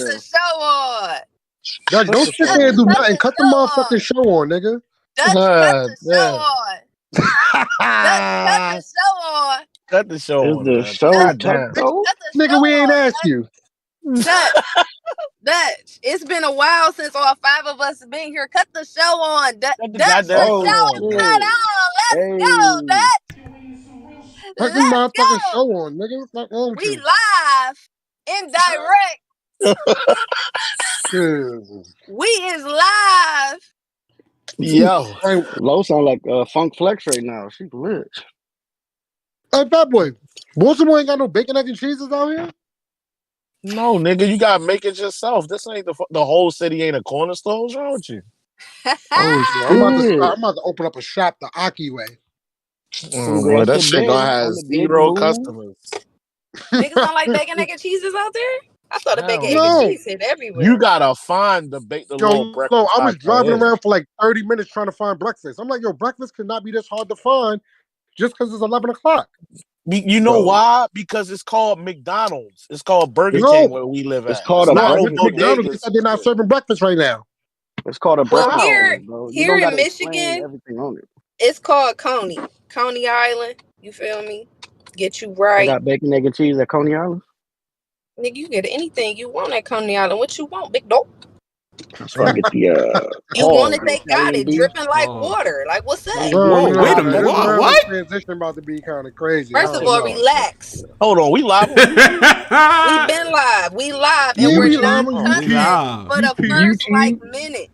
the show on. Doug, don't sit there and do nothing. Cut the motherfucking show on, nigga. Cut the show on. Cut the show on. Cut the show on. The show Nigga, we ain't asked you. Dutch, it's been a while since all 5 of us have been here. Cut the show on. Dutch, the show is cut on. Let's go, Dutch. Cut the motherfucking show on, nigga. What's wrong with we you? live, indirect. We is live. Yo, Lo sound like Funk Flex right now. She lit. Hey, Fat Boy, Baltimore ain't got no bacon, egg, and cheeses out here? No, nigga, you gotta make it yourself. This ain't the whole city ain't a corner store. What's wrong with you? I'm about to open up a shop the Aki way. Boy, that shit gonna have 0 customers. Niggas don't like bacon, egg, and cheeses out there? I thought the bacon, egg, and cheese hit everywhere. You gotta find the little breakfast. I was driving around for like 30 minutes trying to find breakfast. I'm like, yo, breakfast could not be this hard to find just because it's 11 o'clock. You know why? Because it's called McDonald's. It's called Burger King where we live at. It's called McDonald's. They said they're not serving breakfast right now. It's called a breakfast. Here in Michigan, everything on it. It's called Coney Island. You feel me? Get you right. Got bacon, egg, and cheese at Coney Island. Nigga, you get anything you want at Coney Island. What you want, big dog? So I get the you want it, they got it, dripping like water. Like, what's up? Whoa, wait a minute. What? Transition about to be kind of crazy. First of all, relax. Hold on, we live. We been live. We live, and we're not cussing for the first minute.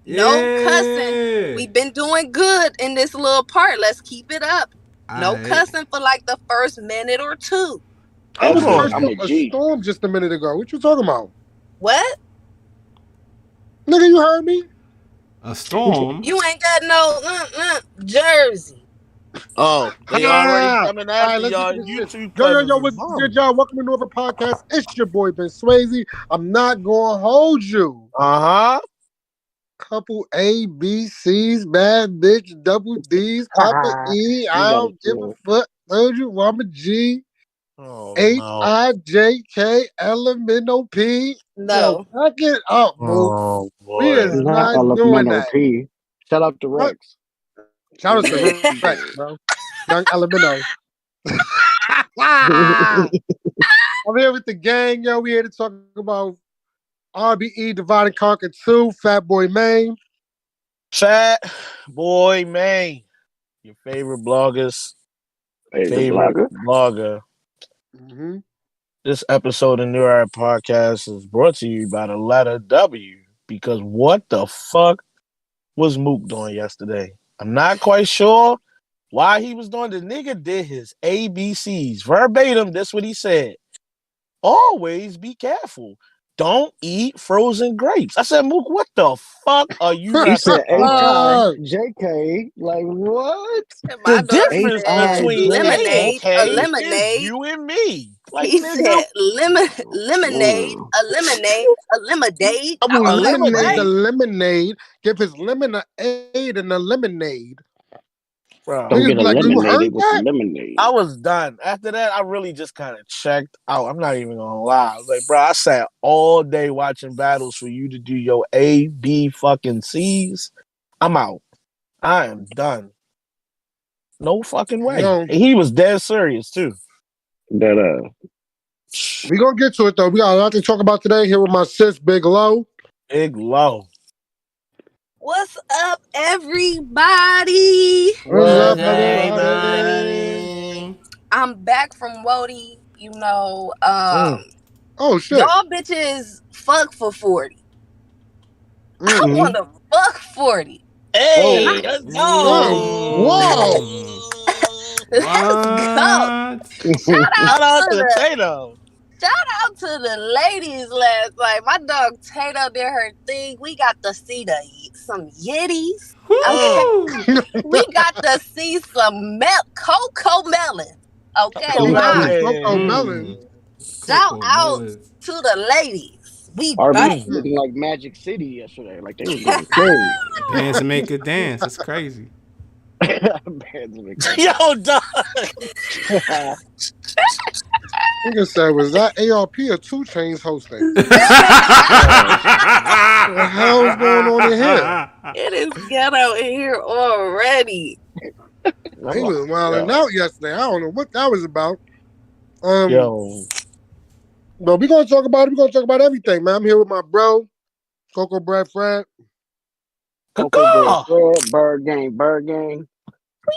No cussing. We've been doing good in this little part. Let's keep it up. No cussing for like the first minute or two. I was a storm just a minute ago. What you talking about? What? Nigga, you heard me? A storm? You ain't got no Jersey. Oh, they already coming after y'all. YouTube. Yo, what's good, y'all? Welcome to another podcast. It's your boy, Ben Swayze. I'm not going to hold you. Couple A, B, C's, bad bitch, double D's, Papa E. I don't give a fuck. Told you, I'm a G. H-I-J-K L-M-N-O-P. No. Back it up, bro. We is not doing that. Shout out to Rex. Shout out to Rex, bro. Young Elemento. I'm here with the gang, yo. We here to talk about RBE Divide and Conquer 2, Fat Boy Maine. Fat Boy Maine. Your favorite blogger's favorite blogger. Mm-hmm. This episode of New Era Podcast is brought to you by the letter W, because what the fuck was Mook doing yesterday? I'm not quite sure why he was doing. The nigga did his ABCs verbatim. That's what he said. Always be careful. Don't eat frozen grapes. I said, Mook, what the fuck are you? He said H-I-J-K. Like, what? The difference between lemonade, you and me. Like, he said lemonade, a lemonade. The lemonade. Give his lemonade and a lemonade. Bro, don't get eliminated with the lemonade. I was done. After that, I really just kind of checked out. I'm not even gonna lie. I was like, bro, I sat all day watching battles for you to do your A, B fucking C's. I'm out. I am done. No fucking way. And he was dead serious too. We gonna get to it though. We got a lot to talk about today. Here with my sis, Big Lo. Big Lo. What's up, everybody? What's up, everybody? I'm back from Wody. You know, oh shit, y'all bitches fuck for 40. I want to fuck 40. Hey, let's go. Whoa. Let's go. Shout out to Tato. Shout out to the ladies last night. My dog Tato did her thing. We got to see some yitties. Okay. We got to see some cocoa melon. Okay. Cocoa melon. Shout out to the ladies. We RB looking like Magic City yesterday. Like they was going crazy. Dance and make it dance. It's crazy. Yo, dog. Nigga said, was that ARP or 2 Chainz hosting? What the hell's going on in here? It is ghetto in here already. He was wilding out yesterday. I don't know what that was about. Yo. But we're gonna talk about it. We're gonna talk about everything, man. I'm here with my bro, Cocoa Bread Fred. Cocoa Bread Fred, Bird Gang.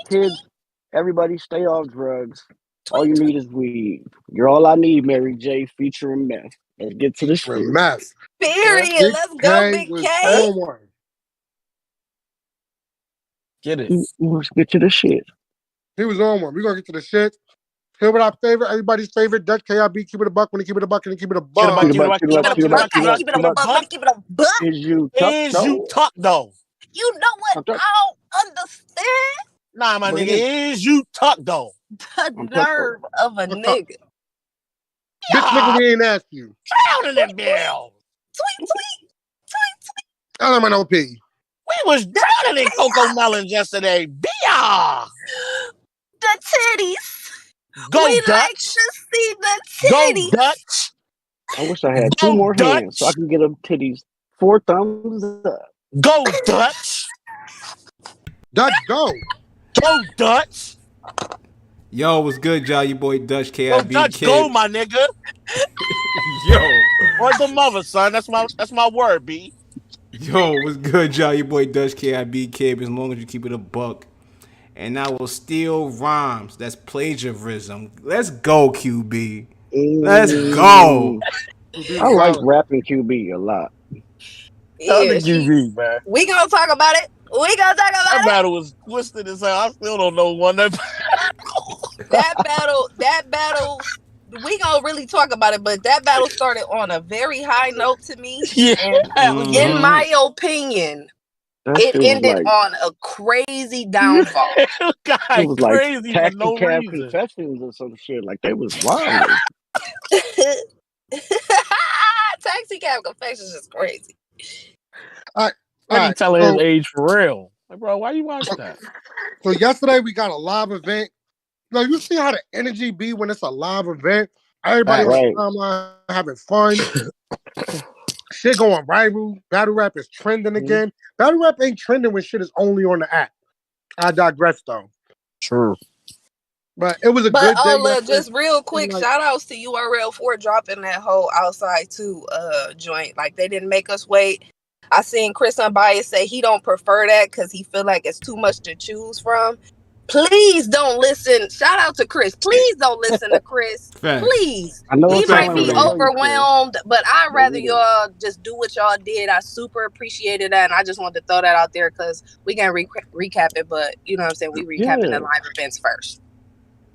Kids, everybody stay off drugs. All you need is weed. You're all I need, Mary J. featuring Meth. Let's get to the shit. Meth. Period. Let's go, Big K. On one. Get it. Let's get to the shit. He was on one. We're gonna get to the shit. Here with our favorite, everybody's favorite, Dutch KIB, keep it a buck when they keep it a buck and they keep it a buck. Keep it a buck. Is you tuck though? You know what? I don't understand. Nah, my nigga, is you tuck though? The nerve of a nigga. Bitch, nigga, we ain't asked you. Drowning in bills. Tweet. I don't know, P. We was drowning in cocoa melons yesterday. Bia. The titties. Go we Dutch. Like to see the titties. Go Dutch. I wish I had 2 more hands so I can get them titties 4 thumbs up. Go Dutch. Dutch, go. Go Dutch. Yo, what's good, y'all? Your boy Dutch KIB. Go Dutch, go, my nigga. Yo. Or the mother, son. That's my word, B. Yo, what's good, y'all? Your boy Dutch KIB Kib, as long as you keep it a buck. And I will steal rhymes. That's plagiarism. Let's go, QB. Let's go. I like rapping QB a lot. Yeah, QB, man. We gonna talk about it. That battle was twisted as hell. I still don't know one. That battle. We gonna really talk about it, but that battle started on a very high note to me. Yeah. And in my opinion, it ended on a crazy downfall. It was crazy like taxi no cab reason. Confessions or some shit. Like they was wild. Taxi cab confessions is crazy. I be telling his age for real. Like, bro, why you watch that? So yesterday we got a live event. Now you see how the energy be when it's a live event. Everybody on the timeline having fun. Shit going viral. Battle rap is trending again. Battle rap ain't trending when shit is only on the app. I digress though. True. But it was a good day. Look, just real quick, shout outs to URL for dropping that whole outside too joint. Like they didn't make us wait. I seen Chris Unbiased say he don't prefer that because he feel like it's too much to choose from. Please don't listen. Shout out to Chris. Please don't listen to Chris. Please. He might be overwhelmed, but I'd rather y'all just do what y'all did. I super appreciated that, and I just wanted to throw that out there because we can recap it, but you know what I'm saying? We recapping the live events first.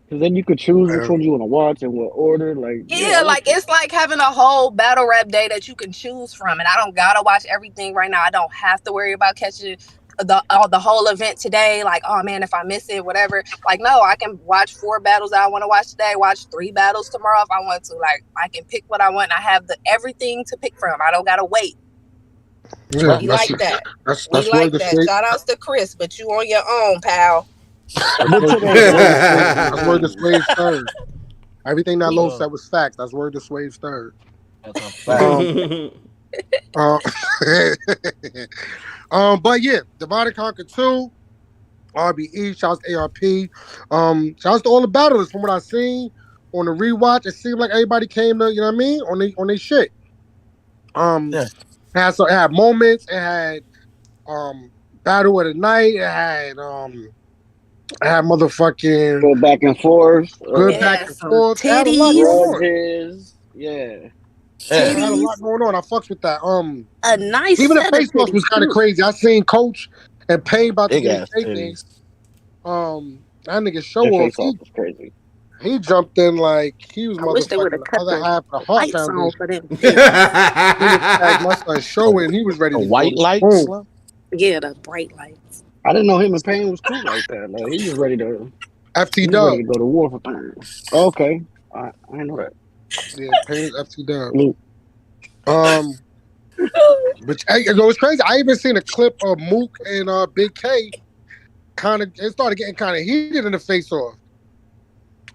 Because then you could choose which one you want to watch and what order. Like like it's like having a whole battle rap day that you can choose from, and I don't gotta watch everything right now. I don't have to worry about catching the whole event today. Like, oh man, if I miss it, whatever. Like, no, I can watch 4 battles that I want to watch today. Watch 3 battles tomorrow if I want to. Like, I can pick what I want. I have everything to pick from. I don't gotta wait. Yeah, we like that. That's like that. Shout outs to Chris, but you on your own, pal. That's word the Sway's third. Everything that Low said was facts. That's word the Sway's third. That's a fact. But yeah, Divide and Conquer 2, RBE, shouts to ARP. Shouts to all the battlers from what I seen on the rewatch. It seemed like everybody came to, you know what I mean, on their shit. It had moments, it had battle of the night, it had motherfucking go back and forth. Back and forth. Titties. Yeah. Had a lot going on. I fucks with that. A nice even the face off was kind of crazy. I seen Coach and Payne about to get things. That nigga Showoff was crazy. He jumped in like he was motherfucking the other half of the Heart Foundation. For them. My son showing he was ready to white lights. Yeah, the bright lights. I didn't know him and Payne was cool like that. Like he was ready to FT Dub. Ready to go to war for things. Okay, I didn't know that. Yeah, Payne FT Dub. But it was crazy. I even seen a clip of Mook and Big K. It started getting kind of heated in the face off.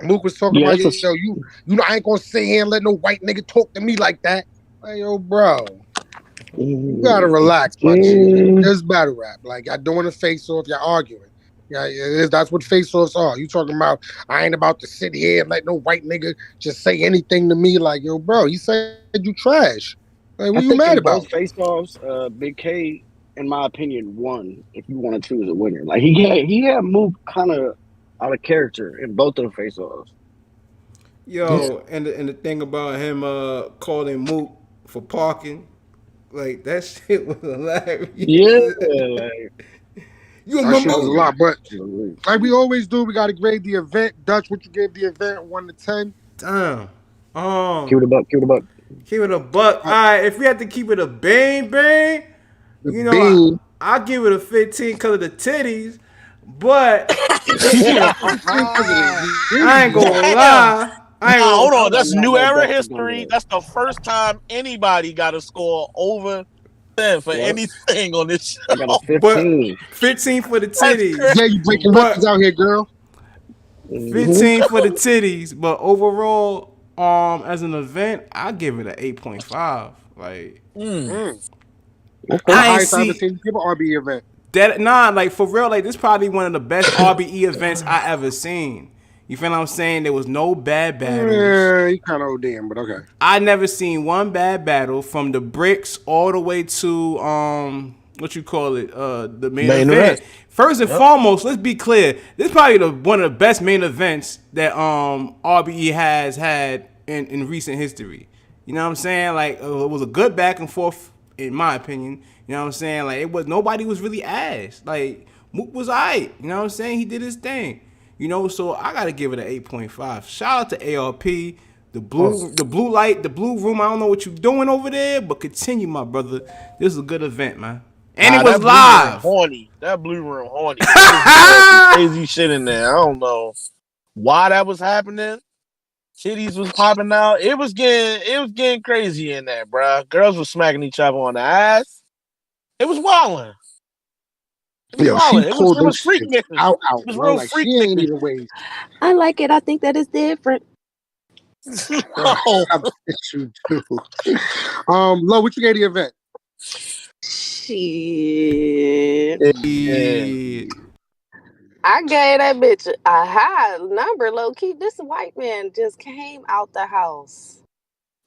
Mook was talking about, yo, you know, I ain't gonna sit here and let no white nigga talk to me like that. Like, yo, bro, you gotta relax, my G. This battle rap. Like, y'all doing a face-off, y'all arguing. Yeah, that's what face-offs are. You talking about, I ain't about to sit here and let no white nigga just say anything to me. Like, yo, bro, he said you trash. Like, what you mad think in about? both face-offs, Big K, in my opinion, won. If you want to choose a winner, like he had Mook kind of out of character in both of the face-offs. Yo, and the thing about him calling Mook for parking, like that shit was hilarious. Yeah, like You That shit remember? was a lot, but like we always do, we gotta grade the event. Dutch, what you gave the event 1 to 10? Damn. Cue the buck, cue the buck. Keep it a buck. All right, if we have to keep it a bang, The you know, bean. I give it a 15 because of the titties. But I ain't gonna lie. I ain't Hold on. I That's got new no era bucks against history. that. That's the first time anybody got a score over 10 for Yep. anything on this I got a show. but 15. 15 for the That's titties. crazy. Yeah, you breaking records But out here, girl. 15 for the titties. But overall, as an event, I give it an 8.5. Like Mm. The Okay. I ain't highest I ever see seen people RB event. that. Nah, like for real, like this probably one of the best RBE events I ever seen. You feel what I'm saying? There was no bad battles. Yeah, you kind of ODing, but okay. I never seen one bad battle from the bricks all the way to what you call it, the main Main event. event. First and Yep. foremost, let's be clear. This is probably one of the best main events that RBE has had in recent history. You know what I'm saying? Like it was a good back and forth, in my opinion. You know what I'm saying? Like it was nobody was really ass. Like Mook was alright. You know what I'm saying? He did his thing. You know, so I gotta give it an 8.5. Shout out to ARP. The blue light, the blue room. I don't know what you're doing over there, but continue, my brother. This is a good event, man. And it was That blue room live. horny. That blue room horny. They was doing some crazy shit in there. I don't know why that was happening. Titties was popping out. It was getting crazy in there, bro. Girls were smacking each other on the ass. It was wilding. Yo, she It pulled them was freak shits niggas. out, It was yo. real Like freak she ain't niggas. even waste. I like it. I think that is different. No. I bet you do. Lo, what you gave the event? Shit. Yeah. I gave that bitch a high number, low key. This white man just came out the house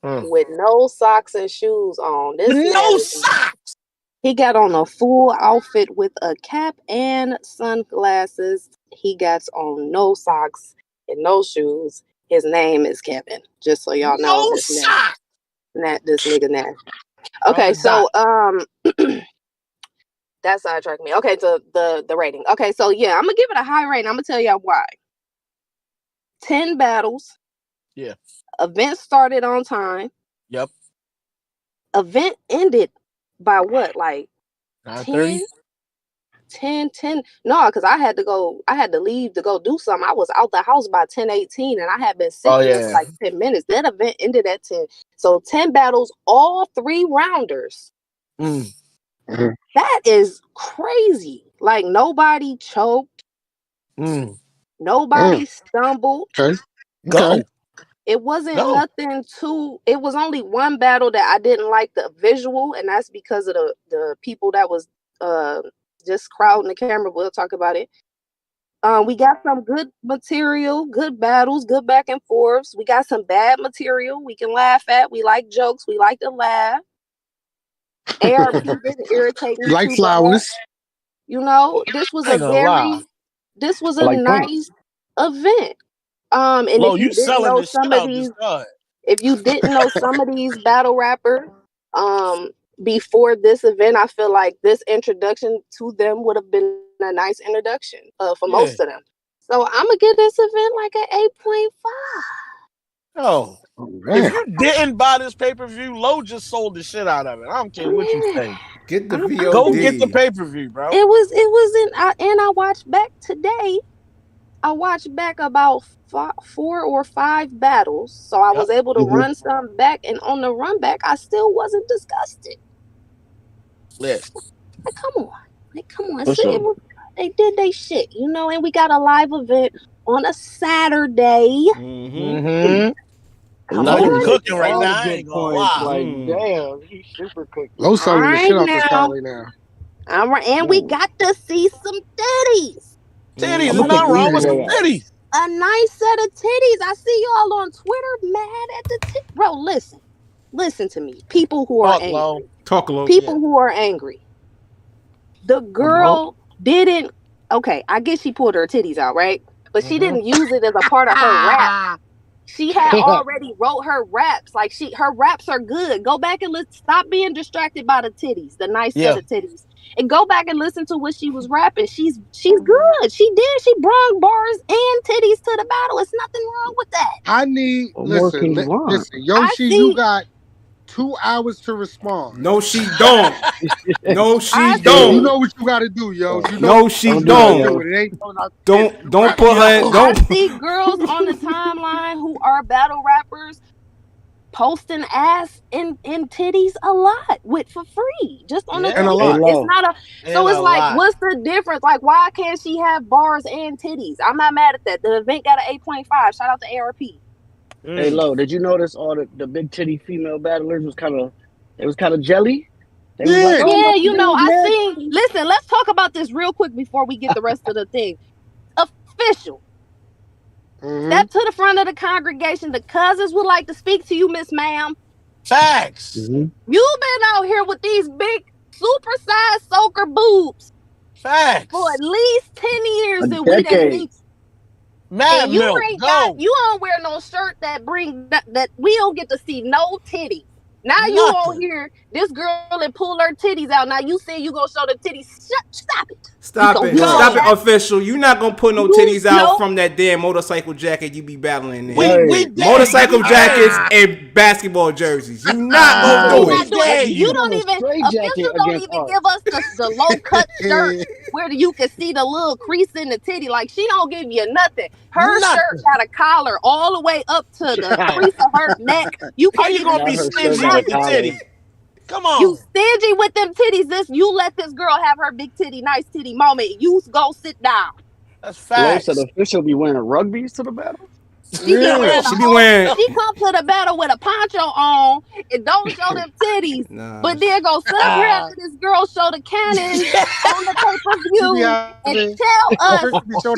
with no socks and shoes on. This man, No socks. he got on a full outfit with a cap and sunglasses. He got on no socks and no shoes. His name is Kevin. Just so y'all know, No this socks. this nigga nasty. Okay, so that sidetracked me. Okay, so the rating. Okay, so yeah, I'm gonna give it a high rating. I'm gonna tell y'all why. 10 battles. Yeah. Event started on time. Yep. Event ended by what? Like 9:30? 10. No, because I had to leave to go do something. I was out the house by 10:18 and I had been sitting there for like 10 minutes. That event ended at 10. So 10 battles, all 3 rounders. That is crazy. Like nobody choked. Nobody stumbled. Okay. Go. It wasn't nothing too. It was only one battle that I didn't like the visual, and that's because of the people that was just crowding the camera. We'll talk about it. We got some good material, good battles, good back and forths. We got some bad material we can laugh at. We like jokes. We like to laugh. ARP didn't irritate me like too flowers. bad. You know, this was a nice event. And Lo, if you you didn't selling know this shit out this time. if you didn't know some of these battle rappers, before this event, I feel like this introduction to them would have been a nice introduction for most of them. So I'm gonna give this event like an 8.5. Oh, if you didn't buy this pay-per-view, Lo just sold the shit out of it. I don't care what you say. Get the VOD. Go get the pay-per-view, bro. It wasn't, and I watched back today. I watched back about 4 or 5 battles, so I was able to run some back, and on the run back, I still wasn't disgusted. Yes. Come on. So they did they shit, you know, and we got a live event on a Saturday. Mm-hmm. Come on. on. Cooking right now. I ain't gonna lie. Like, damn, he's super cooking. Low selling the shit out this guy right now. All right, and we got to see some titties. Titties, there's nothing wrong with some titties. A nice set of titties. I see y'all on Twitter mad at the titties. Bro, listen to me. People who are angry. Talk low. People who are angry. The girl didn't. Okay, I guess she pulled her titties out, right? But she didn't use it as a part of her rap. She had already wrote her raps. Like her raps are good. Go back and stop being distracted by the titties, the nice set of titties, and go back and listen to what she was rapping. She's good. She did. She brought bars and titties to the battle. It's nothing wrong with that. I need listen, Yoshi. You got 2 hours to respond. No, she don't. No, she don't. You know what you got to do, yo. You know no, she don't. Don't put her. Don't. I see girls on the timeline who are battle rappers posting ass and titties a lot for free, just on the titties. It's not a. So it's like, what's the difference? Like, why can't she have bars and titties? I'm not mad at that. The event got an 8.5. Shout out to ARP. Hey, Lo, did you notice all the big titty female battlers was kind of jelly? I seen. Listen, let's talk about this real quick before we get the rest of the thing. Official. Step to the front of the congregation. The cousins would like to speak to you, Miss Ma'am. Facts. You've been out here with these big, super-sized soaker boobs. Facts. For at least 10 years, and we done seen. Mad milk, you don't wear no shirt that we don't get to see no titties. Now you on here, this girl and pull her titties out. Now you say you gonna show the titties. Stop it. Stop it, official. You not gonna put no titties out from that damn motorcycle jacket you be battling in. Motorcycle jackets and basketball jerseys. You not gonna do it. You don't even give us the low cut shirt where you can see the little crease in the titty. Like, she don't give you nothing. Her shirt got a collar all the way up to the crease of her neck. How you gonna be stingy with the titty? Come on. You stingy with them titties. You let this girl have her big titty, nice titty moment. You go sit down. That's facts. So the official be wearing rugbies to the battle? She be wearing. She come to the battle with a poncho on and don't show them titties, but then go sit up here after this girl show the cannon on the pay-per-view and tell us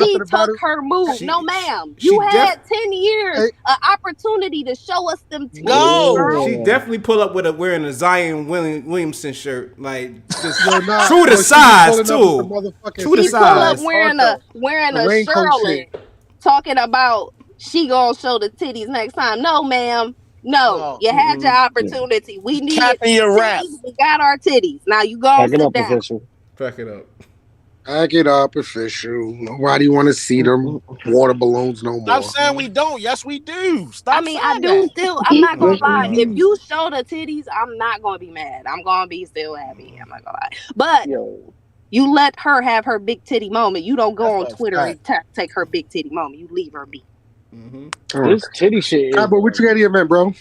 she took her move. No, ma'am. You had 10 years an opportunity to show us them titties. Girl. She definitely pull up wearing a Zion Williamson shirt, like just true to size too. True to size. She pull up wearing a Shirley, talking about. She gonna show the titties next time. No, ma'am. No, you had your opportunity. We needed titties. We got our titties. Now you go sit down. Pack it up. Pack it up, official. Nobody want to see them water balloons no more. I'm saying we don't. Yes, we do. I do still. I'm not gonna lie. If you show the titties, I'm not gonna be mad. I'm gonna be still happy. I'm not gonna lie. But you let her have her big titty moment. You don't go on Twitter and take her big titty moment. You leave her be. This titty shit. But what you got here, man, bro?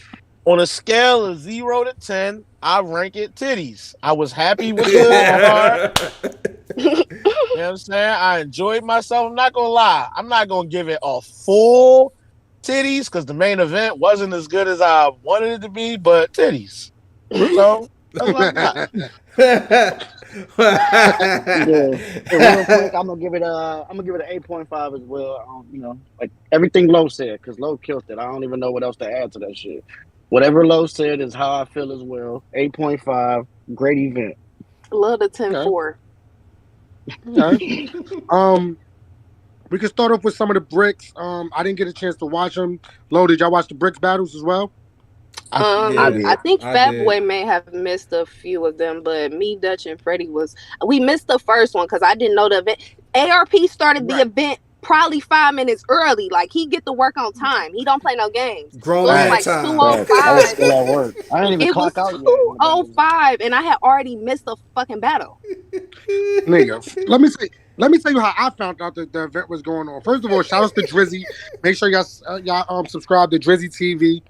On a scale of 0 to 10, I rank it titties. I was happy with it. You know what I'm saying? I enjoyed myself. I'm not gonna lie. I'm not gonna give it a full titties because the main event wasn't as good as I wanted it to be, but titties. So that's what I got. Real quick, I'm gonna give it an 8.5 as well. Like everything Lo said, because Lo killed it. I don't even know what else to add to that shit. Whatever Lo said is how I feel as well. 8.5, great event. Love the 10-4. Okay. We can start off with some of the bricks. I didn't get a chance to watch them. Lo, did y'all watch the bricks battles as well? I think Fat Boy may have missed a few of them, but me, Dutch, and Freddie we missed the first one because I didn't know the event. ARP started the event probably 5 minutes early. Like, he get to work on time. He don't play no games. Grown man like time. 2:05. I was still at work. I didn't even clock out yet. 2:05, and I had already missed the fucking battle. Nigga, let me tell you how I found out that the event was going on. First of all, shout out to Drizzy. Make sure y'all subscribe to Drizzy TV.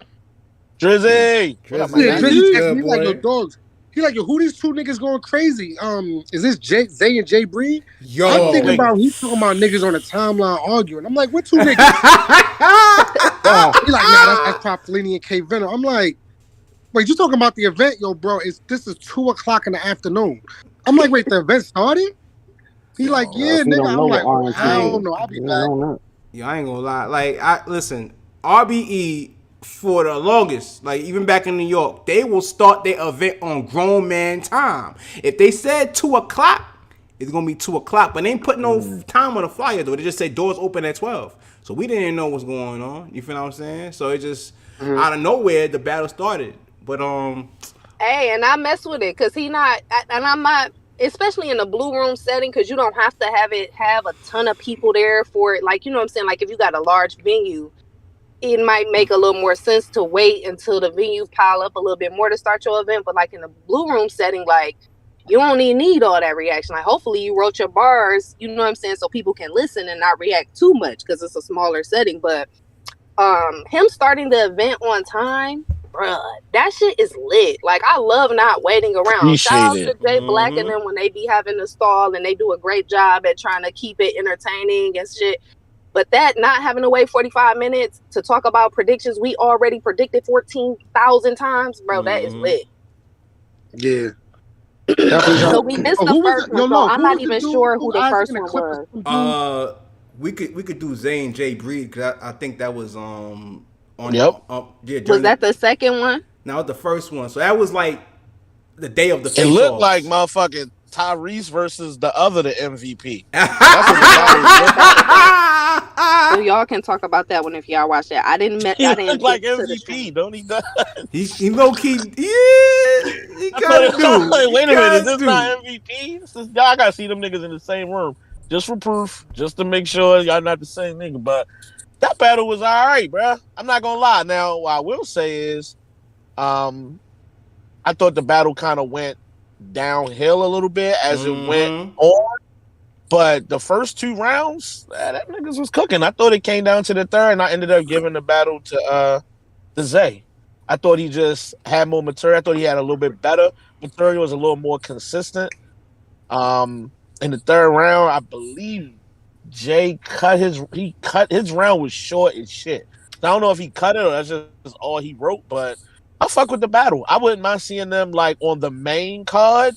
Drizzy. Drizzy TV, like your dogs. He like, yo, who these two niggas going crazy? Is this Zay and Jay Breed? Yo, I'm thinking about he talking about niggas on the timeline arguing. I'm like, what two niggas? He like, nah, that's Pop Fellini and K Venom. I'm like, wait, you talking about the event, yo, bro? This is 2:00 in the afternoon. I'm like, wait, the event started? He like, yeah, nigga. I'm like, oh, I don't know. I'll be back. Yo, I ain't gonna lie. Like, listen, RBE for the longest, like even back in New York, they will start their event on grown man time. If they said 2:00, it's gonna be 2:00. But they ain't put no time on the flyer though. They just say doors open at 12. So we didn't know what's going on. You feel what I'm saying? So it just out of nowhere the battle started. But hey, and I mess with it because and I'm not, especially in a blue room setting, because you don't have to have a ton of people there for it. Like, you know what I'm saying? Like if you got a large venue, it might make a little more sense to wait until the venue pile up a little bit more to start your event. But like in a blue room setting, like you don't even need all that reaction. Like hopefully you wrote your bars, you know what I'm saying, so people can listen and not react too much because it's a smaller setting. But him starting the event on time, bruh, that shit is lit. Like I love not waiting around. Shout out to Jay Black and them when they be having the stall and they do a great job at trying to keep it entertaining and shit. But that not having to wait 45 minutes to talk about predictions we already predicted 14,000 times, bro, that is lit. Yeah. So we missed the first one, so I'm not even sure who the first one was. We could do Zay and Jay Breed because I think that was on. Yep. Was that the second one? No, the first one. So that was like the day of the face-off. It looked like motherfucking Tyrese versus the MVP. That's what so y'all can talk about that one if y'all watch that. I didn't look like MVP, don't he? He low key, he gotta do. Wait a minute, is this not MVP? Y'all gotta see them niggas in the same room just for proof, just to make sure y'all not the same nigga. But that battle was all right, bro. I'm not gonna lie. Now, what I will say is, I thought the battle kind of went downhill a little bit as it went on. But the first two rounds, that niggas was cooking. I thought it came down to the third, and I ended up giving the battle to Zay. I thought he just had more material. I thought he had a little bit better material. Was a little more consistent. In the third round, I believe Jay cut his round was short as shit. I don't know if he cut it or that's just all he wrote, but I fuck with the battle. I wouldn't mind seeing them like on the main card,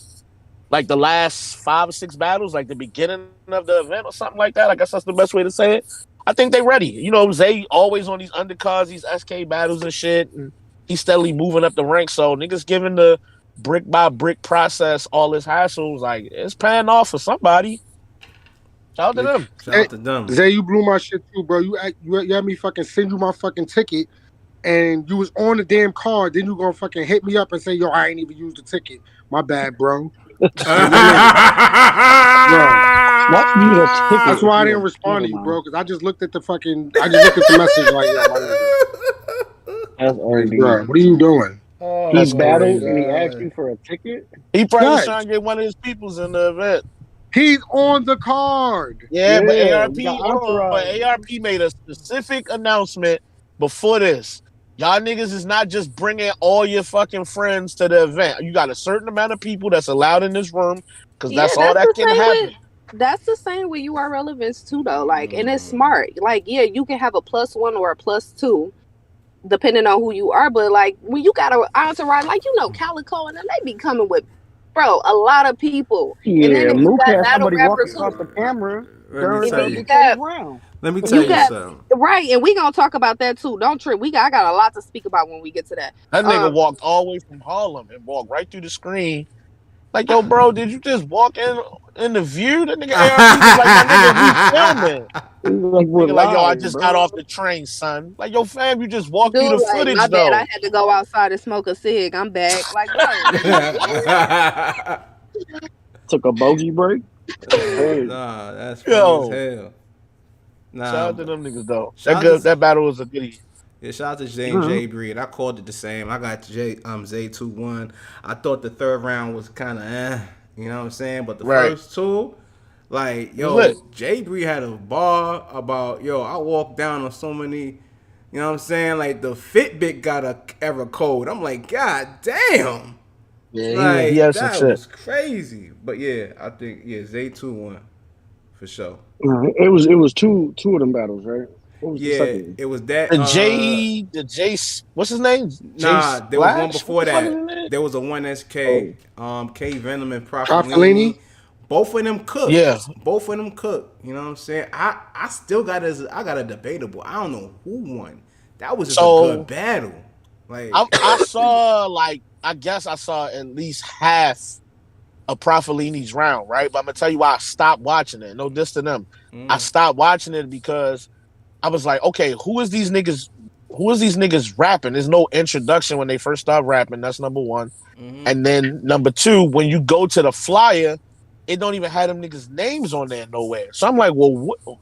like the last 5 or 6 battles, like the beginning of the event or something like that. I guess that's the best way to say it. I think they ready. You know, Zay always on these undercards, these SK battles and shit, and he's steadily moving up the ranks. So niggas giving the brick by brick process all his hassles, like it's paying off for somebody. Shout out to them. Shout out to them. Zay, you blew my shit too, bro. You had me fucking send you my fucking ticket, and you was on the damn card. Then you gonna fucking hit me up and say, yo, I ain't even used the ticket. My bad, bro. That's why I didn't respond to you, bro, because I just looked at the message like, that's already bro, what are you doing? He battled and he asked you for a ticket? He probably trying to get one of his peoples in the event. He's on the card. Yeah, but ARP made a specific announcement before this. Y'all niggas is not just bringing all your fucking friends to the event. You got a certain amount of people that's allowed in this room because that's all that can happen. That's the same with URL events too, though. Like, and it's smart. Like, yeah, you can have a +1 or a +2, depending on who you are. But like, when you got an entourage, like Calico and them, they be coming with, bro, a lot of people. Yeah, and then Mook had somebody walking across the camera during the round. Let me tell you something. Right, and we gonna talk about that too. Don't trip. I got a lot to speak about when we get to that. That nigga walked all the way from Harlem and walked right through the screen. Like, yo, bro, did you just walk in the view? That nigga ARP was like, my nigga, we filming. Like, yo, I just got off the train, son. Like, yo, fam, you just walked through the footage, my though. bad, I had to go outside and smoke a cig. I'm back. Like, bro. Took a bogey break. Nah, that's funny as hell. Nah, shout out to them niggas though. That battle was a goodie. Yeah, shout out to Zay and Jay Breed. I called it the same. I got Zay 2-1. I thought the third round was kind of you know what I'm saying? But the first two, like, yo, Jay Breed had a bar about, yo, I walked down on so many, you know what I'm saying? Like, the Fitbit got a error code. I'm like, God damn. Yeah, he Like has some that shit. was crazy. But yeah, I think Zay 2-1 for sure. It was two of them battles, right? What was the Yeah, second one? it was that. The J, what's his name? J Nah, there was one Splash? What before the fuck is that. his name? There was a one SK, Oh, K Venom and Profilini. Profilini. Both of them cook. Yeah. Both of them cook. You know what I'm saying? I still got I got a debatable. I don't know who won. That was just a good So battle. Like, I saw like I guess I saw at least half of Profilini's round, right? But I'm gonna tell you why I stopped watching it. No diss to them. I stopped watching it because I was like, okay, who is these niggas? Who is these niggas rapping? There's no introduction when they first start rapping. That's number one. And then number two, when you go to the flyer, it don't even have them niggas' names on there nowhere. So I'm like, well,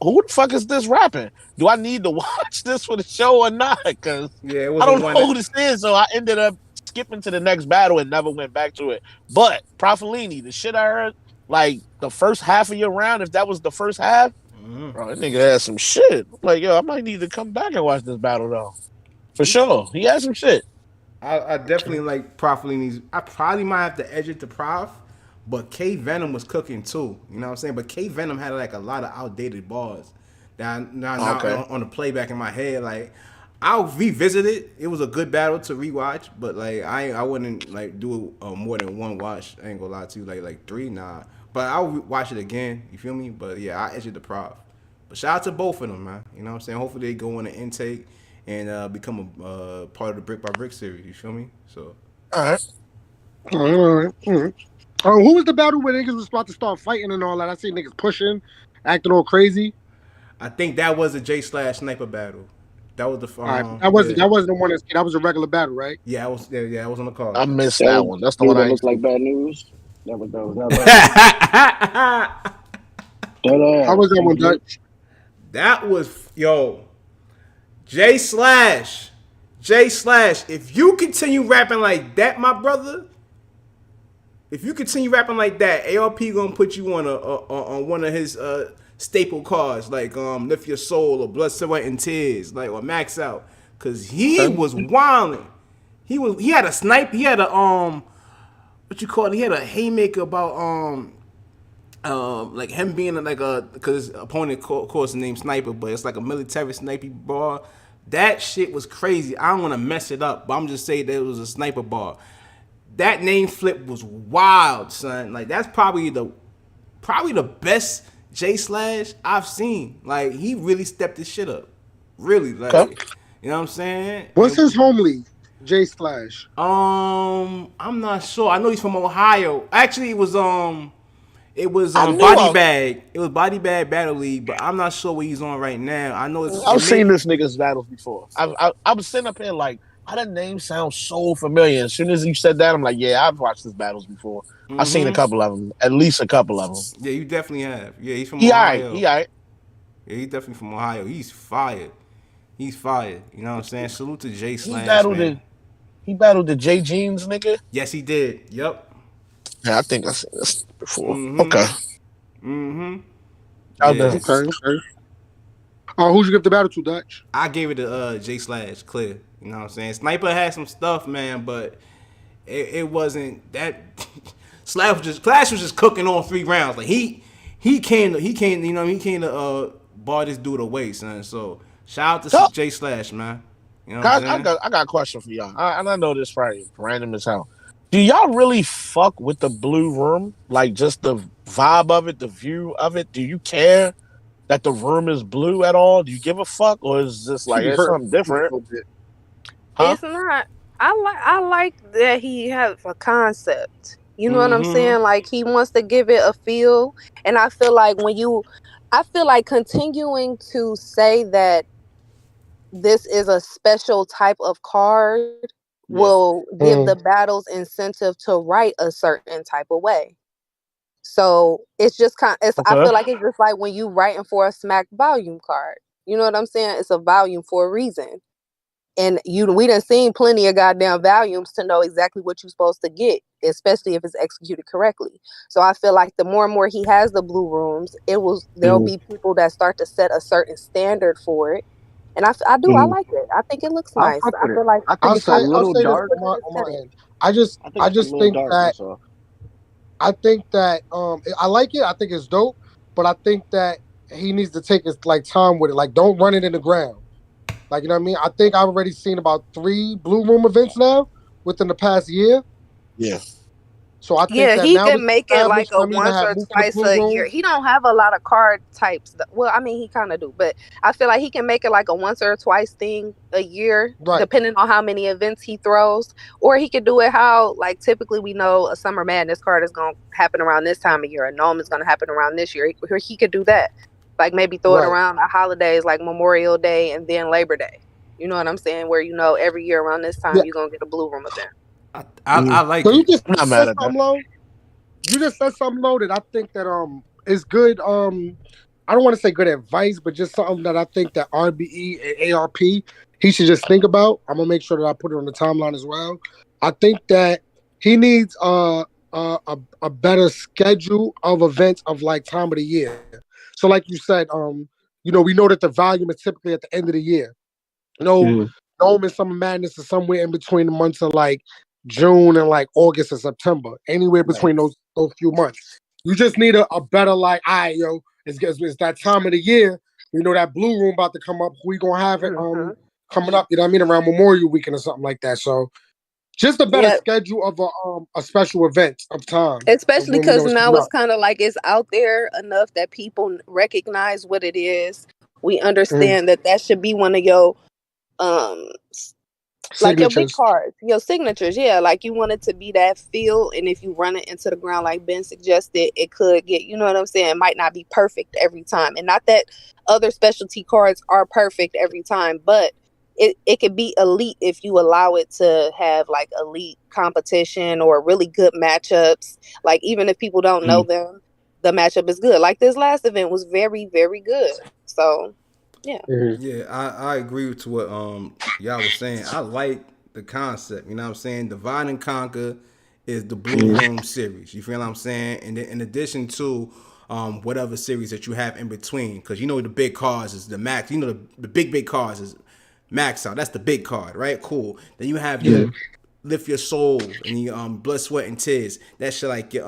who the fuck is this rapping? Do I need to watch this for the show or not? Because yeah, it I was a don't one know that. who this is. So I ended up skipping to the next battle and never went back to it. But Profilini, the shit I heard, like the first half of your round, if that was the first half, bro, that nigga had some shit. I'm like, yo, I might need to come back and watch this battle though. For sure. He had some shit. I definitely like Profilini's. I probably might have to edge it to Prof, but K Venom was cooking too. You know what I'm saying? But K Venom had like a lot of outdated bars that now Okay. on the playback in my head. Like I'll revisit it. It was a good battle to rewatch, but like I wouldn't like do more than one watch. I ain't gonna lie to you, like three, nah. But I'll watch it again. You feel me? But yeah, I edge it to Prof. But shout out to both of them, man. You know what I'm saying? Hopefully they go on the intake and become a part of the Brick by Brick series. You feel me? So, All right. All right. Who was the battle where niggas was about to start fighting and all that? I see niggas pushing, acting all crazy. I think that was a J Slash sniper battle. That was the All right, that yeah. wasn't the one that was a regular battle, right? Yeah, I was on the card. I missed that that was one. That's the things one that I look used to. like bad news. That How was that one, ass. Dutch? That was J Slash. J Slash. If you continue rapping like that, my brother. If you continue rapping like that, ARP gonna put you on on one of his staple cards like Lift Your Soul or Blood, Sweat and Tears, like or Max Out, cause he Okay. was wilding. He had a snipe. He had a what you call it? He had a haymaker about like him being like a because his opponent of course named Sniper, but it's like a military sniper bar. That shit was crazy. I don't want to mess it up, but I'm just saying that it was a sniper bar. That name flip was wild, son. Like that's probably the best J Slash I've seen. Like he really stepped his shit up. Really, Okay. like you know what I'm saying? What's his home league? J Slash. I'm not sure. I know he's from Ohio. Actually, it was I knew Body Bag. It was Body Bag Battle League, but I'm not sure what he's on right now. I know I've it may seen be. this nigga's battles before. I was sitting up here like, how that name sounds so familiar. As soon as you said that, I'm like, yeah, I've watched his battles before. I've seen a couple of them, at least a couple of them. Yeah, you definitely have. Yeah, he's from He alright. Ohio. He alright. Yeah, he's definitely from Ohio. He's fired. He's fired. You know what I'm saying? Salute to J He Slash, battled man. the he battled the J Jeans nigga. Yes, he did. Yep. Yeah, I think I seen this before. Mm-hmm. Okay. Mm-hmm. Out Yeah. there. Okay. Who'd you give the battle to, Dutch? I gave it to J Slash, clear. You know what I'm saying? Sniper had some stuff, man, but it wasn't that. Slash was just cooking on 3 rounds. Like he came to bar this dude away, son. So shout out So, to J Slash, man. You know what guys, I'm saying? I got a question for y'all. And I know this probably random as hell. Do y'all really fuck with the blue room? Like just the vibe of it, the view of it? Do you care that the room is blue at all? Do you give a fuck, or is this like it's Hurt something different? a little bit. Huh? It's not. I like that he has a concept. You know what I'm Mm-hmm. saying? Like he wants to give it a feel, and I feel like I feel like continuing to say that this is a special type of card will give the battles incentive to write a certain type of way. So it's just I Okay. feel like it's just like when you writing for a smack volume card. You know what I'm saying? It's a volume for a reason. And we done seen plenty of goddamn volumes to know exactly what you're supposed to get, especially if it's executed correctly. So I feel like the more and more he has the blue rooms, there'll be people that start to set a certain standard for it. And I like it. I think it looks I'll nice. fuck I with it. feel like I think it's a I'll little say this dark. on my end. I just I think it's a little dark. That's all. I think that I like it. I think it's dope, but I think that he needs to take his like time with it. Like, don't run it in the ground. Like, you know what I mean? I think I've already seen about 3 Blue Room events now within the past year. Yeah. So I think that he now can make it like a I mean, to once have or moved to the twice Blue a year. Room. He don't have a lot of card types. Well, I mean, he kind of do, but I feel like he can make it like a once or twice thing a year, depending on how many events he throws. Or he could do it how, like, typically we know a Summer Madness card is going to happen around this time of year. A Gnome is going to happen around this year. He could do that. Like, maybe throw it around the holidays, like Memorial Day and then Labor Day. You know what I'm saying? Where, you know, every year around this time, you're going to get a Blue Room event. I like so it. You just said something low. You just said something low that I think that is good. I don't want to say good advice, but just something that I think that RBE and ARP he should just think about. I'm gonna make sure that I put it on the timeline as well. I think that he needs a better schedule of events of like time of the year. So like you said, you know, we know that the volume is typically at the end of the year. No, Gnome and Summer Madness is somewhere in between the months of like June and like August and September. Anywhere between those few months. You just need a better like, all right, yo, it's that time of the year. You know that Blue Room about to come up. We gonna have it coming up, you know what I mean, around Memorial Weekend or something like that. So just a better schedule of a special event of time. Especially because now it's kind of like it's out there enough that people recognize what it is. We understand that should be one of your like your big cards, your signatures. Yeah, like you want it to be that feel, and if you run it into the ground like Ben suggested, it could get, you know what I'm saying, it might not be perfect every time. And not that other specialty cards are perfect every time, but it could be elite if you allow it to have like elite competition or really good matchups. Like even if people don't know them, the matchup is good. Like this last event was very, very good. So yeah, I agree with what y'all was saying. I like the concept. You know what I'm saying? Divide and Conquer is the Blue Room series. You feel what I'm saying? And then in addition to whatever series that you have in between, because you know the big cards is the max. You know the big cards is max out. That's the big card, right? Cool. Then you have your Lift Your Soul and your Blood, Sweat, and Tears. That shit like your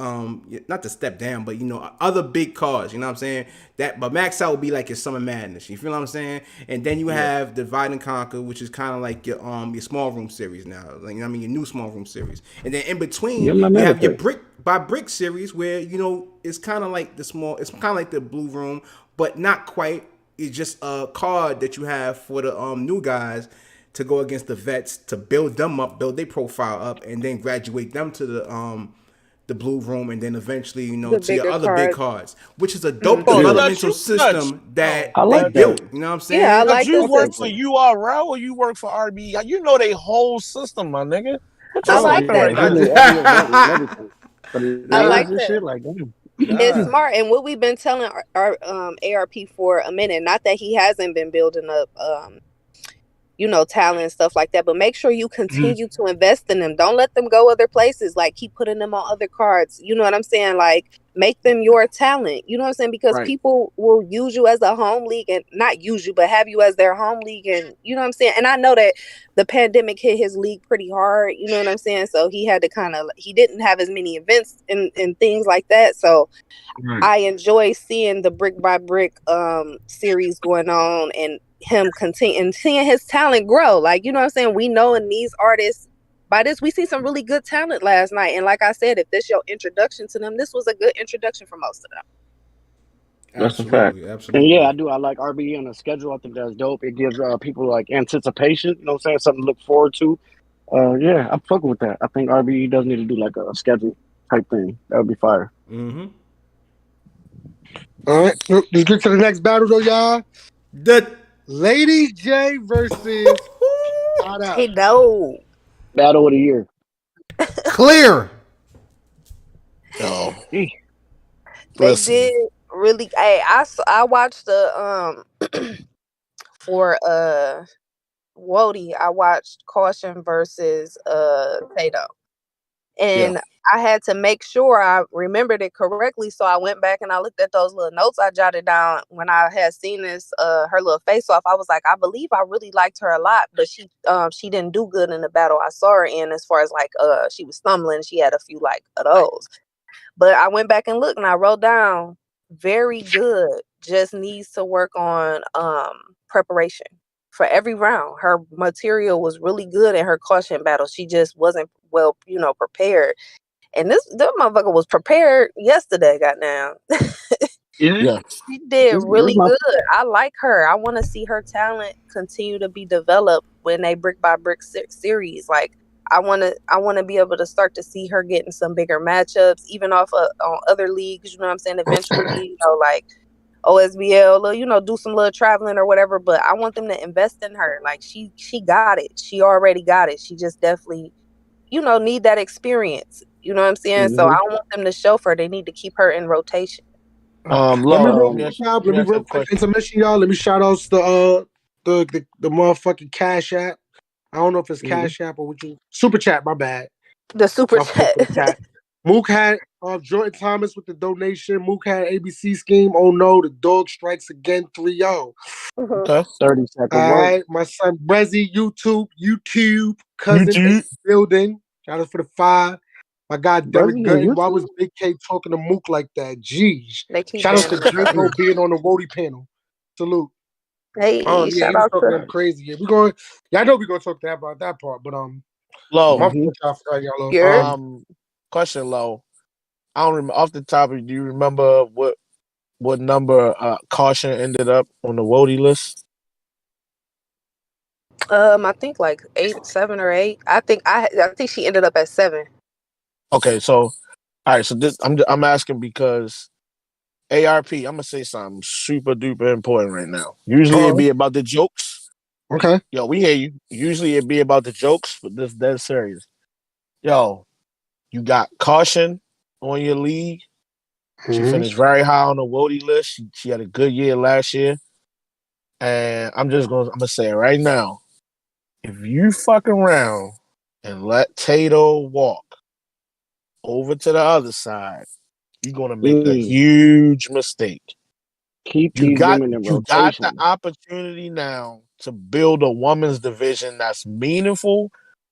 not to step down, but you know other big cards. You know what I'm saying? But max out would be like your Summer Madness. You feel what I'm saying? And then you have Divide and Conquer, which is kind of like your small room series now. Like, you know what I mean, your new small room series. And then in between you have your brick by brick series, where you know it's kind of like the small. It's kind of like the Blue Room, but not quite. It's just a card that you have for the new guys to go against the vets, to build them up, build their profile up, and then graduate them to the Blue Room, and then eventually, you know, to your other big cards, which is a dope developmental system that they built. You know what I'm saying? Yeah, I like you work for URL or you work for RB? You know they whole system, my nigga. What you like that. I like that. Shit like that. It's smart, and what we've been telling our ARP for a minute. Not that he hasn't been building up you know, talent and stuff like that, but make sure you continue to invest in them. Don't let them go other places. Like, keep putting them on other cards. You know what I'm saying? Like, make them your talent. You know what I'm saying? Because people will use you as a home league, and not use you, but have you as their home league. And you know what I'm saying? And I know that the pandemic hit his league pretty hard. You know what I'm saying? So he had to he didn't have as many events and things like that. So I enjoy seeing the brick by brick series going on, and him continue and seeing his talent grow. Like, you know what I'm saying? We know in these artists, by this, we see some really good talent last night. And like I said, if this your introduction to them, this was a good introduction for most of them. That's a fact. And yeah, I do. I like RBE on the schedule. I think that's dope. It gives people like anticipation, you know what I'm saying? Something to look forward to. Yeah, I'm fucking with that. I think RBE does need to do like a schedule type thing. That would be fire. All right, let's get to the next battle though, y'all. The Lady J versus Hey, no. Battle of the year. Clear. Oh, they did really. Hey, I watched the for Wody. I watched Caution versus Tato. And I had to make sure I remembered it correctly. So I went back and I looked at those little notes I jotted down when I had seen this, her little face off. I was like, I believe I really liked her a lot, but she didn't do good in the battle I saw her in, as far as like, she was stumbling. She had a few like of those. But I went back and looked and I wrote down very good, just needs to work on preparation for every round. Her material was really good in her caution battle. She just wasn't well, prepared. And that motherfucker was prepared yesterday, goddamn. Yeah. She did really good. I like her. I want to see her talent continue to be developed when they brick by brick series. Like, I want to be able to start to see her getting some bigger matchups, even on other leagues. You know what I'm saying? Eventually, like OSBL, do some little traveling or whatever. But I want them to invest in her. Like, she got it. She already got it. She just definitely, need that experience. You know what I'm saying? So I don't want them to show her. They need to keep her in rotation. Let me real quick intermission, y'all. Let me shout out the motherfucking Cash App. I don't know if it's Cash App or what you Super Chat. My bad. The Super Chat. Mook had Jordan Thomas with the donation. Mook had ABC scheme. Oh no, the dog strikes again. 3-0. Okay, 30 seconds. All right, my son Brezzy, YouTube cousin in building. Shout out for the 5. My guy Derek Gunn. Why was Big K talking to Mook like that? Jeez. Shout out to Draco being on the Wody panel. Salute. Hey, shout he was out talking to crazy. Yeah, I know we're gonna talk about that part, but Low. Question, Low. I don't remember off the top of. Do you remember what number Caution ended up on the Wody list? I think like 7 or 8. I think she ended up at 7. Okay, so all right, so this I'm asking because ARP, I'm gonna say something super duper important right now. Usually it'd be about the jokes. Okay. Yo, we hear you. Usually it'd be about the jokes, but this dead serious. Yo, you got Caution on your league. She finished very high on the Wody list. She had a good year last year. And I'm gonna say it right now. If you fuck around and let Tato walk over to the other side, you're gonna make a huge mistake. Keep these women in rotation. You got the opportunity now to build a women's division that's meaningful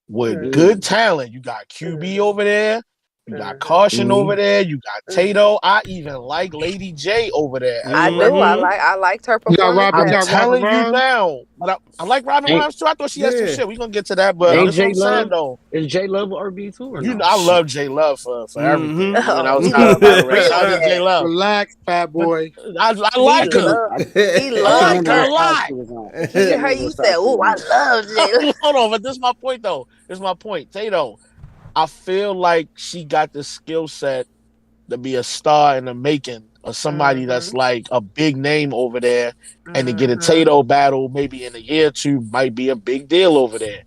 with good talent. You got QB over there. You got Caution over there. You got Tato. I even like Lady J over there. I do. I liked her performance. I'm telling you now. But I like Robin Rhymes too. I thought she had some shit. We're gonna get to that, but ain't that's what I'm saying though. Is J Love RB too or no? I love J Love for everything. Even outside of battle rap. Shout out to J Love. Relax, fat boy. I like her. He loved her a lot. He heard you say, "Oh, I love J Love." Hold on, but this is my point though. This is my point. Tato, I feel like she got the skill set to be a star in the making or somebody that's like a big name over there, and to get a Tato battle maybe in a year or two might be a big deal over there.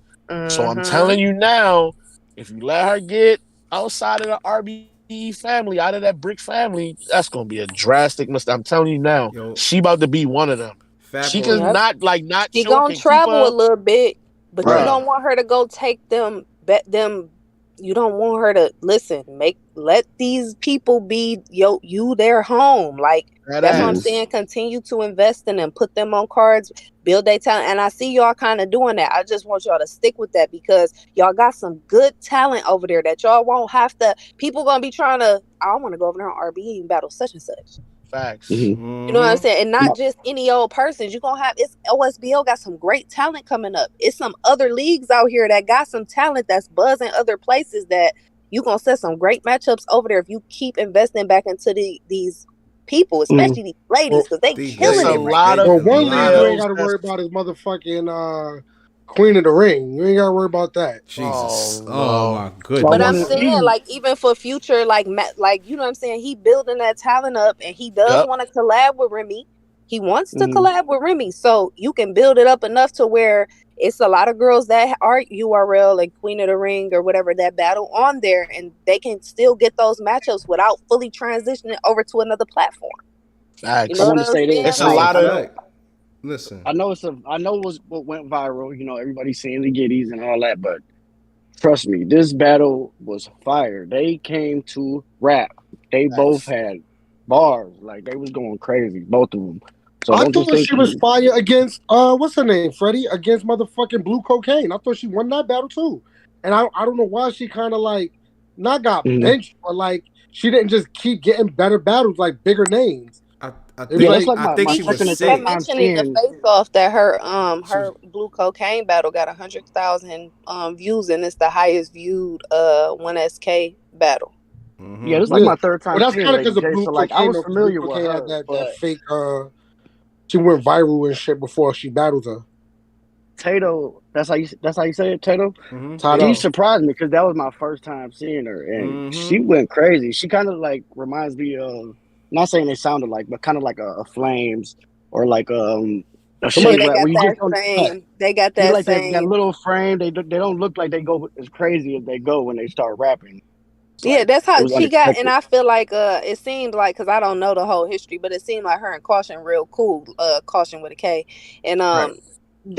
So I'm telling you now, if you let her get outside of the RB family, out of that brick family, that's gonna be a drastic mistake. I'm telling you now, she about to be one of them. She can not She gonna travel a little bit, but you don't want her to go take them. You don't want her to let these people be you their home. Like that's what I'm saying. Continue to invest in them, put them on cards, build their talent. And I see y'all kind of doing that. I just want y'all to stick with that because y'all got some good talent over there that y'all won't have to. People gonna be trying to. I want to go over there on RB and battle such and such. Facts. You know what I'm saying? And not just any old person. You're gonna have OSBL got some great talent coming up. It's some other leagues out here that got some talent that's buzzing other places that you gonna set some great matchups over there if you keep investing back into these people, especially these ladies, because they killing it. One league you ain't gotta worry about is motherfucking Queen of the Ring. You ain't gotta worry about that. Jesus. Oh my goodness. But I'm saying, like, even for future, like you know what I'm saying, he building that talent up, and he does want to collab with Remy. He wants to collab with Remy, so you can build it up enough to where it's a lot of girls that are URL and Queen of the Ring or whatever that battle on there, and they can still get those matchups without fully transitioning over to another platform. Facts. You know what I'm saying? It's a lot of. Listen, I know it was what went viral. You know, everybody's seeing the giddies and all that, but Trust me, this battle was fire. They came to rap. They both had bars. Like, they was going crazy, both of them. So I don't just thought think she was fire against what's her name, Freddie, against motherfucking Blue Cocaine. I thought she won that battle too, and I don't know why she kind of like not got benched, but like she didn't just keep getting better battles like bigger names. I think she was sick. Mentioning the face off that her Blue Cocaine battle got 100,000 views, and it's the highest viewed 1SK battle. Mm-hmm. Yeah, this is like my third time. Well, that's kind of because the Blue Cocaine, I was familiar with her. Had that fake. She went viral and shit before she battled her. Tato, that's how you say it, Tato. Mm-hmm. She surprised me because that was my first time seeing her, and she went crazy. She kind of like reminds me of, not saying they sounded like, but kind of like a Flames or like a Shade Rat. They got that like same that little frame. They don't look like they go as crazy as they go when they start rapping. Yeah, that's how she got, and I feel like it seemed like, because I don't know the whole history, but it seemed like her and Caution real cool. Caution with a K, and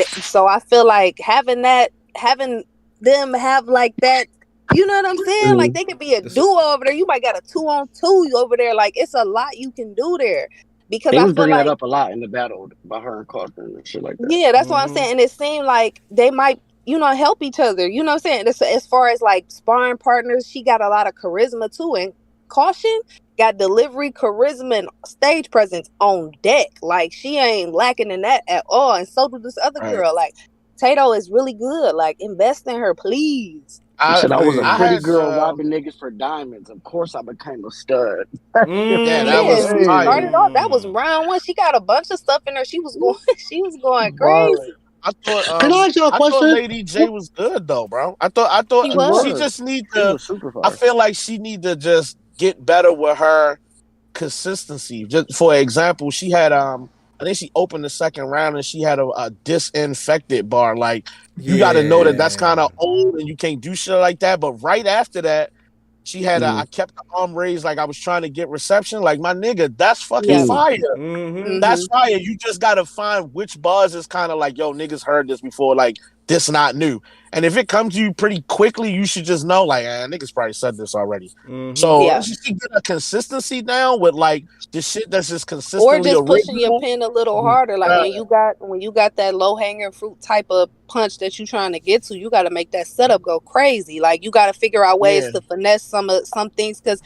so I feel like having them have like that, you know what I'm saying? Like they could be a duo over there. You might got a 2-on-2 over there. Like it's a lot you can do there. Because they I was feel bringing like that up a lot in the battle by her and Caution and shit like that. Yeah, that's what I'm saying, and it seemed like they might, help each other. You know what I'm saying? As far as like sparring partners, she got a lot of charisma too, and Caution got delivery, charisma, and stage presence on deck. Like she ain't lacking in that at all, and so do this other girl. Like Tato is really good. Like invest in her, please. I was a pretty girl robbing niggas for diamonds. Of course, I became a stud. That was started off. That was round one. She got a bunch of stuff in her. She was going crazy. I thought. Can I ask you a question? I thought Lady J was good though, bro. I thought she just need to. I feel like she need to just get better with her consistency. Just for example, she had I think she opened the second round and she had a disinfected bar. Like you got to know that's kind of old and you can't do shit like that. But right after that, she had I kept the arm raised like I was trying to get reception. Like my nigga, that's fucking fire. That's fire. You just gotta find which bars is kind of like, yo, niggas heard this before. Like this not new. And if it comes to you pretty quickly, you should just know like, niggas probably said this already. So she can get a consistency down with like the shit that's just consistently or just pushing your pen a little harder. Like when you got that low hanging fruit type of punch that you're trying to get to, you got to make that setup go crazy. Like you got to figure out ways to finesse some things, because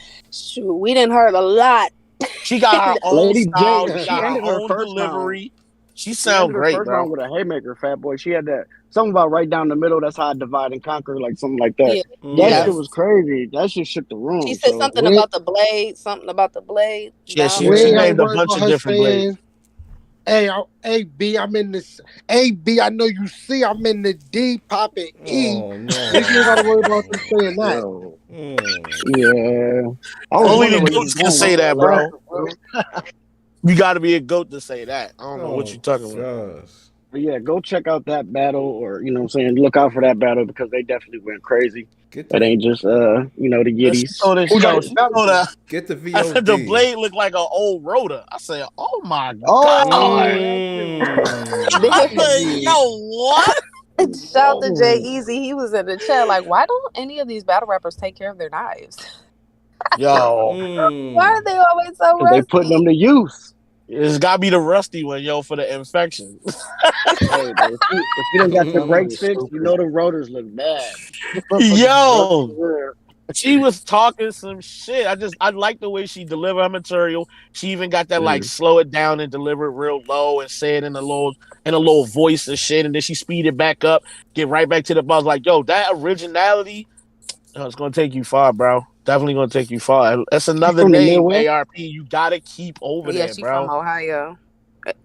we didn't heard a lot. She got her own style. She got her own delivery. She sound great, first bro. round with a haymaker, Fat Boy. She had that something about right down the middle. That's how I divide and conquer, like something like that. That shit was crazy. That shit shook the room. She said something about the blade. Something about the blade. Yeah, she named a bunch of different blades. Hey, B, I'm in this. Hey, B, I know you see I'm in the D, popping E. Oh, no. You gotta worry about them saying that. Yeah. Only the goats can say that, bro. You got to be a goat to say that. I don't know what you're talking about. But yeah, go check out that battle, or you know what I'm saying, look out for that battle because they definitely went crazy. It ain't just the Yiddies. Get the VOD. The blade looked like an old rotor. I said, "Oh my god!" Yo, what? Shout out to Jay Easy. He was in the chat like, why don't any of these battle rappers take care of their knives? Yo, why are they always so rusty? They putting them to use. It's gotta be the rusty one, yo, for the infection. Hey, bro, if you don't got the brakes fixed, you know the rotors look bad. Yo, she was talking some shit. I like the way she delivered her material. She even got that like slow it down and deliver it real low and say it in a little voice and shit, and then she speed it back up, get right back to the buzz. Like, yo, that originality, it's gonna take you far, bro. Definitely gonna take you far. That's another name, ARP. You gotta keep over there, she bro. from Ohio.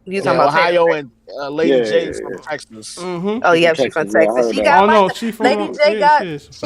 You talking about Ohio and Lady J is from Texas. Oh yeah, she's from Texas. She got Lady J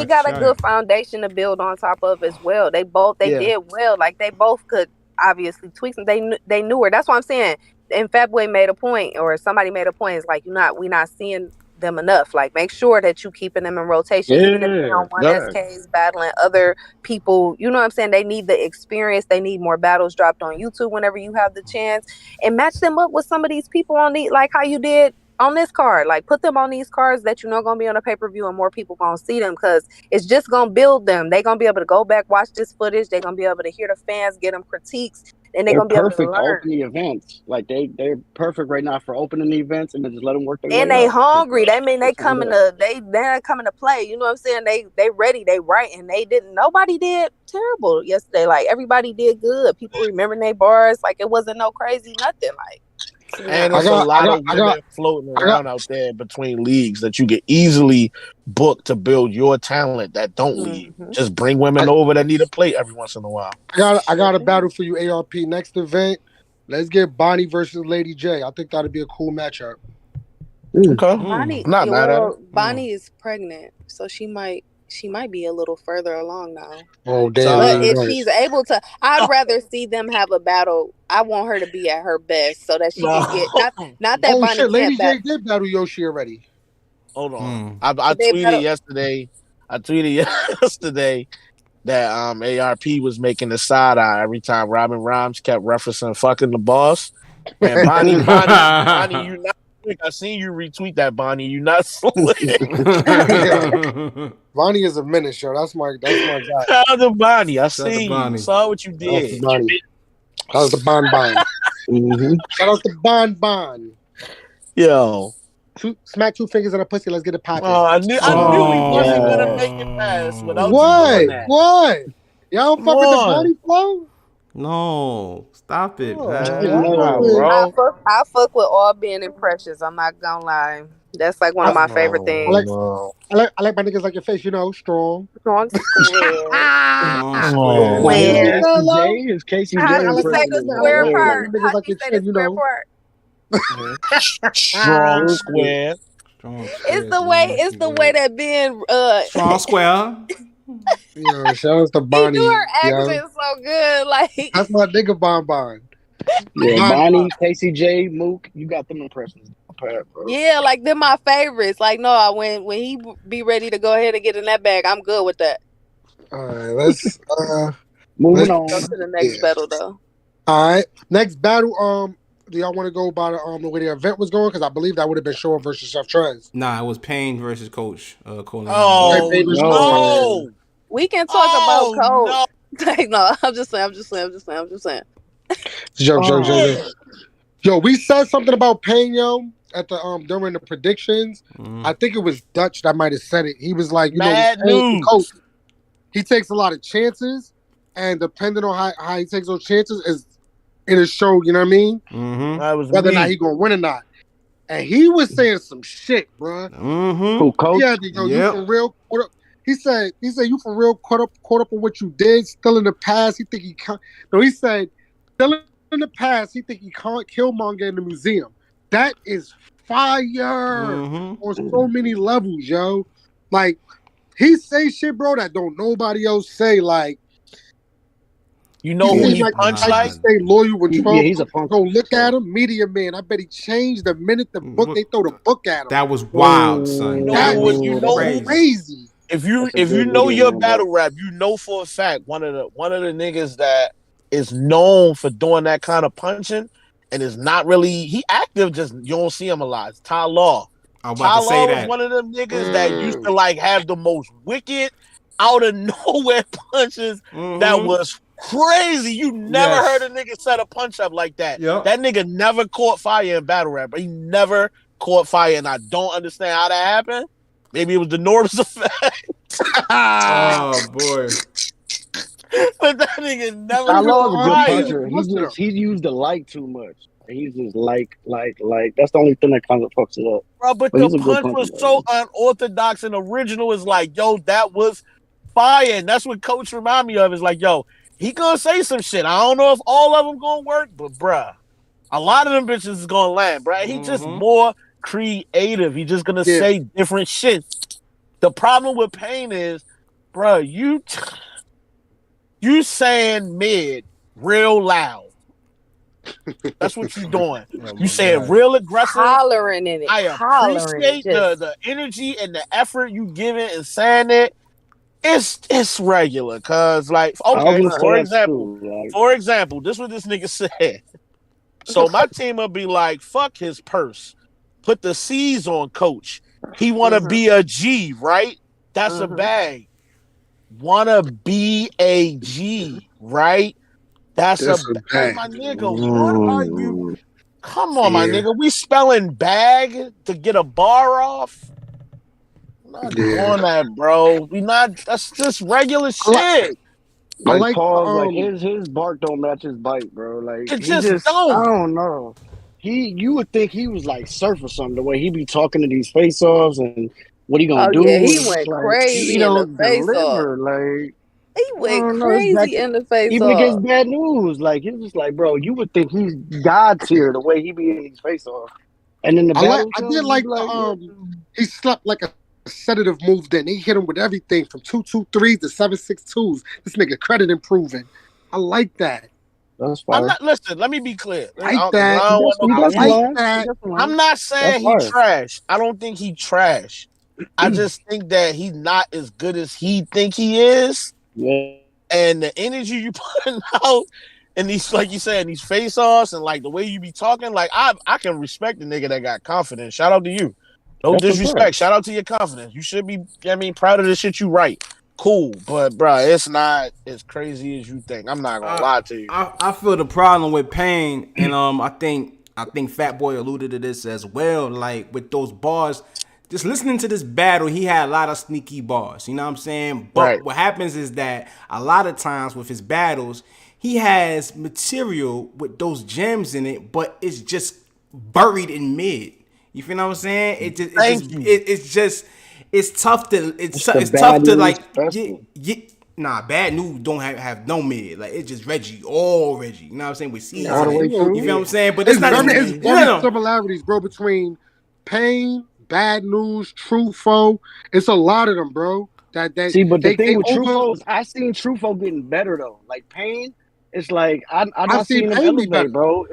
got a good foundation to build on top of as well. They did well. Like they both could obviously tweak them. They knew her. That's what I'm saying. And Fatboy made a point, or somebody made a point. It's like we're not seeing them enough. Like make sure that you keeping them in rotation, even if they're on one SKs battling other people. You know what I'm saying? They need the experience. They need more battles dropped on YouTube whenever you have the chance, and match them up with some of these people on the, like how you did on this card. Like, put them on these cards that you know gonna be on a pay-per-view and more people gonna see them, because it's just gonna build them. They gonna be able to go back, watch this footage. They're gonna be able to hear the fans, get them critiques, and they're gonna be able to perfect to learn. open the events. Like they're perfect right now for opening the events, and then just let them work their way And they up. hungry. That mean they're coming to play. You know what I'm saying? They ready. They right, and nobody did terrible yesterday. Like, everybody did good. People remembering their bars. Like, it wasn't no crazy nothing. Like, and there's a lot of women floating around out there between leagues that you can easily book to build your talent that don't leave. Just bring women over that need a plate every once in a while. I got a battle for you, ARP. Next event, let's get Bonnie versus Lady J. I think that'd be a cool matchup. Okay. Bonnie, I'm not mad at it. Bonnie is pregnant, so she might be a little further along now. Oh, damn. But if she's able to, I'd rather see them have a battle. I want her to be at her best so that she can get not that Bonnie shit, Lady can't J did battle Yoshi already. Hold on. I tweeted yesterday. That ARP was making the side eye every time Robin Rhymes kept referencing fucking the boss. Man, Bonnie, you not slick. I seen you retweet that, Bonnie. You not slick. Bonnie is a menace, yo. That's my guy. Shout out to Bonnie. I see you. Saw what you did. Shout out to Bon Bon. Shout out to Bon Bon. Yo. Smack 2 fingers in a pussy. Let's get it popping. I knew he wasn't gonna make it past without What? Y'all don't fuck with the Bonnie flow? No, stop it, man. I fuck with all being impressions. I'm not gonna lie. That's like one of my favorite things. I like my niggas like your face, you know, strong. Strong square. Is Casey J? How do you say the square part? How do you say the square part? Strong square. It's the way that being strong square. Yo, shout out to Bonnie. He do her accent so good. Like, that's my nigga Bon Bon. Yeah, Bonnie, Casey J, Mook, you got them impressions. Yeah, like they're my favorites. Like, no, when he be ready to go ahead and get in that bag, I'm good with that. All right, let's moving on to the next battle though. All right, next battle. Do y'all want to go by the way the event was going? Because I believe that would have been Showoff versus Chef Trez. Nah, it was Payne versus Coach Colin. No. We can talk about Coach. No. Like, no, I'm just saying. Joke. Yo, we said something about Payne, yo, at the during the predictions. I think it was Dutch that might have said it. He was like, Coach, he takes a lot of chances, and depending on how he takes those chances, it'll show, you know what I mean? Whether or not he gonna win or not. And he was saying some shit, bro. Who, Coach? Yeah, you for real caught up. He said you for real caught up on what you did, still in the past. He think he can't. No, he said still in the past. He think he can't kill Manga in the museum. That is fire on so many levels, yo. Like, he say shit, bro, that don't nobody else say. Like, you know who he punch like? Stay loyal with Trump. Yeah, he's a punk. Go look at him, media man. I bet he changed the minute the book they throw the book at him. That was wild, son. That was crazy. If you know your battle rap, you know for a fact one of the niggas that is known for doing that kind of punching and is not really he active. Just you don't see him a lot. It's Ty Law. Ty Law was one of them niggas that used to like have the most wicked out of nowhere punches that was crazy. You never heard a nigga set a punch up like that. Yep. That nigga never caught fire in battle rap. He never caught fire, and I don't understand how that happened. Maybe it was the Norbs effect. Oh boy! But that nigga never. I love a good puncher. He's used the light too much. He's just like. That's the only thing that kind of fucks it up. Bro, but the punch was so unorthodox and original. Is like, yo, that was fire, and that's what Coach remind me of. Is like, yo, he gonna say some shit. I don't know if all of them gonna work, but bruh, a lot of them bitches is gonna land, bruh. He just more creative. He just gonna say different shit. The problem with Payne is, bruh, you saying mid real loud. That's what you doing. You saying real aggressive. Hollering in it. I appreciate the energy and the effort you giving and saying it. It's regular, cause like for example, this what this nigga said. So my team will be like, fuck his purse. put the C's on Coach. He want to be a G, right? That's a bag. Want to be a G, right? That's a bag. My nigga, what are you? Come on, my nigga. We spelling bag to get a bar off? Not doing that, bro. We not. That's just regular shit. Like Paul, like his bark don't match his bite, bro. Like it he just don't. I don't know. You would think he was like Surf or something. The way he be talking to these face offs and what he gonna do? Yeah, he went crazy he in don't the face deliver. off. Like He went crazy in the face even off. against Bad News. Like it's just like, bro, you would think he's God tier the way he be in these face offs. And then the battle, I did like he slept like a sedative moved in. He hit him with everything from 2-2-3s to 7-6-2s. This nigga credit improving. I like that. That's fine. I'm not. Listen, let me be clear. I like that. I'm not saying he trash. I don't think he trash. I just think that he's not as good as he think he is. Yeah. And the energy you putting out, and these, like you said, these face-offs, and like the way you be talking, like I can respect the nigga that got confidence. Shout out to you. No disrespect. Shout out to your confidence. You should be, proud of the shit you write. Cool, but bro, it's not as crazy as you think. I'm not gonna lie to you. I feel the problem with Pain, and I think Fat Boy alluded to this as well. Like with those bars, just listening to this battle, he had a lot of sneaky bars. You know what I'm saying? But what happens is that a lot of times with his battles, he has material with those gems in it, but it's just buried in mid. You feel what I'm saying? It's tough to like. Nah, Bad News don't have no mid. Like it's just Reggie, all Reggie. You know what I'm saying? We see you feel what I'm saying? But it's not very similarities, bro, between Pain, Bad News, Trufo. It's a lot of them, bro. But the thing with Trufo is I seen Trufo getting better though. Like Pain, it's like I'm not seeing him elevate, bro.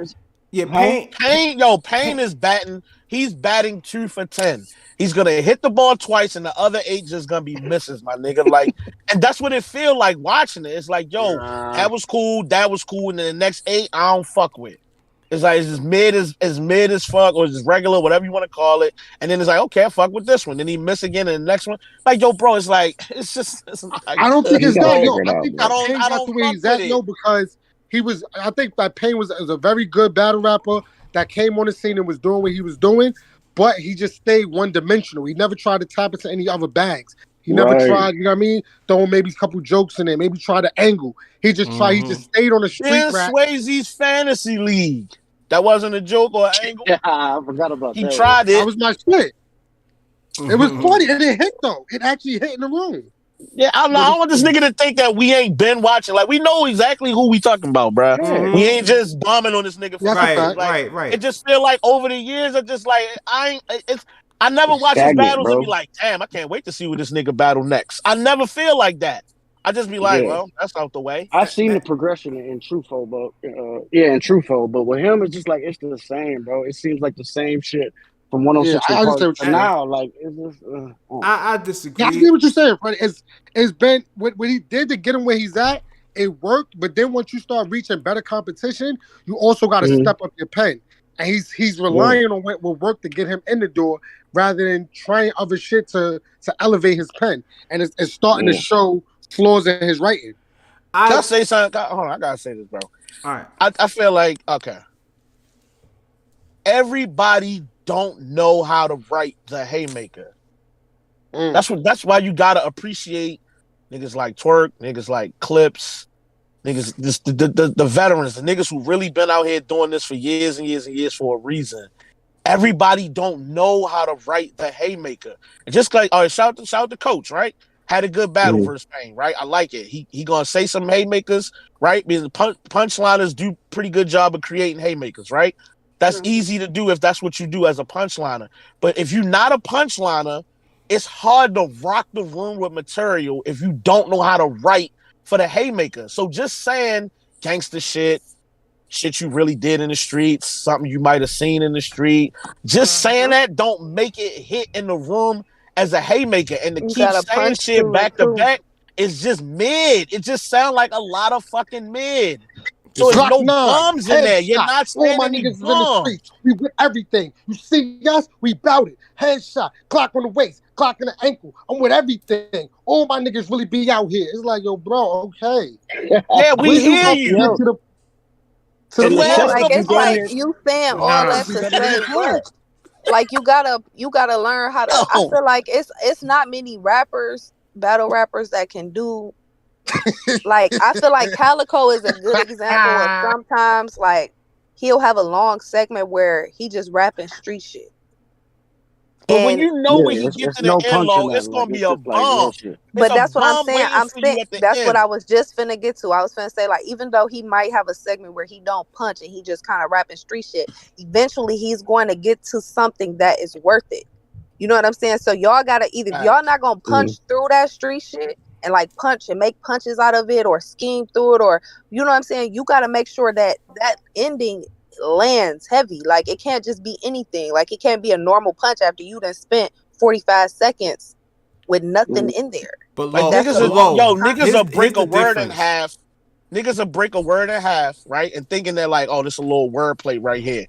Pain is batting. He's batting 2 for 10. He's gonna hit the ball twice, and the other 8 just gonna be misses, my nigga. Like, and that's what it feel like watching it. It's like, that was cool, and then the next 8 I don't fuck with. It's like it's just mid as fuck, or just regular, whatever you want to call it. And then it's like, okay, I fuck with this one. Then he miss again in the next one. Like, bro, it's like it's like, I don't think it's that. I think that Pain got to where he's at, because he was. I think that Pain was a very good battle rapper that came on the scene and was doing what he was doing, but he just stayed one-dimensional. He never tried to tap into any other bags. He never tried, you know what I mean? Throwing maybe a couple jokes in there, maybe try to angle. He just tried, he just stayed on the street rap. Swayze's Fantasy League. That wasn't a joke or an angle. Yeah, I forgot about that. He tried it. That was my shit. It was funny, and it hit, though. It actually hit in the room. Yeah, I don't want this nigga to think that we ain't been watching. Like, we know exactly who we talking about, bro. We ain't just bombing on this nigga. Right. It just feel like over the years, I just like I never watch his battles and be like, damn, I can't wait to see what this nigga battle next. I never feel like that. I just be like, well, that's out the way. I've seen the progression in Trufo, but with him, it's just like it's the same, bro. It seems like the same shit. From 106 to now, like it's just. I disagree. I see what you're saying, Freddie. It's been what he did to get him where he's at. It worked, but then once you start reaching better competition, you also got to step up your pen. And he's relying on what will work to get him in the door, rather than trying other shit to elevate his pen. And it's starting to show flaws in his writing. Can I say something? Hold on, I gotta say this, bro. All right. I feel like everybody don't know how to write the haymaker. That's why you gotta appreciate niggas like Twerk, niggas like Clips, niggas the veterans, the niggas who really been out here doing this for years and years and years for a reason. Everybody don't know how to write the haymaker. And just like shout out to Coach, right? Had a good battle versus Pain, right? I like it. He gonna say some haymakers, right? Because punchliners do pretty good job of creating haymakers, right? That's easy to do if that's what you do as a punchliner. But if you're not a punchliner, it's hard to rock the room with material if you don't know how to write for the haymaker. So just saying gangster shit you really did in the streets, something you might have seen in the street, just saying that don't make it hit in the room as a haymaker. And to keep saying shit back to back is just mid. It just sounds like a lot of fucking mid. So there's no 9, bombs in there. You're not all my standing niggas is in the streets. We with everything. You see us, we bout it. Headshot, Glock on the waist, Glock in the ankle. I'm with everything. All my niggas really be out here. It's like, yo, bro, okay. Yeah, we hear you. Get to the like it's like you saying all that to say what? Like you gotta learn how to. I feel like it's not many battle rappers that can do. Like I feel like Calico is a good example of sometimes like he'll have a long segment where he just rapping street shit. But when you know when he gets to the end low, it's gonna be a bomb. But that's what I'm saying. That's what I was just finna get to. I was finna say, like, even though he might have a segment where he don't punch and he just kind of rapping street shit, eventually he's going to get to something that is worth it. You know what I'm saying? So y'all gotta either y'all not gonna punch through that street shit and like punch and make punches out of it or scheme through it, or you know what I'm saying? You gotta make sure that ending lands heavy. Like it can't just be anything. Like it can't be a normal punch after you done spent 45 seconds with nothing in there. But like niggas will break a word in half. Niggas will break a word in half, right? And thinking they're like, oh, this is a little wordplay right here.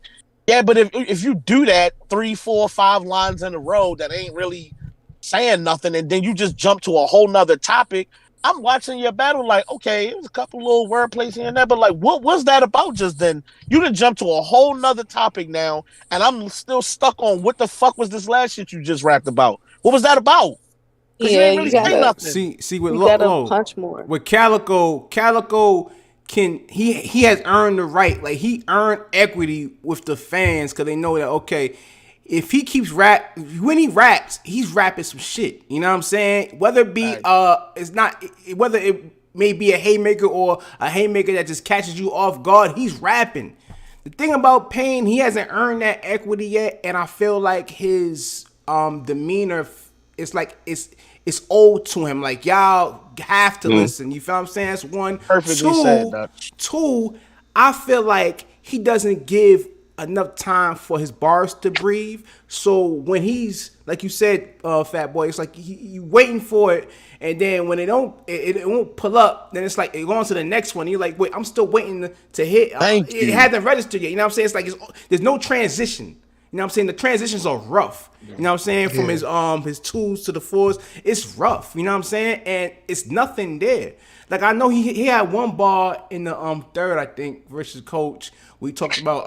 Yeah, but if you do that 3, 4, 5 lines in a row that ain't really saying nothing, and then you just jump to a whole nother topic, I'm watching your battle like, okay, it was a couple little wordplays here and there, but like, what was that about just then? You done jumped to a whole nother topic now, and I'm still stuck on what the fuck was this last shit you just rapped about? What was that about? Yeah, you gotta see with you gotta punch more. With Calico can he has earned the right, like he earned equity with the fans because they know that okay, if he keeps when he raps, he's rapping some shit. You know what I'm saying? Whether it be whether it may be a haymaker or a haymaker that just catches you off guard, he's rapping. The thing about Pain, he hasn't earned that equity yet, and I feel like his demeanor, it's like it's old to him. Like y'all have to listen. You feel what I'm saying? That's one. Perfectly said, Doc. Two, I feel like he doesn't give enough time for his bars to breathe. So when he's like you said, Fat Boy, it's like you waiting for it, and then when it won't pull up, then it's like it goes on to the next one. You're like, wait, I'm still waiting to hit. It hasn't registered yet. You know what I'm saying? It's like there's no transition. You know what I'm saying? The transitions are rough. You know what I'm saying? From his 2s to the 4s, it's rough. You know what I'm saying? And it's nothing there. Like I know he had one bar in the 3rd, I think, versus Coach. We talked about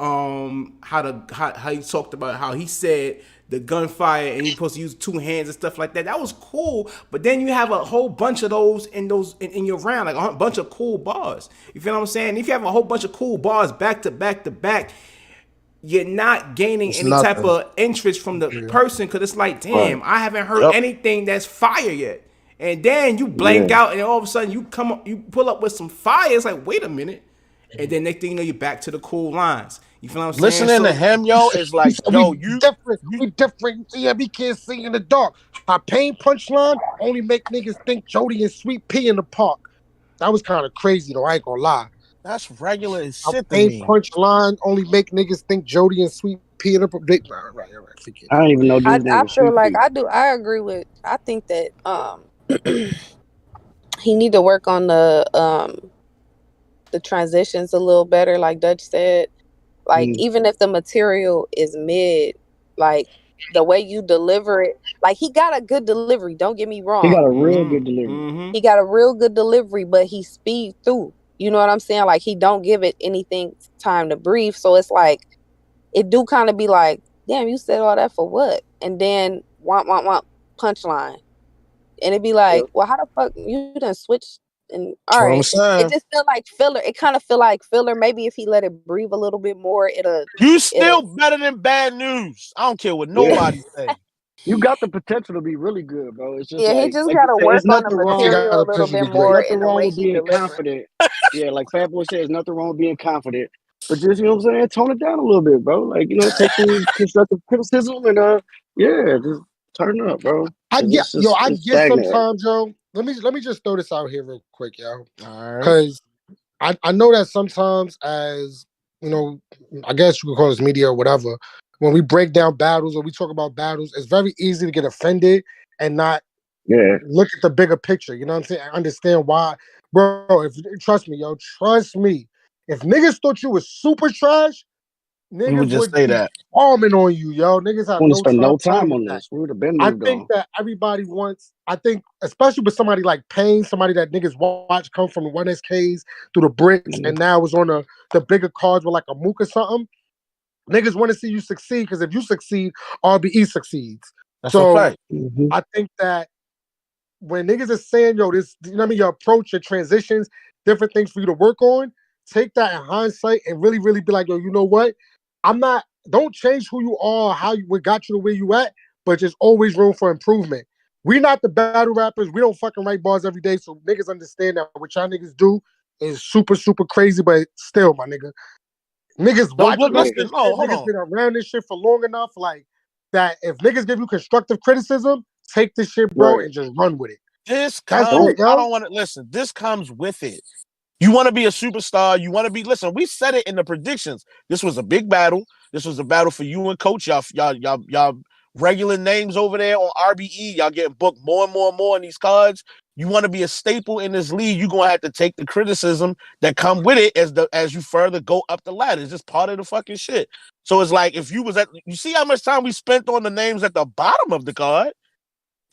how he talked about how he said the gunfire and he's supposed to use 2 hands and stuff like that. That was cool. But then you have a whole bunch of those in your round, like a bunch of cool bars. You feel what I'm saying? If you have a whole bunch of cool bars back to back to back, you're not gaining any type of interest from the person because it's like, damn, I haven't heard anything that's fire yet. And then you blank out, and all of a sudden you pull up with some fire. It's like, wait a minute, and then next thing you know, you're back to the cool lines. You feel what I'm saying? Listening to him, yo, is like, yo, you different. Yeah, we can't sing in the dark. Our Pain punchline only make niggas think Jody and Sweet Pea in the park. That was kind of crazy though. I ain't gonna lie. That's regular as shit to me. Pain punchline only make niggas think Jody and Sweet Pea in the park. Right. I don't even know. I feel like I do. I agree with. I think that he need to work on the transitions a little better, like Dutch said. Like even if the material is mid, like the way you deliver it, like he got a good delivery. Don't get me wrong. He got a real good delivery. He got a real good delivery, but he speed through. You know what I'm saying? Like he don't give it anything time to breathe. So it's like it do kind of be like, damn, you said all that for what? And then want punchline. And it'd be like, well, how the fuck you done switched? And all right, it just feel like filler. It kind of feel like filler. Maybe if he let it breathe a little bit more, You still better than Bad News. I don't care what nobody say. You got the potential to be really good, bro. It's just he just gotta work on the material a little bit more. Nothing wrong with being confident. Yeah, like Fat Boy says, nothing wrong with being confident. But just, you know what I'm saying, tone it down a little bit, bro. Like, you know, take some constructive criticism and just turn up, bro. I get sometimes, yo. Let me just throw this out here real quick, yo. All right. Because I know that sometimes, as you know, I guess you could call this media or whatever, when we break down battles or we talk about battles, it's very easy to get offended and not look at the bigger picture. You know what I'm saying? I understand why, bro. Trust me, If niggas thought you was super trash, niggas just would say be that. bombing on you, yo. Niggas have want to no spend no time time on with this. We would have been I moved think on. that everybody wants. I think, especially with somebody like Payne, somebody that niggas watch come from the 1SKs through the bricks, and now is on the bigger cards with like a Mook or something. Niggas want to see you succeed because if you succeed, RBE succeeds. That's so a fact. I think that when niggas are saying, yo, this, you know what I mean, your approach, your transitions, different things for you to work on, take that in hindsight and really, really be like, yo, you know what? Don't change who you are, what got you to where you at, but just always room for improvement. We not the battle rappers. We don't fucking write bars every day, so niggas understand that what y'all niggas do is super, super crazy, but still, my nigga. Niggas watching this shit, niggas been around this shit for long enough, like, that if niggas give you constructive criticism, take this shit, bro, and just run with it. This comes, I don't want to listen. This comes with it. You want to be a superstar. You want to be. Listen, we said it in the predictions. This was a big battle. This was a battle for you and Coach. Y'all regular names over there on RBE. Y'all getting booked more and more and more in these cards. You want to be a staple in this league. You're gonna have to take the criticism that come with it as you further go up the ladder. It's just part of the fucking shit. So it's like if you was you see how much time we spent on the names at the bottom of the card.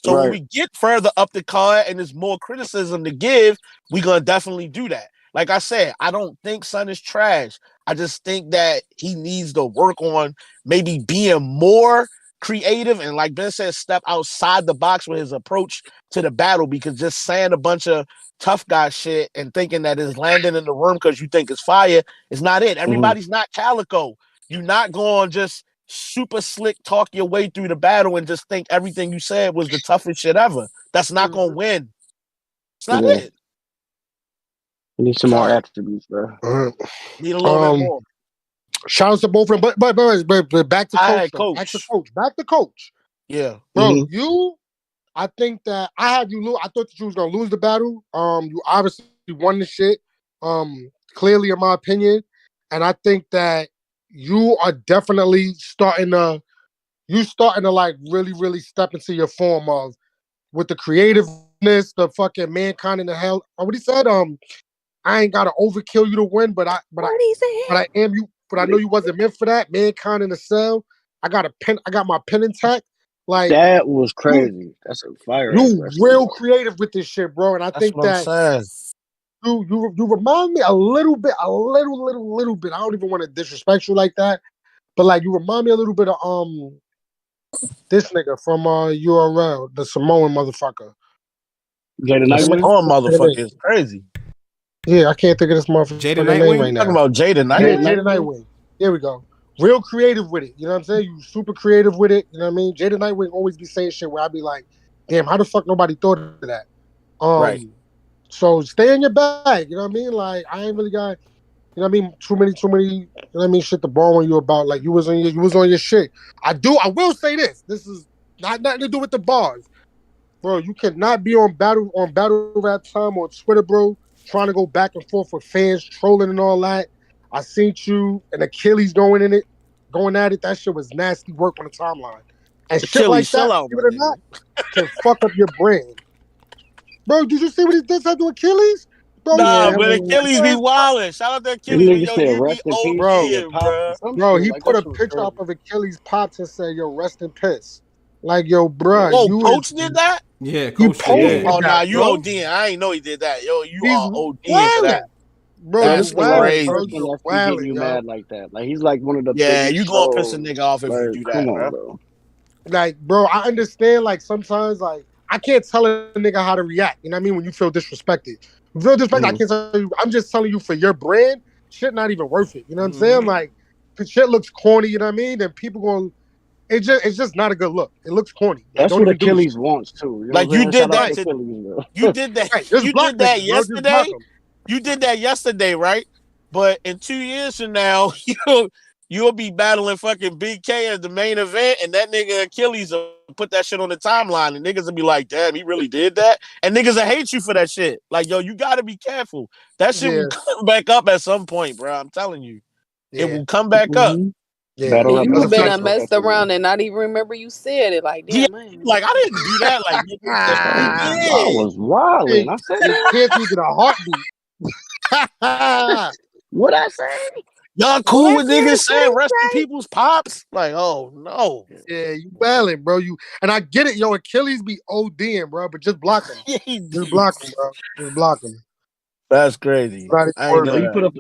So when we get further up the card and there's more criticism to give, we're gonna definitely do that. Like I said, I don't think Son is trash. I just think that he needs to work on maybe being more creative and, like Ben said, step outside the box with his approach to the battle, because just saying a bunch of tough guy shit and thinking that it's landing in the room because you think it's fire is not it. Everybody's not Calico. You're not going just super slick talk your way through the battle and just think everything you said was the toughest shit ever. That's not going to win. It's not it. You need some more attributes, bro. Need a little bit more. Shout out to both of them, but back to Coach. Back to Coach. Yeah, bro. I think that I had you lose. I thought that you was gonna lose the battle. You obviously won the shit. Clearly, in my opinion, and I think that you are definitely starting to like really, really step into your form of with the creativeness, the fucking mankind in the hell. What he said, I ain't gotta overkill you to win, but I am you. But I know you wasn't meant for that. Mankind in the cell. I got my pen intact. Like that was crazy. That's a fire. You real creative with this shit, bro. And I think that you remind me a little bit. I don't even want to disrespect you like that, but like you remind me a little bit of this nigga from URL, the Samoan motherfucker. The Samoan motherfucker is crazy. Yeah, I can't think of this motherfucker name right now. Talking about Jada Nightwing? Yeah, Jada Nightwing. Here we go. Real creative with it. You know what I'm saying? You super creative with it. You know what I mean? Jada Nightwing always be saying shit where I be like, damn, how the fuck nobody thought of that? Right. So stay in your bag. You know what I mean? Like, I ain't really got, you know what I mean? Too many, you know what I mean? Shit to borrow on you about. Like, you was on your shit. I will say this. This is nothing to do with the bars. Bro, you cannot be on battle rap time on Twitter, bro, trying to go back and forth with fans, trolling and all that. I seen you and Achilles going at it. That shit was nasty work on the timeline. And shit like that, believe it or not, can fuck up your brand. Bro, did you see what he did to Achilles? Bro, but Achilles be wildin'. Shout out to Achilles. Bro, he put a picture up of Achilles pops and said, yo, rest in piss. Like, yo, bro. Oh, Coach did that? Yeah, Coach did. Oh, nah, you ODing. I ain't know he did that. Yo, you are ODing for that. Bro, that's crazy. You mad like that? Like he's like one of the you gonna piss a nigga off if you do that, come on, bro. Like, bro, I understand. Like sometimes, like I can't tell a nigga how to react. You know what I mean? When you feel disrespected, I can't tell you. I'm just telling you for your brand, shit not even worth it. You know what I'm saying? Like, if shit looks corny. You know what I mean? Then people going. It's just not a good look. It looks corny. That's what Achilles wants too. You know like you did that. You did that. You did that yesterday. You did that yesterday, right? But in 2 years from now, you'll be battling fucking Big K as the main event, and that nigga Achilles will put that shit on the timeline, and niggas will be like, damn, he really did that? And niggas will hate you for that shit. Like, yo, you gotta be careful. That shit will come back up at some point, bro. I'm telling you. It will come back up. Yeah, you been messed around and not even remember you said it. Like, damn, like I didn't do that. Like, I was wilding. I said you can't do it a heartbeat. What I say? Y'all cool with niggas saying rest in people's pops? Like, oh no. Yeah, you bailing, bro. And I get it, yo. Achilles be ODing, bro, but just block him. Just block him, bro. Just block him. That's crazy.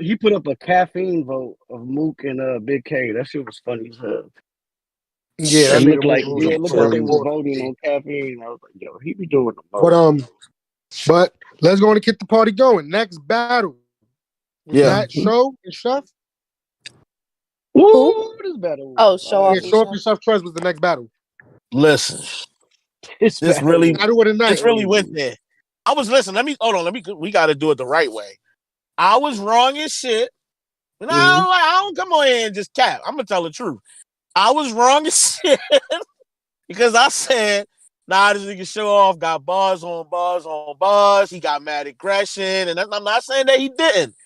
He put up a caffeine vote of Mook and Big K. That shit was funny as hell. Yeah, it looked like they were voting on caffeine. I was like, yo, he be doing the most. But let's go and get the party going. Next battle. Was that Show and Chef? Ooh, this battle. Oh, Showoff. Yeah, Showoff and Chef Trez was the next battle. Listen, this really went there. I was listening. We got to do it the right way. I was wrong as shit. And I don't come on here and just cap. I'm gonna tell the truth. I was wrong as shit because I said, nah, this nigga Showoff got bars on bars on bars. He got mad aggression, and I'm not saying that he didn't.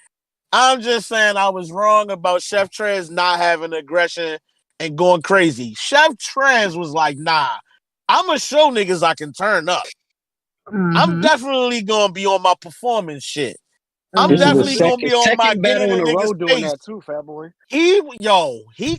I'm just saying I was wrong about Chef Trez not having aggression and going crazy. Chef Trez was like, nah, I'm going to show niggas I can turn up. Mm-hmm. I'm definitely going to be on my performance shit. I'm definitely going to be on my get in a nigga's face. That too, fat boy. He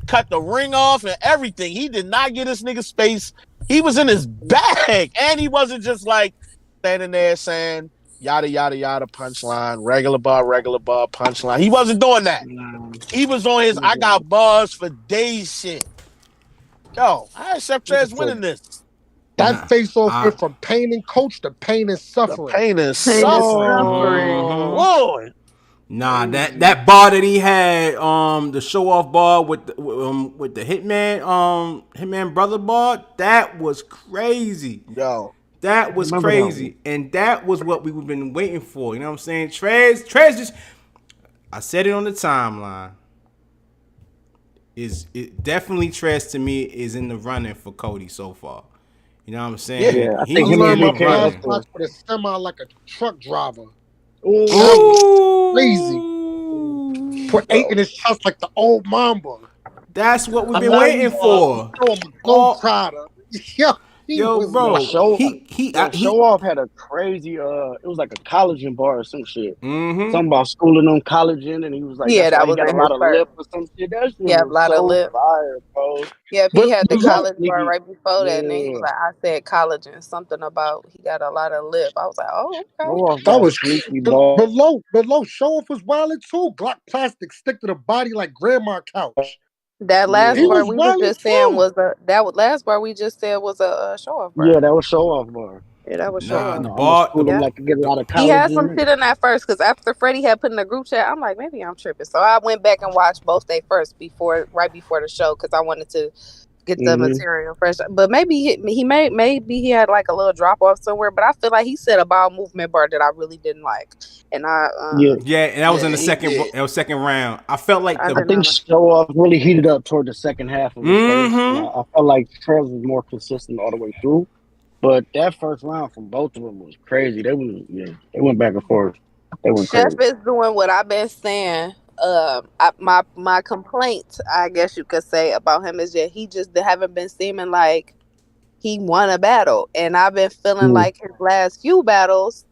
cut the ring off and everything. He did not get his nigga's space. He was in his bag. And he wasn't just like standing there saying, yada, yada, yada, punchline, regular bar, punchline. He wasn't doing that. He was on his, I got bars for days shit. Yo, I had Chef Trez winning this. That face-off went from pain and coach to pain and suffering. Lord. Nah, that bar that he had, the Showoff bar with the Hitman brother bar, that was crazy. Yo. That was crazy. And that was what we've been waiting for. You know what I'm saying? Trez just, I said it on the timeline. It definitely Trez to me is in the running for Cody so far. You know what I'm saying? Yeah, I think him and Big K with a semi like a truck driver. Ooh. Crazy. Put 8 in his chest like the old Mamba. That's what we've been waiting for. Yo, bro, Showoff had a crazy. It was like a collagen bar or some shit. Mm-hmm. Something about schooling on collagen, and he was like, "Yeah, that was got a lot of lip or some shit." That shit a lot of lip. Fire, bro. Yeah, he had the collagen bar right before that, and then he was like, "I said collagen, something about he got a lot of lip." I was like, "Oh, okay." That was sneaky, bro. Below, Showoff was wilding too. Glock plastic stick to the body like grandma couch. That last bar we was just saying was last bar we just said was a Showoff bar. Yeah, that was Showoff bar. Yeah, that was Showoff. The bar. Like to get a lot of he had some shit in that first because after Freddie had put in the group chat, I'm like, maybe I'm tripping. So I went back and watched both day first right before the show because I wanted to get the material fresh. But maybe he had like a little drop off somewhere. But I feel like he said a bowel movement bar that I really didn't like, and and that was in the second round. I felt like I think Showoff really heated up toward the second half of the first. I felt like Trez was more consistent all the way through. But that first round from both of them was crazy. They went back and forth. They went crazy. Chef is doing what I've been saying. My complaint, I guess you could say, about him is that he just haven't been seeming like he won a battle, and I've been feeling like his last few battles.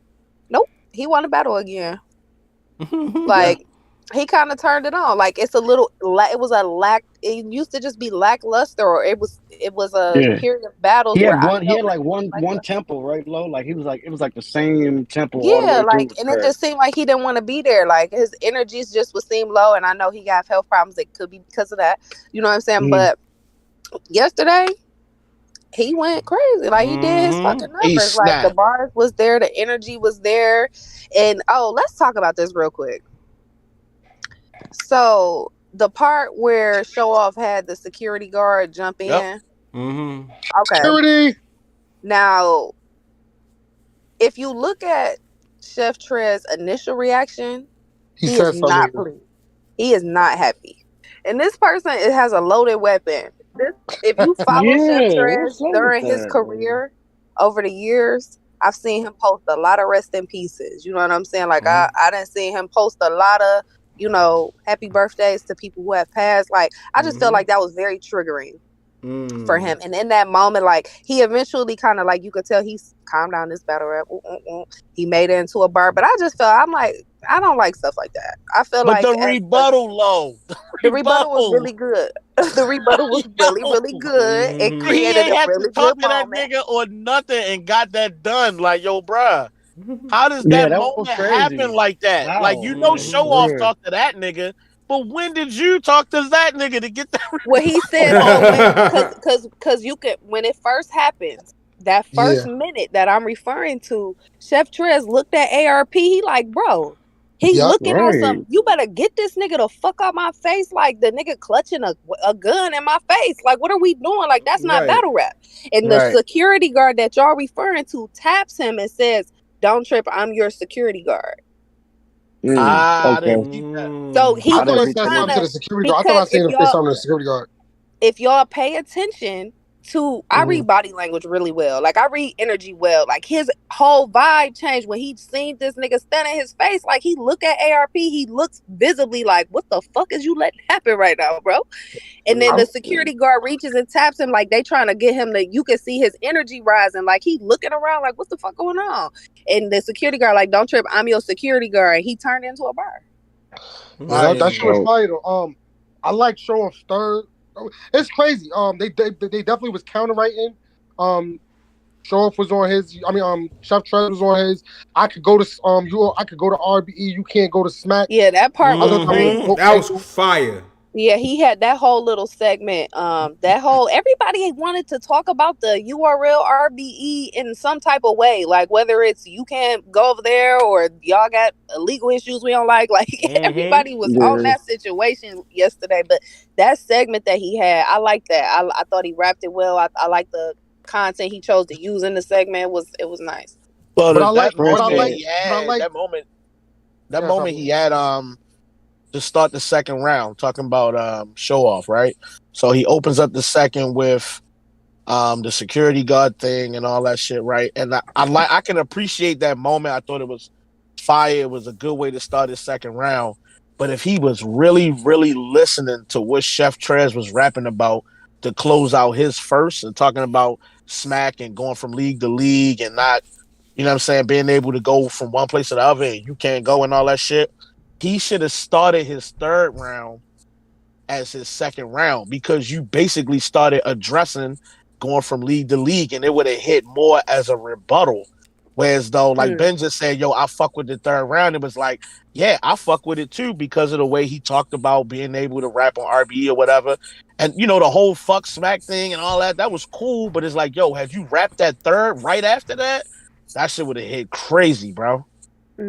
Nope, he won a battle again. Like he kind of turned it on. Like it's a little. It was a lack. It used to just be lackluster, or it was a period of battles. He had one tempo right low. Like it was like the same tempo. Yeah, like and it just seemed like he didn't want to be there. Like his energies just would seem low, and I know he got health problems. It could be because of that. You know what I'm saying? But yesterday he went crazy. Like he did his fucking numbers. Like the bars was there, the energy was there, and let's talk about this real quick. So the part where Showoff had the security guard jump in. Mm-hmm. Okay. Security. Now, if you look at Chef Trez's initial reaction, he is not pleased. He is not happy. And this person has a loaded weapon. If you follow Chef Trez during his career over the years, I've seen him post a lot of rest in pieces. You know what I'm saying? Like I didn't see him post a lot of happy birthdays to people who have passed. Like, I just felt like that was very triggering for him. And in that moment, like, he eventually you could tell he's calmed down this battle rap. He made it into a bar. But I just felt, I'm like, I don't like stuff like that. I feel but like the rebuttal low. The rebuttal was really good. The rebuttal was really good. It created he ain't a have really to talk good to that moment. nigga or nothing and got that done. Like, yo, bruh, how does Yeah, that that was moment crazy. happen like that? Wow. Like, Showoff talked to that nigga, but when did you talk to that nigga to get that rebuttal? Well, he said that because you can, when it first happens, that first minute that I'm referring to, Chef Trez looked at ARP. He like, bro, he looking on something. You better get this nigga the fuck out my face. Like, the nigga clutching a gun in my face. Like, what are we doing? Like, that's not battle rap. And the security guard that y'all referring to taps him and says, "Don't trip, I'm your security guard." I didn't see that. So he I thought I was said something to the security guard. I because thought I seen him say something to the security guard. if y'all pay attention to, I read body language really well. Like, I read energy well. Like, his whole vibe changed when he seen this nigga stand in his face. Like, he look at ARP, he looks visibly like, what the fuck is you letting happen right now, bro? And then the security guard reaches and taps him like they trying to get him to, you can see his energy rising. Like, he looking around like, what the fuck going on? And the security guard like, "Don't trip, I'm your security guard." And he turned into a bar. That shit was fire though. I like Showoff's third. It's crazy. They definitely was counter-writing. Showoff was on his. Chef Trez was on his. I could go to I could go to RBE. You can't go to Smack. Yeah, that part was crazy. That was fire. Yeah, he had that whole little segment. Everybody wanted to talk about the URL RBE in some type of way, like whether it's you can't go over there or y'all got illegal issues we don't like. Like everybody was on that situation yesterday. But that segment that he had, I like that. I thought he wrapped it well. I like the content he chose to use in the segment. It was nice. Well, that moment. That moment he had to start the second round, talking about Showoff, right? So he opens up the second with the security guard thing and all that shit, right? And I can appreciate that moment. I thought it was fire. It was a good way to start his second round. But if he was really, really listening to what Chef Trez was rapping about to close out his first and talking about Smack and going from league to league and not, you know what I'm saying, being able to go from one place to the other and you can't go and all that shit, he should have started his third round as his second round because you basically started addressing going from league to league and it would have hit more as a rebuttal. Whereas though, like Ben just said, yo, I fuck with the third round. It was like, yeah, I fuck with it too because of the way he talked about being able to rap on RBE or whatever. And, the whole fuck Smack thing and all that was cool. But it's like, yo, had you rapped that third right after that, that shit would have hit crazy, bro.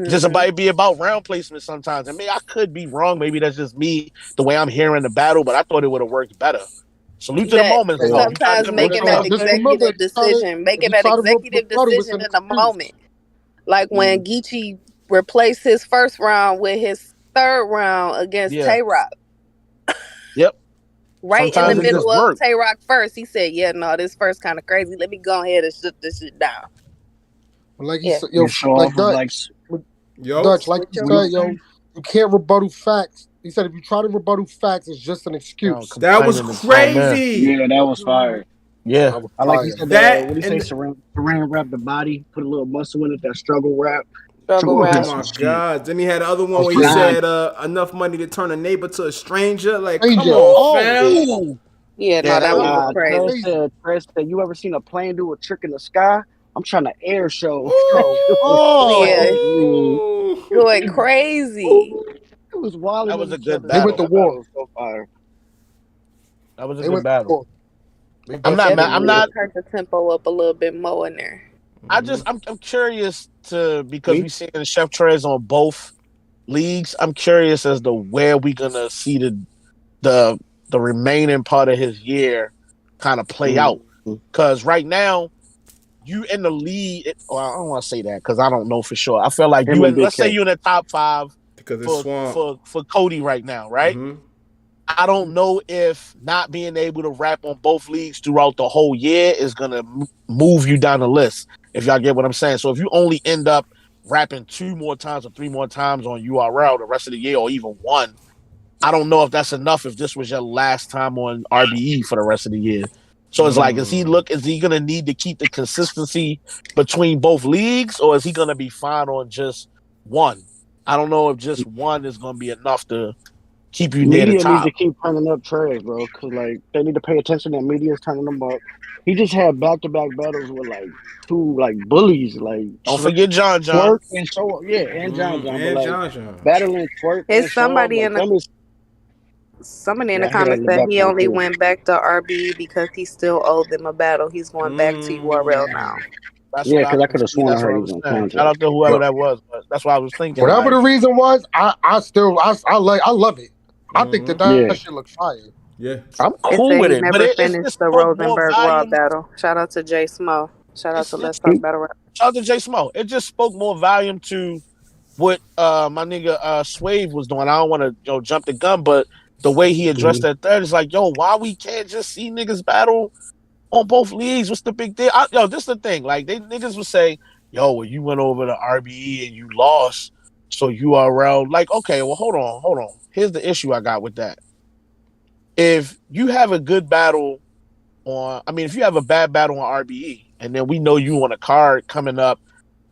Just about be about round placement sometimes. I mean, I could be wrong. Maybe that's just me, the way I'm hearing the battle, but I thought it would have worked better. Salute to the moment. Sometimes making that executive decision in the moment. Like when Geechee replaced his first round with his third round against Tay-Rock. Yep. Right sometimes in the middle of Tay-Rock first, he said, "Yeah, no, this first kind of crazy. Let me go ahead and shut this shit down." Like he said, Dutch, like you said, you can't rebuttal facts. He said if you try to rebuttal facts, it's just an excuse. That was crazy. Yeah, that was fire. Yeah, I like he said that. What do you say? Saran wrap the body, put a little muscle in it. That struggle wrap. Oh my God! Then he had the other one where he said enough money to turn a neighbor to a stranger. Like, come on, fam. Yeah, no, that was crazy. Trez said, "You ever seen a plane do a trick in the sky? I'm trying to air show." Going crazy. It was wild. That was a good battle. They went to war. So fire. That was a good battle. I'm not. Turn the tempo up a little bit more in there. I'm curious because we seeing Chef Trez on both leagues. I'm curious as to where we gonna see the remaining part of his year kind of play out. Because right now, you in the lead. Well, I don't want to say that because I don't know for sure. I feel like let's say you're in the top 5 because for Cody right now, right? I don't know if not being able to rap on both leagues throughout the whole year is gonna move you down the list. If y'all get what I'm saying. So if you only end up rapping 2 more times or 3 more times on URL the rest of the year, or even 1, I don't know if that's enough. If this was your last time on RBE for the rest of the year. So it's like, is he going to need to keep the consistency between both leagues, or is he going to be fine on just one? I don't know if just one is going to be enough to keep you near the Media needs top. to keep turning up Trez, bro, because like they need to pay attention that media's turning them up. He just had back-to-back battles with like two like bullies, like Don't forget John. Twerk and Showoff, and John, but And like John. battling Twerk and It's Showoff, somebody like in the them is. somebody in Yeah, the I hear that comments in the said he background only too. went back to RBE because he still owed them a battle. He's going back to URL now. That's Yeah, what I because I could have sworn I That's what heard I he was was on saying. contract. Shout out to whoever that was, but that's what I was thinking. Whatever like, the reason was, I love it. I think that shit looks fire. Yeah. I'm It cool said with he it, but never it finished just the spoke more Rosenberg Raw volume. battle. Shout out to Jay Smo. Shout out to Let's Shout Talk Battle Rap. out to Jay Smo. It just spoke more volume to what my nigga Swave was doing. I don't want to jump the gun, but the way he addressed that third is like, yo, why we can't just see niggas battle on both leagues? What's the big deal? This is the thing. Like niggas would say, yo, well, you went over to RBE and you lost, so URL. Like, okay, well, hold on. Here's the issue I got with that. If you have a good battle if you have a bad battle on RBE, and then we know you on a card coming up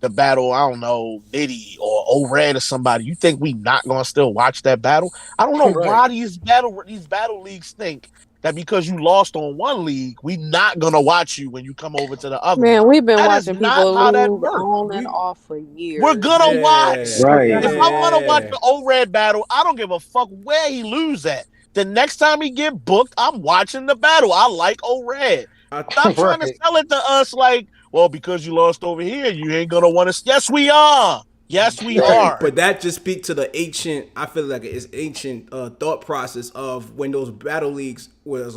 the battle, I don't know, Nitty or O-Red or somebody, you think we not gonna still watch that battle? I don't know why these battle leagues think that because you lost on one league, we not gonna watch you when you come over to the other. Man, we've been that watching is not people how that lose works. on and off for years. We're gonna watch. Right. If I want to watch the O-Red battle, I don't give a fuck where he lose at. The next time he get booked, I'm watching the battle. I like O-Red. Stop trying to sell it to us like, well, because you lost over here, you ain't gonna want to. Yes, we are. Yes, we are. But that just speaks to the ancient. I feel like it's ancient thought process of when those battle leagues was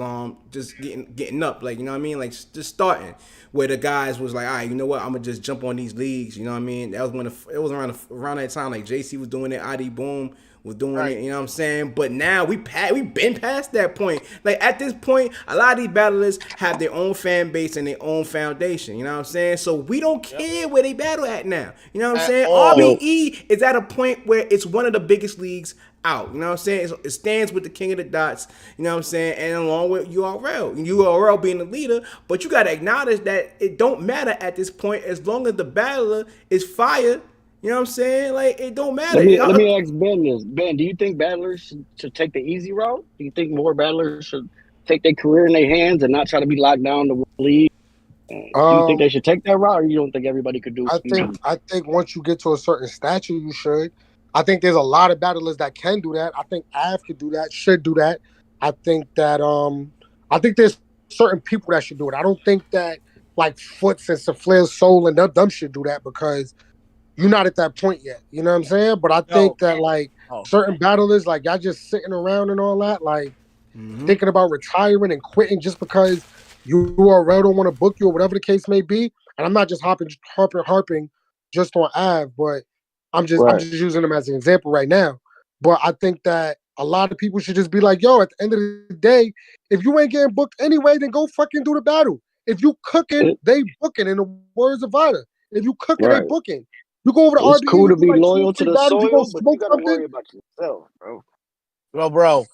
just getting up, like, you know what I mean, like just starting, where the guys was like, all right, you know what, I'm gonna just jump on these leagues, you know what I mean. That was when it was around that time, like JC was doing it, ID Boom was doing it, you know what I'm saying? But now we been past that point. Like at this point, a lot of these battlers have their own fan base and their own foundation, you know what I'm saying? So we don't care where they battle at now. You know what I'm saying? RBE is at a point where it's one of the biggest leagues out. You know what I'm saying? It stands with the king of the dots, you know what I'm saying? And along with URL being the leader, but you gotta acknowledge that it don't matter at this point as long as the battler is fire. You know what I'm saying? Like, it don't matter. Let me ask Ben this. Ben, do you think battlers should take the easy route? Do you think more battlers should take their career in their hands and not try to be locked down to one league? Do you think they should take that route, or you don't think everybody could do it? I think once you get to a certain stature, you should. I think there's a lot of battlers that can do that. I think Av could do that, should do that. I think that there's certain people that should do it. I don't think that like Foots and Safle's Soul and them should do that because you're not at that point yet. You know what I'm saying? But I think that like certain battlers, like y'all just sitting around and all that, like thinking about retiring and quitting just because URL don't want to book you or whatever the case may be. And I'm not just harping just on Av, but I'm just using them as an example right now. But I think that a lot of people should just be like, yo, at the end of the day, if you ain't getting booked anyway, then go fucking do the battle. If you cooking, they booking, in the words of Vada. If you cooking, they booking. You go over to RBE. It's cool to be like loyal to the battles, soil, but you gotta worry about yourself, bro. Well, bro,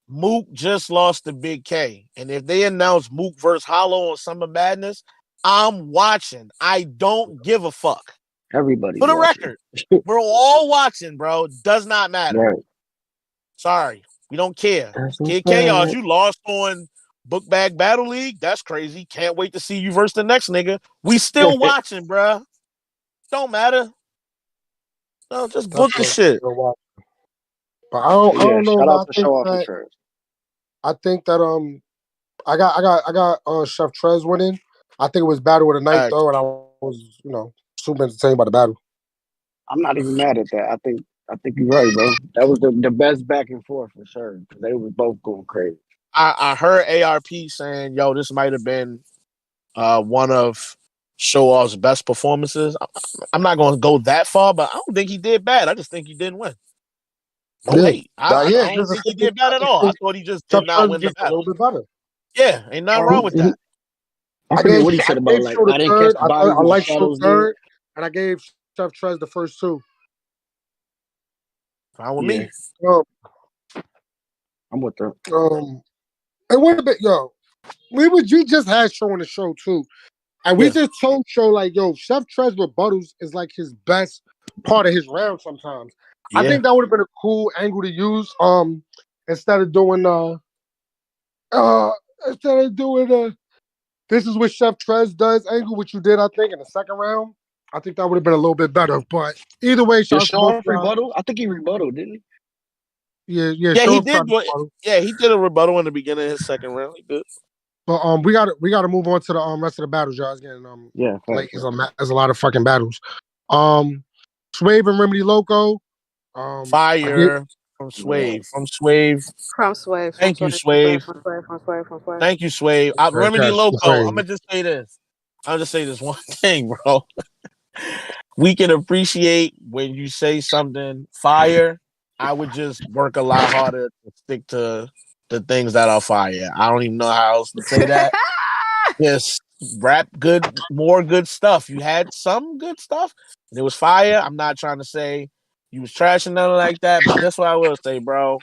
Mook just lost to Big K. And if they announce Mook versus Hollow on Summer Madness, I'm watching. I don't give a fuck. Everybody. For the record, we're all watching, bro. Does not matter. Right. Sorry. We don't care. Kid Chaos, you lost on Book Bag Battle League. That's crazy. Can't wait to see you versus the next nigga. We still watching, bro. Don't matter. No, just book the shit. But I don't know. Shout out to Showoff and Trez. I think that I got Chef Trez winning. I think it was battle with a night though, and I was super entertained by the battle. I'm not even mad at that. I think you're right, bro. That was the best back and forth for sure. They were both going crazy. I heard ARP saying, "Yo, this might have been one of Showoff's best performances." I'm not going to go that far, but I don't think he did bad. I just think he didn't win. I don't think he did bad at all. I thought he just did not win the battle. A little bit better. Yeah, ain't nothing wrong with that. I forget what he said about like I didn't catch the body. I like Show third, and I gave Chef Trez the first two. Fine with me. I'm with them. And what a bit, we just had Show on the show too, and we just told Show like, yo, Chef Trez rebuttals is like his best part of his round sometimes. I think that would have been a cool angle to use. Instead of doing this is what Chef Trez does angle, which you did, I think, in the second round. I think that would have been a little bit better. But either way, Did shots to both Showoff rebuttal? I think he rebutted, didn't he? Yeah, Yeah, he Showoff did. Yeah, he did a rebuttal in the beginning of his second round. He did. But we gotta move on to the rest of the battles, y'all. It's getting late. There's a lot of fucking battles. Swave and Remedy Loco. Fire from Swave. From Swave. Thank you, Swave. Thank you, Swave. Remedy Loco. I'm gonna just say this. I'll just say this one thing, bro. We can appreciate when you say something fire. I would just work a lot harder to stick to the things that are fire. I don't even know how else to say that. Just rap more good stuff. You had some good stuff, and it was fire. I'm not trying to say you was trashing nothing like that, but that's what I will say, bro.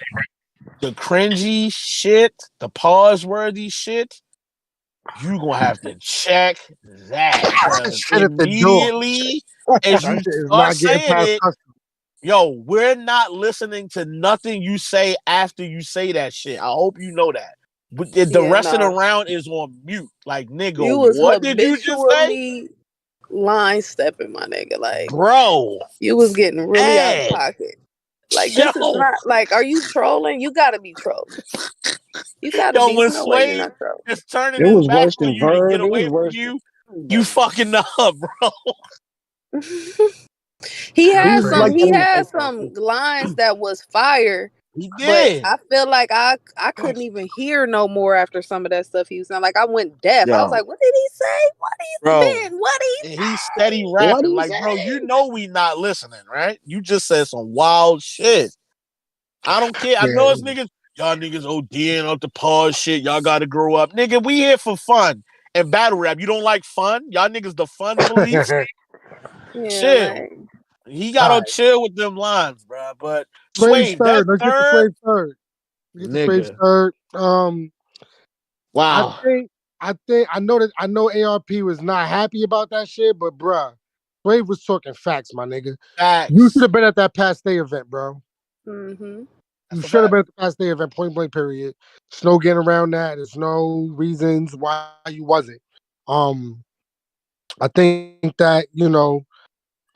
The cringy shit, the pause-worthy shit, you gonna have to check that. Immediately as you start saying it, yo, we're not listening to nothing you say after you say that shit. I hope you know that. But the rest of the round is on mute. Like, nigga, what did you just say? Line stepping, my nigga. Like, bro, you was getting really out of pocket. Like, this is not like, are you trolling? You gotta be trolling. You gotta be. When no way you're not trolling. Is turning his back on you to get away from you. You fucking up, bro. He had some lines that was fire. He did. But I feel like I couldn't even hear no more after some of that stuff he was saying. Like, I went deaf. I was like, what did he say? What did he say? He's steady rapping. Like, bro, you know we not listening, right? You just said some wild shit. I don't care. I know it's niggas. Y'all niggas ODing off the pause shit. Y'all gotta grow up. Nigga, we here for fun and battle rap. You don't like fun? Y'all niggas the fun police? Chill. Like, he gotta chill with them lines, bro. But Swave, that third. Get the Swave third. Wow. I know ARP was not happy about that shit, but bruh, Swave was talking facts, my nigga. Facts. You should have been at that past day event, bro. Mm-hmm. You should have been at the past day event, point blank, period. There's no getting around that. There's no reasons why you wasn't. I think that,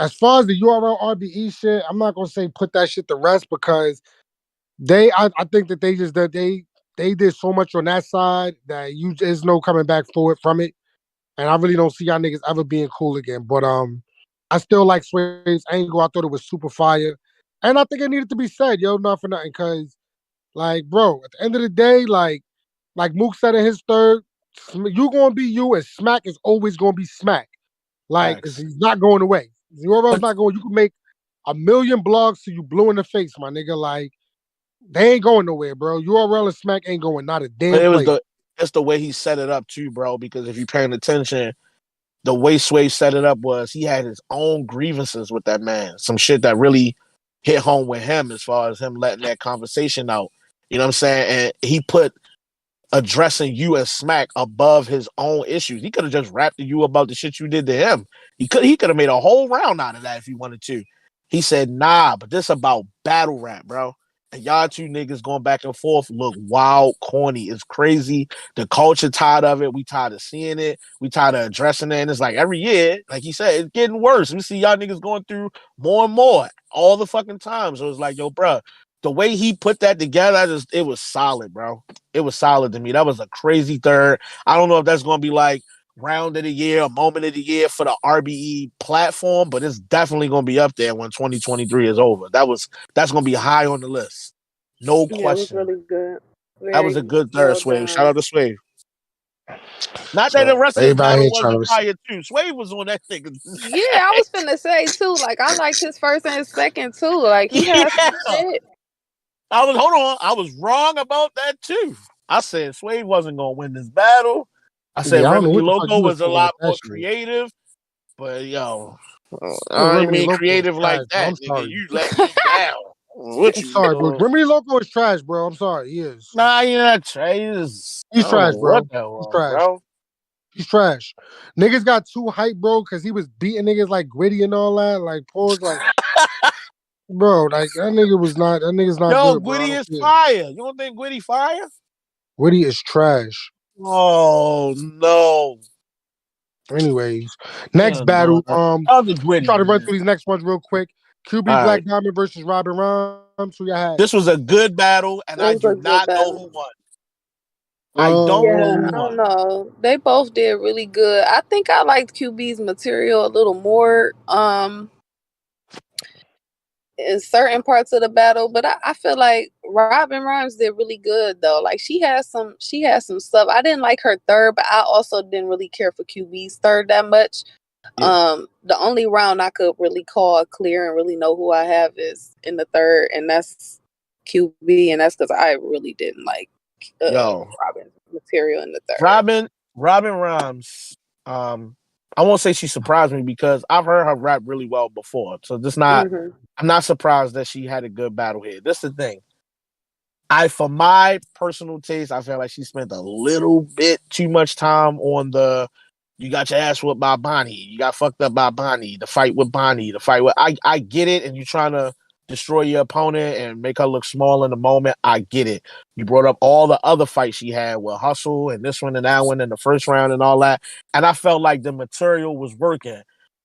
as far as the URL RBE shit, I'm not gonna say put that shit to rest because I think that they did so much on that side that there's no coming back forward from it. And I really don't see y'all niggas ever being cool again. But I still like Swave's angle. I thought it was super fire. And I think it needed to be said, not for nothing. Cause like, bro, at the end of the day, like Mook said in his third, you gonna be you and Smack is always gonna be Smack. Like, he's not going away. The URL's not going. You can make 1 million blogs till you blue in the face, my nigga. Like, they ain't going nowhere, bro. URL and Smack ain't going not a damn place. It's the way he set it up too, bro. Because if you're paying attention, the way Sway set it up was he had his own grievances with that man. Some shit that really hit home with him as far as him letting that conversation out. You know what I'm saying? And he put addressing you as Smack above his own issues. He could have just rapped to you about the shit you did to him. He could have made a whole round out of that if he wanted to. He said, nah, but this about battle rap, bro. And y'all two niggas going back and forth look wild, corny. It's crazy. The culture tired of it. We tired of seeing it. We tired of addressing it. And it's like every year, like he said, it's getting worse. We see y'all niggas going through more and more all the fucking time. So it's like, yo, bro, the way he put that together, it was solid, bro. It was solid to me. That was a crazy third. I don't know if that's going to be like round of the year, moment of the year for the RBE platform, but it's definitely going to be up there when 2023 is over. That's going to be high on the list. No question. It was really good. That was a good third, Swave. Shout out to Swave. Not that the rest of his battle wasn't fire too. Swave was on that thing. Yeah, I was finna say too. Like, I liked his first and his second too. Like, he had some shit. Hold on. I was wrong about that too. I said Swave wasn't gonna win this battle. I said Remedy Loco was a lot more creative, but yo, I ain't mean creative like that, nigga. You let me down. What you sorry, bro. Remedy Loco is trash, bro. I'm sorry, he is. Nah, you're not Trez. He's trash, bro. He's trash. Bro. He's trash. Niggas got too hype, bro, because he was beating niggas like Gritty and all that. Like, pause, like. Bro, like that nigga's not Yo, good, bro. I Gwitty don't is care. fire. You don't think Gwitty fire? Witty is trash. Oh no. Anyways, next Yeah, battle. no. How's the Try Gwitty, to run man? through these next ones real quick. QB All Black right. Diamond versus Robin Rhymes. Who y'all had? This was a good battle, and It I was do a good not know who battle. won. I don't know Yeah, who I don't won. know. They both did really good. I think I liked QB's material a little more. In certain parts of the battle, but I feel like Robin Rhymes did really good though. Like she had some stuff. I didn't like her third, but I also didn't really care for QB's third that much. Yeah. The only round I could really call clear and really know who I have is in the third, and that's QB, and that's because I really didn't like Robin's material in the third. Robin Rhymes. I won't say she surprised me because I've heard her rap really well before. So I'm not surprised that she had a good battle here. This is the thing. For my personal taste, I feel like she spent a little bit too much time on you got your ass whooped by Bonnie. You got fucked up by Bonnie. The fight with Bonnie. I get it, and you're trying to destroy your opponent and make her look small in the moment. I get it. You brought up all the other fights she had with Hustle and this one and that one in the first round and all that. And I felt like the material was working.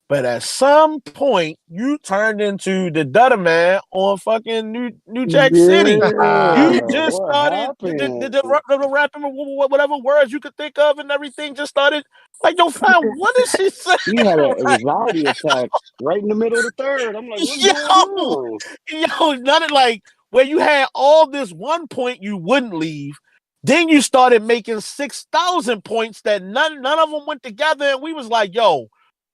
But at some point, you turned into the Dutter Man on fucking New Jack City. You just What started happened? the rapping whatever words you could think of, and everything just started like, yo, fam, what is she saying? He had an Like, anxiety attack right in the middle of the third. I'm like, what's going yo, on? none of like where you had all this 1 point you wouldn't leave. Then you started making 6,000 points that none of them went together, and we was like, yo,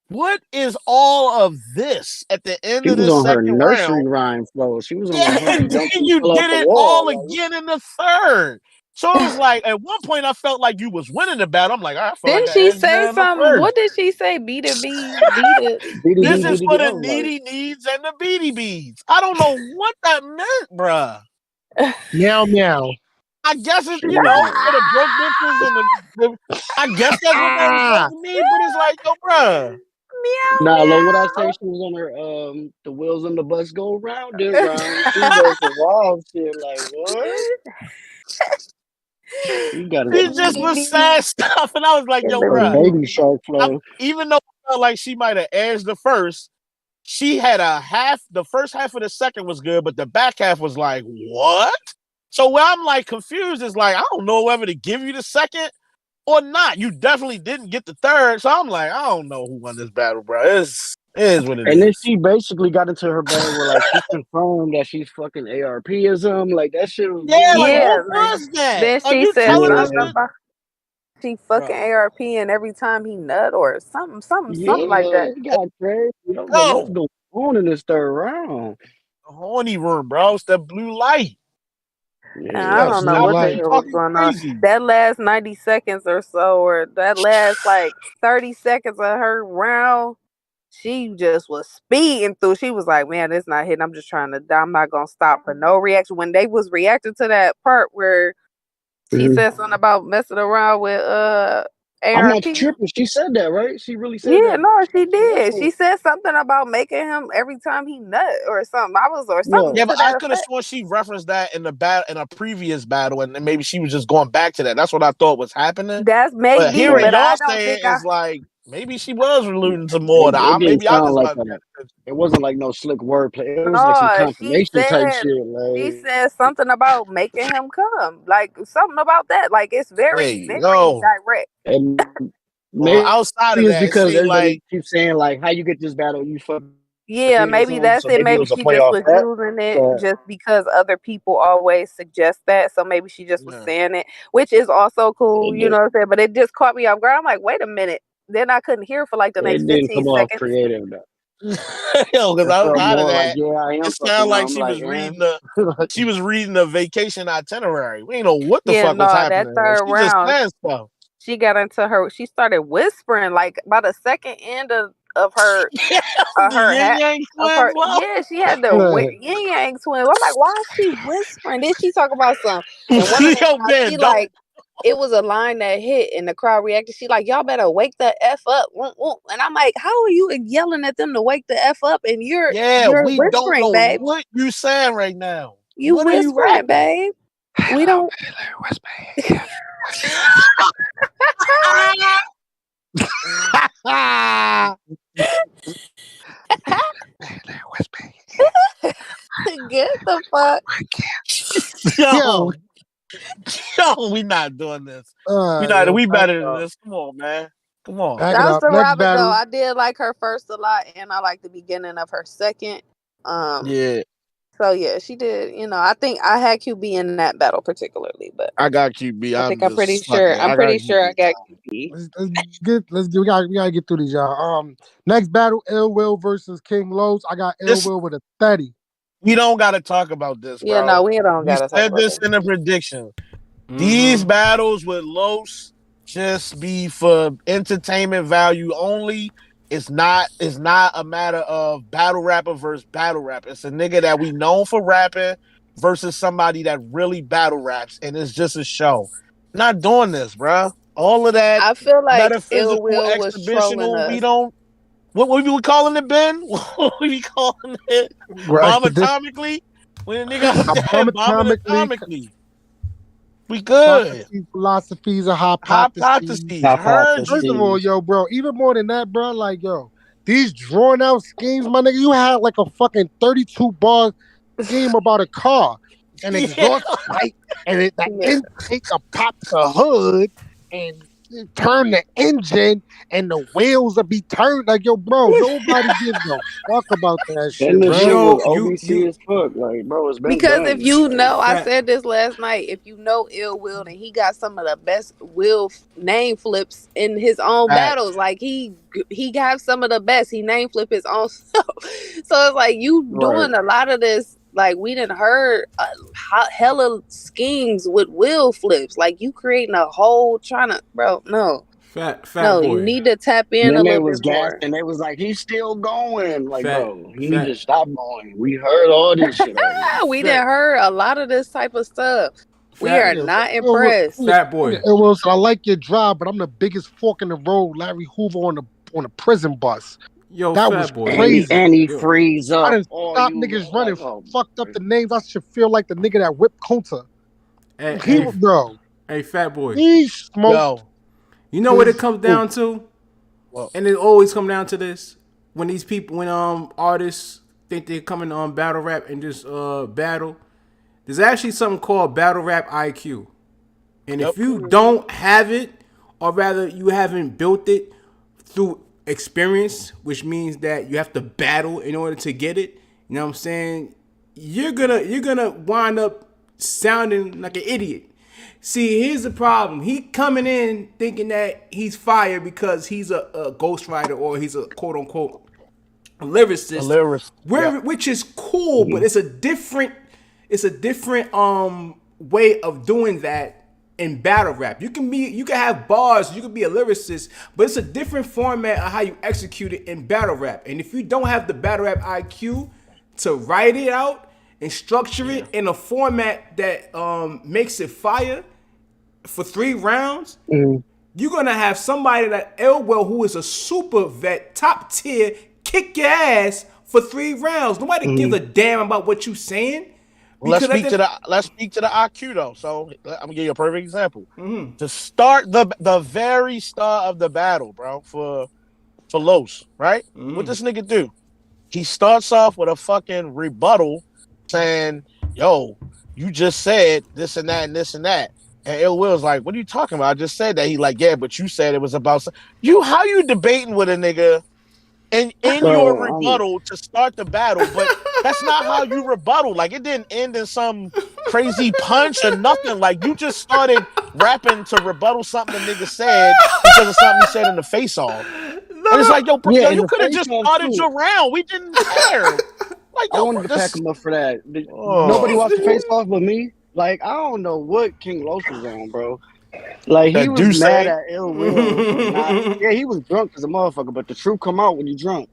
what is all of this at the end She of was this on her second round? nursery rhyme flow. She was on Yeah, a Humpty and then Dumpty you fell off did the it all wall. again in the third. So it was like at one point I felt like you was winning the battle. I'm like, I feel like Didn't I she edged you say in the something? first. What did she say? Be the B, be the. Beady This bee, is beady for bee. I the was like, needy needs and the beady beads. I don't know what that meant, bruh. Meow meow. I guess it's, shit. for the broke bitches and I guess that's what that was supposed to mean, but it's like, yo, bruh. Meow Nah, look what I say. meow. She was on her the wheels on the bus go round and round. She was some wild shit. Like what? You got It just was sad stuff. And I was like, yo, a bruh. baby shark flow. Even though I felt like she might have edged the first, she had the first half of the second was good, but the back half was like, what? So where I'm like confused is like, I don't know whether to give you the second or not. You definitely didn't get the third. So I'm like, I don't know who won this battle, bro. It is what it And then is. she basically got into her bag where like she confirmed that she's fucking ARPism. Like that shit was Yeah, weird. like Yeah, what like was that? then Are she you said telling us something Yeah. that, about she fucking bro? ARP and every time he nut or something like Yeah, that. it got crazy. I was like, what's Yo, going on in this third round? the horny room, bro. It's that blue light. And Yeah, I Yo, that don't know Blue stop what the light. hell was talking going on. crazy. That last 90 seconds or so, or that last like 30 seconds of her round, she just was speeding through. She was like, man, it's not hitting. I'm not going to stop for no reaction. When they was reacting to that part where she Mhm. said something about messing around with I'm not ARP. tripping. She said that, right? She really said Yeah, that. no, she That's did. what, She said something about making him every time he nut or something. Or something yeah. Yeah, to but I that could have effect. sworn she referenced that in in a previous battle, and then maybe she was just going back to that. That's what I thought was happening. That's But maybe, hearing Right. but I y'all don't say think it I. is like maybe she was alluding to more. It didn't Maybe I sound just like wasn't paying that. attention. It wasn't like no slick wordplay. It was like some No, confirmation type shit. Like, she said something about making him come, like something about that. Like it's very, Hey, very yo, direct. and well, maybe outside of it's that, it because seemed everybody like keeps saying like, how you get this battle? You fucking Yeah, maybe ARPism. that's So it. maybe it Maybe was a she just playoff was that. using it But just because other people always suggest that. So maybe she just was yeah. saying it, which is also cool, it you did. know what I'm saying? But it just caught me off guard. I'm like, wait a minute. Then I couldn't hear for like the next It didn't 15 come off seconds. creative. Though. Yo, because It felt outside of more like, that, yeah, I am it fucking sounded like them. Like, she was reading the vacation itinerary. We didn't know what the Yeah, fuck was no, that happening. third She just round, said stuff. she started whispering like by the second end of her Yeah, the her yin hat yang of twins. her Well, she had the yin yang twin. I'm like, why is she whispering? Then she talk about some and one of them yo, times man, she don't like it was a line that hit and the crowd reacted. She like, y'all better wake the F up. And I'm like, how are you yelling at them to wake the F up? And you're we don't whispering, know babe. what you saying right now. You what whispering, are you babe. Hello, we don't. Get the fuck. Yo, we not doing this. We better than this. Come on, man. Come on. Chauncey Robert, though, I did like her first a lot, and I like the beginning of her second. Yeah. So yeah, she did. I think I had QB in that battle particularly, but I got QB. I'm pretty sure. I'm pretty sure I got QB. Let's get. We gotta get through these, y'all. Next battle: Ill Will versus King Los. I got Ill Will with a 30. We don't gotta talk about this, bro. Yeah, no, we don't gotta talk about this. Said this in the prediction. These battles with Los just be for entertainment value only. It's not a matter of battle rapper versus battle rapper. It's a nigga that we known for rapping versus somebody that really battle raps, and it's just a show. Not doing this, bro. All of that. I feel like metaphysical, exhibitional. We don't. What we calling it, Ben? What we calling it? Bomb atomically. When a nigga bomb atomically. We good. Philosophies are hypotheses. First of all, yo, bro, even more than that, bro, like, yo, these drawn out schemes, my nigga, you had like a fucking 32 bar scheme about a car, and exhaust pipe, and the intake a pop the hood, and turn the engine, and the wheels will be turned. Like, yo, bro, nobody gives a fuck about that shit, bro. OBC as fuck, like, bro, it's been because done. If you know, I said this last night. If you know Ill Will, and he got some of the best will name flips in his own battles. Like he got some of the best. He name flip his own stuff. So it's like you doing a lot of this. Like we done heard hella schemes with will flips. Like you creating a whole bro. No. Fat no, boy. You need to tap in a little bit more. And they was like, he's still going. Like, bro, he need to stop going. We heard all this shit. We done heard a lot of this type of stuff. We are not impressed. Fat boy. I like your drive, but I'm the biggest fork in the road, Larry Hoover on a prison bus. Yo, that fat was boy. crazy. And he freeze up. I didn't stop niggas running. Fucked up the names. I should feel like the nigga that whipped Kunta. Bro. Hey, fat boy. He smoked. You know what it comes down to? Well, and it always come down to this. When these people, when artists think they're coming on battle rap and just battle, there's actually something called battle rap IQ. And if you don't have it, or rather you haven't built it through experience, which means that you have to battle in order to get it, you know what I'm saying? You're gonna wind up sounding like an idiot. See, here's the problem. He coming in thinking that he's fired because he's a ghostwriter or he's a quote unquote lyricist. Which is cool, but it's a different way of doing that in battle rap. You can have bars, you can be a lyricist, but it's a different format of how you execute it in battle rap. And if you don't have the battle rap IQ to write it out and structure it in a format that makes it fire for 3 rounds, you're gonna have somebody like Elwell, who is a super vet, top tier, kick your ass for 3 rounds. Nobody gives a damn about what you saying. Let's speak to the IQ though. So I'm gonna give you a perfect example. To start the very start of the battle, bro, for Los, right? What this nigga do? He starts off with a fucking rebuttal saying, "Yo, you just said this and that and this and that." And Ill Will's like, "What are you talking about? I just said that." He like, "Yeah, but you said it was about you. How you debating with a nigga in your rebuttal to start the battle, but that's not how you rebuttal. Like, it didn't end in some crazy punch or nothing. Like, you just started rapping to rebuttal something the nigga said because of something he said in the face-off. And it's like, yo, you could have just started your round. We didn't care. Like, I wanted to pack him up for that. Nobody watched the face-off but me. Like, I don't know what King Los was on, bro. Like, he was mad at Ill Will. Yeah, he was drunk as a motherfucker, but the truth come out when you drunk.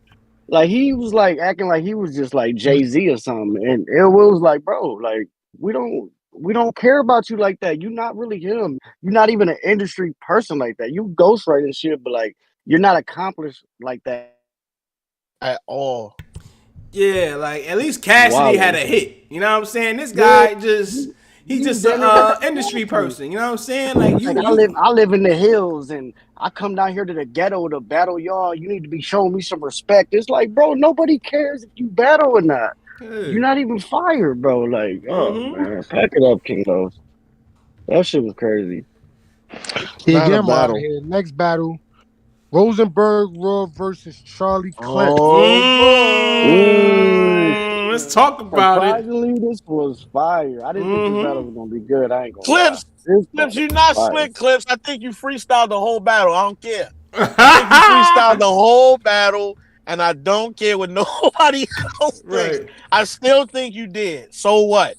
Like, he was, like, acting like he was just, like, Jay-Z or something. And Ill Will was like, bro, like, we don't we don't care about you like that. You're not really him. You're not even an industry person like that. You ghostwrite and shit, but like you're not accomplished like that at all. Yeah, like at least Cassidy had a hit. You know what I'm saying? This guy he's just a a industry person. You know what I'm saying? Like I live in the hills and I come down here to the ghetto to battle y'all. You need to be showing me some respect. It's like, bro, nobody cares if you battle or not. You're not even fired, bro. Like, man, pack it up, Kingos. That shit was crazy. Yeah, get him out of here. Next battle, Rosenberg Raw versus Charlie Clips. Let's talk about it. Surprisingly, this was fire. I didn't think this battle was gonna be good. I ain't gonna Clips, you not slick, Clips. I think you freestyled the whole battle. I don't care. I think you freestyled the whole battle, and I don't care what nobody else thinks. I still think you did. So what?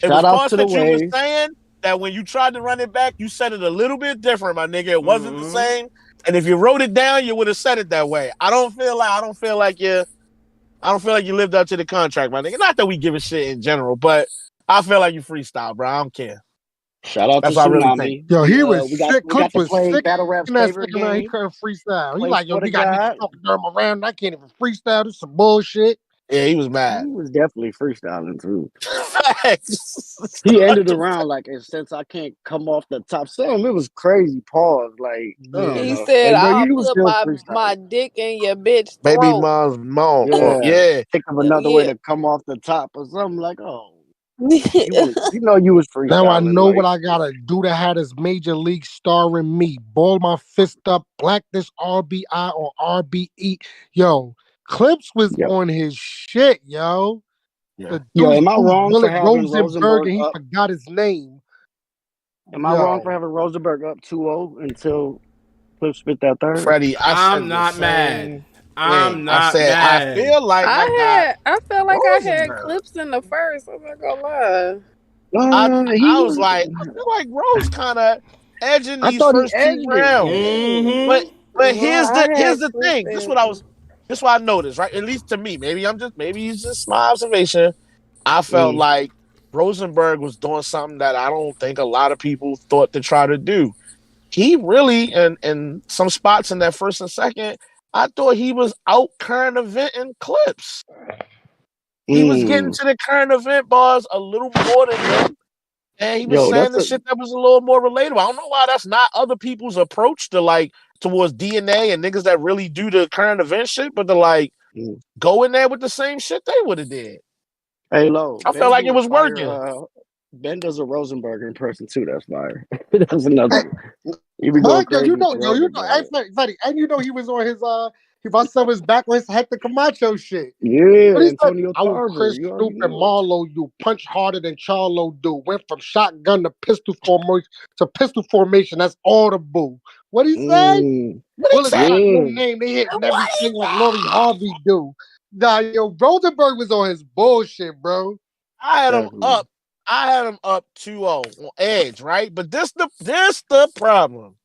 It was parts that you were saying that when you tried to run it back, you said it a little bit different, my nigga. It wasn't the same. And if you wrote it down, you would have said it that way. I don't feel like you lived up to the contract, my nigga. Not that we give a shit in general, but I feel like you freestyle, bro. I don't care. Shout out to Tsunami. Yo, he was sick. Clip was sick. Battle Rap's favorite game. He couldn't freestyle. He like, yo, we got niggas talking to him around. I can't even freestyle. This is some bullshit. Yeah, he was mad. He was definitely freestyling too. He ended the round like, and since I can't come off the top, it was crazy. Pause. Like he said, "I'll put my dick in your bitch throat." Baby mom's mom. Yeah. Think of another way to come off the top or something like, you was freestyling. Now I know what I gotta do to have this major league star in me. Ball my fist up, black this RBI or RBE. Yo, Clips was on his shit, yo. Yeah. Yo, am I wrong for having Rosenberg and he forgot his name? Am I wrong for having Rosenberg up 2-0 until Clips spit that third? Freddie, I'm not mad. I'm not mad. I feel like I felt like I had Clips in the first. I'm not gonna lie. I was like, I feel like Rose kind of edging these first two rounds. But here's the thing. This is what I noticed, right? At least to me. Maybe it's just my observation. I felt like Rosenberg was doing something that I don't think a lot of people thought to try to do. He really, in some spots in that first and second, I thought he was out current eventing Clips. He was getting to the current event bars a little more than him. And he was saying the shit that was a little more relatable. I don't know why that's not other people's approach to towards DNA and niggas that really do the current event shit, but to go in there with the same shit they would have did. Hey, Lo. I felt like it was working. Ben does a Rosenberg in person too. That's fire. That's another. Mark, and you know, he was on his he bust up his back with his Hector Camacho shit. Yeah, Antonio I was Chris Stupid Marlowe, you punch harder than Charlo do. Went from shotgun to pistol formation. That's all the boo. What he say? What his name? They hit everything like Lori Harvey do. Nah, yo, Rosenberg was on his bullshit, bro. I had him up 2-0 on edge, right? But this the problem.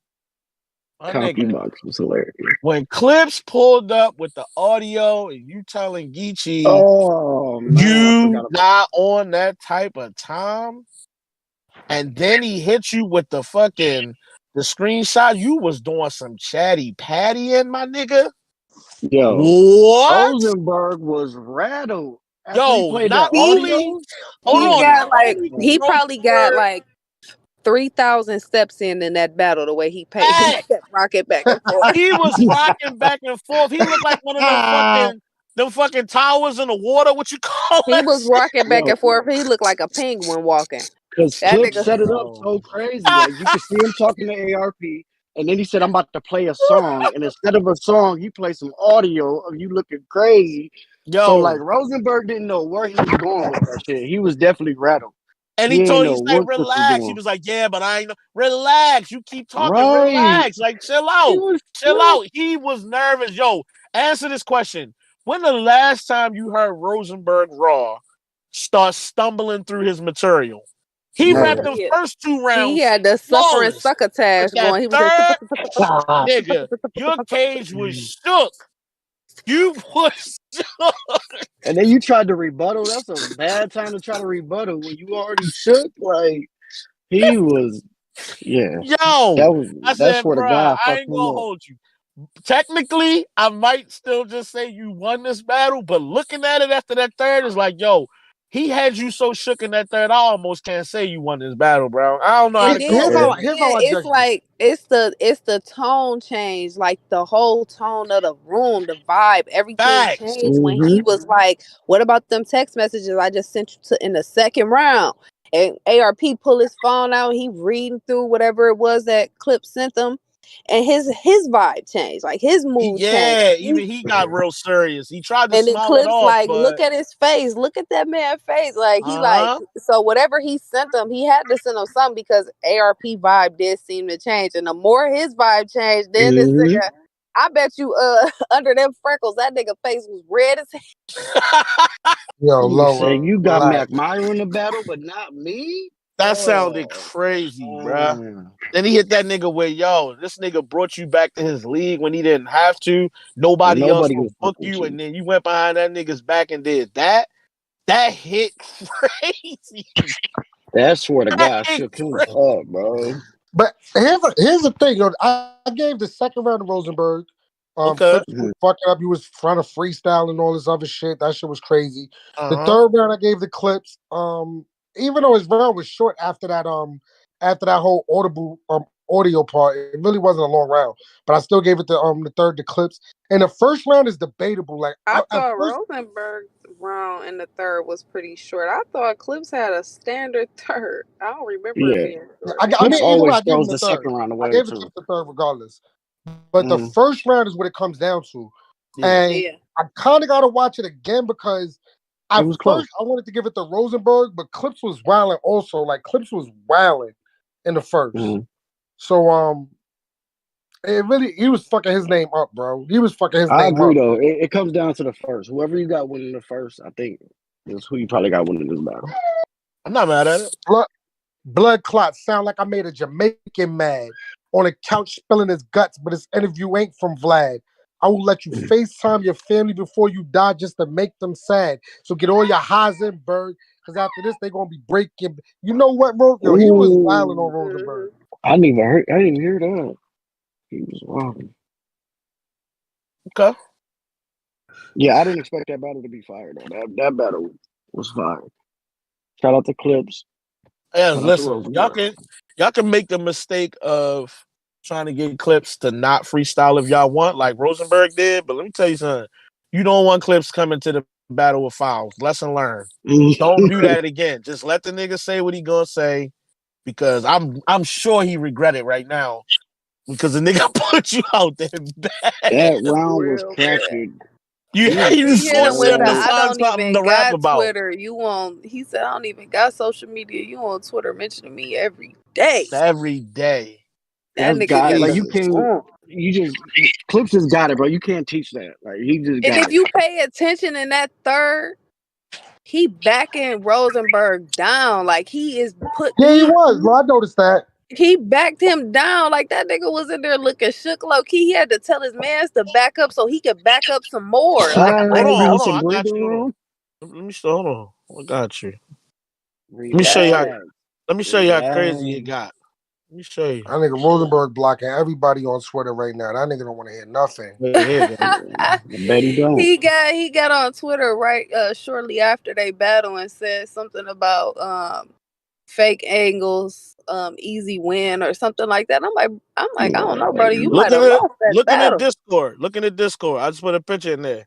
Box was hilarious. When Clips pulled up with the audio and you telling Geechee, you not on that type of time, and then he hit you with the screenshot, you was doing some chatty pattying, my nigga. Yo, what? Rosenberg was rattled. Yo, not only he probably got like 3,000 steps in that battle. The way he paid, he kept rocking back and forth. He was rocking back and forth. He looked like one of them fucking towers in the water. What you call it? He was rocking back and forth. He looked like a penguin walking. Because Clips set it up so crazy. Like you could see him talking to ARP, and then he said, "I'm about to play a song," and instead of a song, he played some audio of you looking crazy. So like Rosenberg didn't know where he was going with that shit. He was definitely rattled. And he said, relax. He was like, yeah, but I ain't know. Relax. You keep talking. Relax. Like, chill out. Chill out. He was nervous. Yo, answer this question. When the last time you heard Rosenberg Raw start stumbling through his material? He rapped the first two rounds. He had the suffering succotash going. He was nigga, your cage was shook. You was and then you tried to rebuttal. That's a bad time to try to rebuttal when you already shook. Like he was, yeah. yo. I That's said, where the bruh, guy I fucked ain't him gonna up. hold you. Technically, I might still just say you won this battle, but looking at it after that third is like, yo, he had you so shook in that third, I almost can't say you won this battle, bro. I don't know how to Here's call how it. I It's judge it. like it's the tone change, like the whole tone of the room, the vibe, everything Facts. changed when he was like, "What about them text messages I just sent you to in the second round?" And ARP pull his phone out, he reading through whatever it was that Clip sent them, and his vibe changed, like his mood changed. Even he got real serious. He tried to And then smile it Clip's off, like, but look at his face. Look at that man's face. Like, he like, uh-huh. so whatever he sent him, he had to send him something because ARP vibe did seem to change. And the more his vibe changed, then this nigga, I bet you under them freckles, that nigga face was red as hell. Yo, You say lower, you got relax. Mac Myra in the battle, but not me? That sounded crazy, bruh. Then he hit that nigga with, yo, this nigga brought you back to his league when he didn't have to. Nobody else Nobody will was book fucking you. with And then you went behind that nigga's back and did that. That hit crazy. That's where the That guy hit shook him crazy. up, bro. But here's the thing, yo. I gave the second round to Rosenberg. Okay. Clips was fucking up. He was trying to freestyle and all this other shit. That shit was crazy. The Uh-huh. third round I gave the Clips. Even though his round was short after that whole audio part, it really wasn't a long round. But I still gave it the third to Clips. And the first round is debatable. Like I at thought first, Rosenberg's round in the third was pretty short. I thought Clips had a standard third. I don't remember it Yeah. being short. I Clips mean, either way, I always gave him throws the the third. second round I away, gave the too. Clips the third regardless. But the first round is what it comes down to. Yeah. And I kind of got to watch it again because at was first close. I wanted to give it to Rosenberg, but Clips was wilding also. Like Clips was wilding in the first. So he was fucking his name up, bro. He was fucking his I name agree, up. though. It comes down to the first. Whoever you got winning the first, I think, is who you probably got winning this battle. I'm not mad at it. Blood clots sound like I made a Jamaican mad on a couch spilling his guts, but his interview ain't from Vlad. I will let you FaceTime your family before you die just to make them sad. So get all your Rosenberg, because after this, they're going to be breaking. You know what, bro? Yo, he was wilding on Rosenberg. I didn't even hear that. He was wilding. Okay. Yeah, I didn't expect that battle to be fired, though. That battle was fire. Shout out to Clips. Yeah, listen, y'all can make the mistake of trying to get Clips to not freestyle if y'all want, like Rosenberg did. But let me tell you something: you don't want Clips coming to the battle with fouls. Lesson learned. Don't do that again. Just let the nigga say what he gonna say, because I'm sure he regret it right now because the nigga put you out there bad. That round was crafted. You just hit him with him to I find don't something even to rap got about. Twitter. You on? He said I don't even got social media. You on Twitter mentioning me every day. Every day. That That's nigga got got like you can't. Clips just got it, bro. You can't teach that. Like he just got And it. if you pay attention in that third, he backing Rosenberg down. Like he is put. Yeah, he was, bro. I noticed that. He backed him down. Like that nigga was in there looking shook low key. He had to tell his mans to back up so he could back up some more. Hold on. I got you. Let me hold on. I got you. Let me show you how crazy it got. Let me show you. That nigga Rosenberg blocking everybody on Twitter right now. That nigga don't want to hear nothing. He got on Twitter right shortly after they battle and said something about fake angles, easy win or something like that. I'm like, I don't know, brother. You might have lost that battle. Look in the Discord. I just put a picture in there.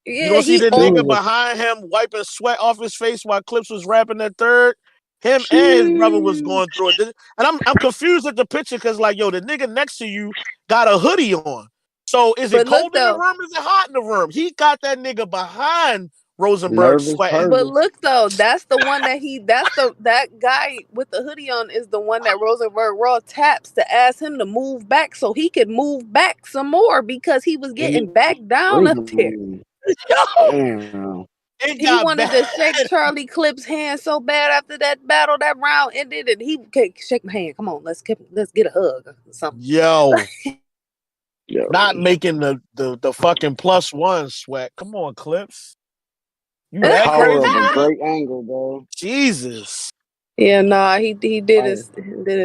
Yeah, you don't see the nigga behind him wiping sweat off his face while Clips was rapping that third? Him and his brother was going through it. And I'm confused at the picture because, like, yo, the nigga next to you got a hoodie on. So is it cold in the room? Is it hot in the room? He got that nigga behind Rosenberg sweating. But look though, that's the one that guy with the hoodie on is the one that Rosenberg Raw taps to ask him to move back so he could move back some more because he was getting backed down up there. Yo. He wanted to shake Charlie Clip's hand so bad after that battle, that round ended, and he could shake my hand. Come on, let's get a hug or something. Yo. Not making the fucking +1 sweat. Come on, Clips. You the that power crazy? of a great angle, bro. Jesus. Yeah, nah, he did his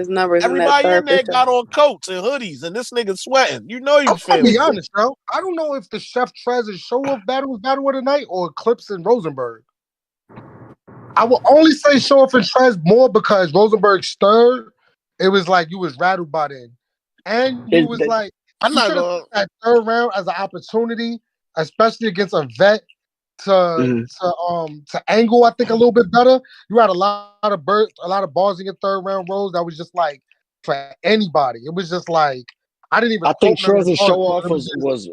numbers in that Everybody in third there picture. got on coats and hoodies, and this nigga sweating. You know you I'll be feel it. honest, bro. I don't know if the Chef Trez and Showoff battle of the night or Clips and Rosenberg. I will only say Showoff and Trez more because Rosenberg stirred. It was like you was rattled by then. And you was like, I'm you not should have gonna. that third round as an opportunity, especially against a vet to angle, I think, a little bit better. You had a lot of balls in your third round rolls that was just like for anybody. It was just like I didn't even. I think None of Trez the and balls. Showoff was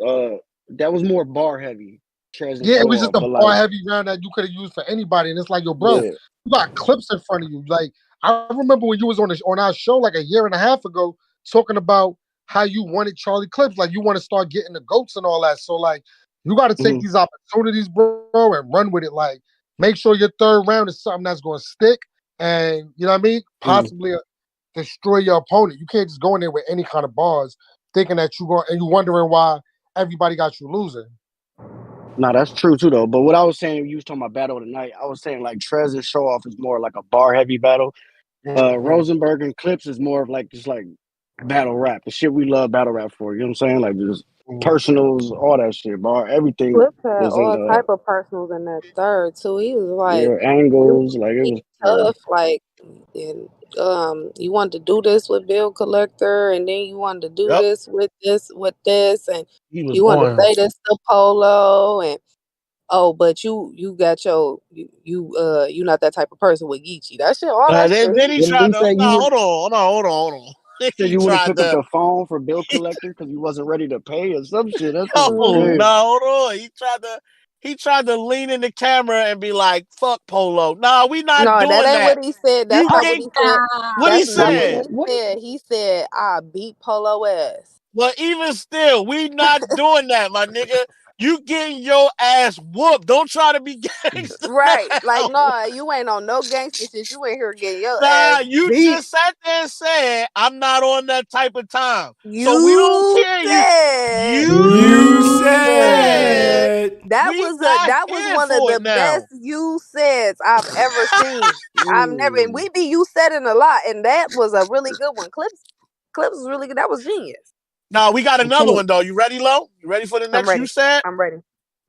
that was more bar heavy. Trez and Yeah, it was just Showoff, a but bar like heavy round that you could have used for anybody, and it's like, yo, bro, you got Clips in front of you. Like I remember when you was on our show like a year and a half ago talking about how you wanted Charlie Clips, like you want to start getting the goats and all that. So like you got to take these opportunities, bro, and run with it. Like make sure your third round is something that's going to stick, and you know what I mean, possibly destroy your opponent. You can't just go in there with any kind of bars thinking that you going and you wondering why everybody got you losing. No, that's true too, though. But what I was saying, you was talking about battle of the night. I was saying like Trez and Showoff is more like a bar heavy battle. Rosenberg and Clips is more of like just like battle rap, the shit we love battle rap for. You know what I'm saying? Like just personals, all that shit, bar. Everything Clips had was in all the type of personals in that third too. He was like angles. Like it was tough, like and you wanted to do this with Bill Collector, and then you wanted to do this, and you wanted to say this to Polo, and but you got your you not that type of person with Geechee. That shit, all that shit. Then he tried to. hold on. Said you wouldn't pick up the phone for Bill Collector because you wasn't ready to pay or some shit. That's hold on. He tried to lean in the camera and be like, "Fuck Polo." Nah, we not doing that ain't that. what he said. That's not what he said. What he said? He said, "I beat Polo ass." Well, even still, we not doing that, my nigga. You getting your ass whooped. Don't try to be gangster. Right. Now. Like, no, you ain't on no gangster shit. You ain't here getting your ass. Nah, you beat. Just sat there and said, I'm not on that type of time. So we don't care. You said that was one of the best you says I've ever seen. I've never, and we be you saiding a lot, and that was a really good one. Clips was really good. That was genius. No, we got another one though. You ready, Lo? You ready for the next you said? I'm ready.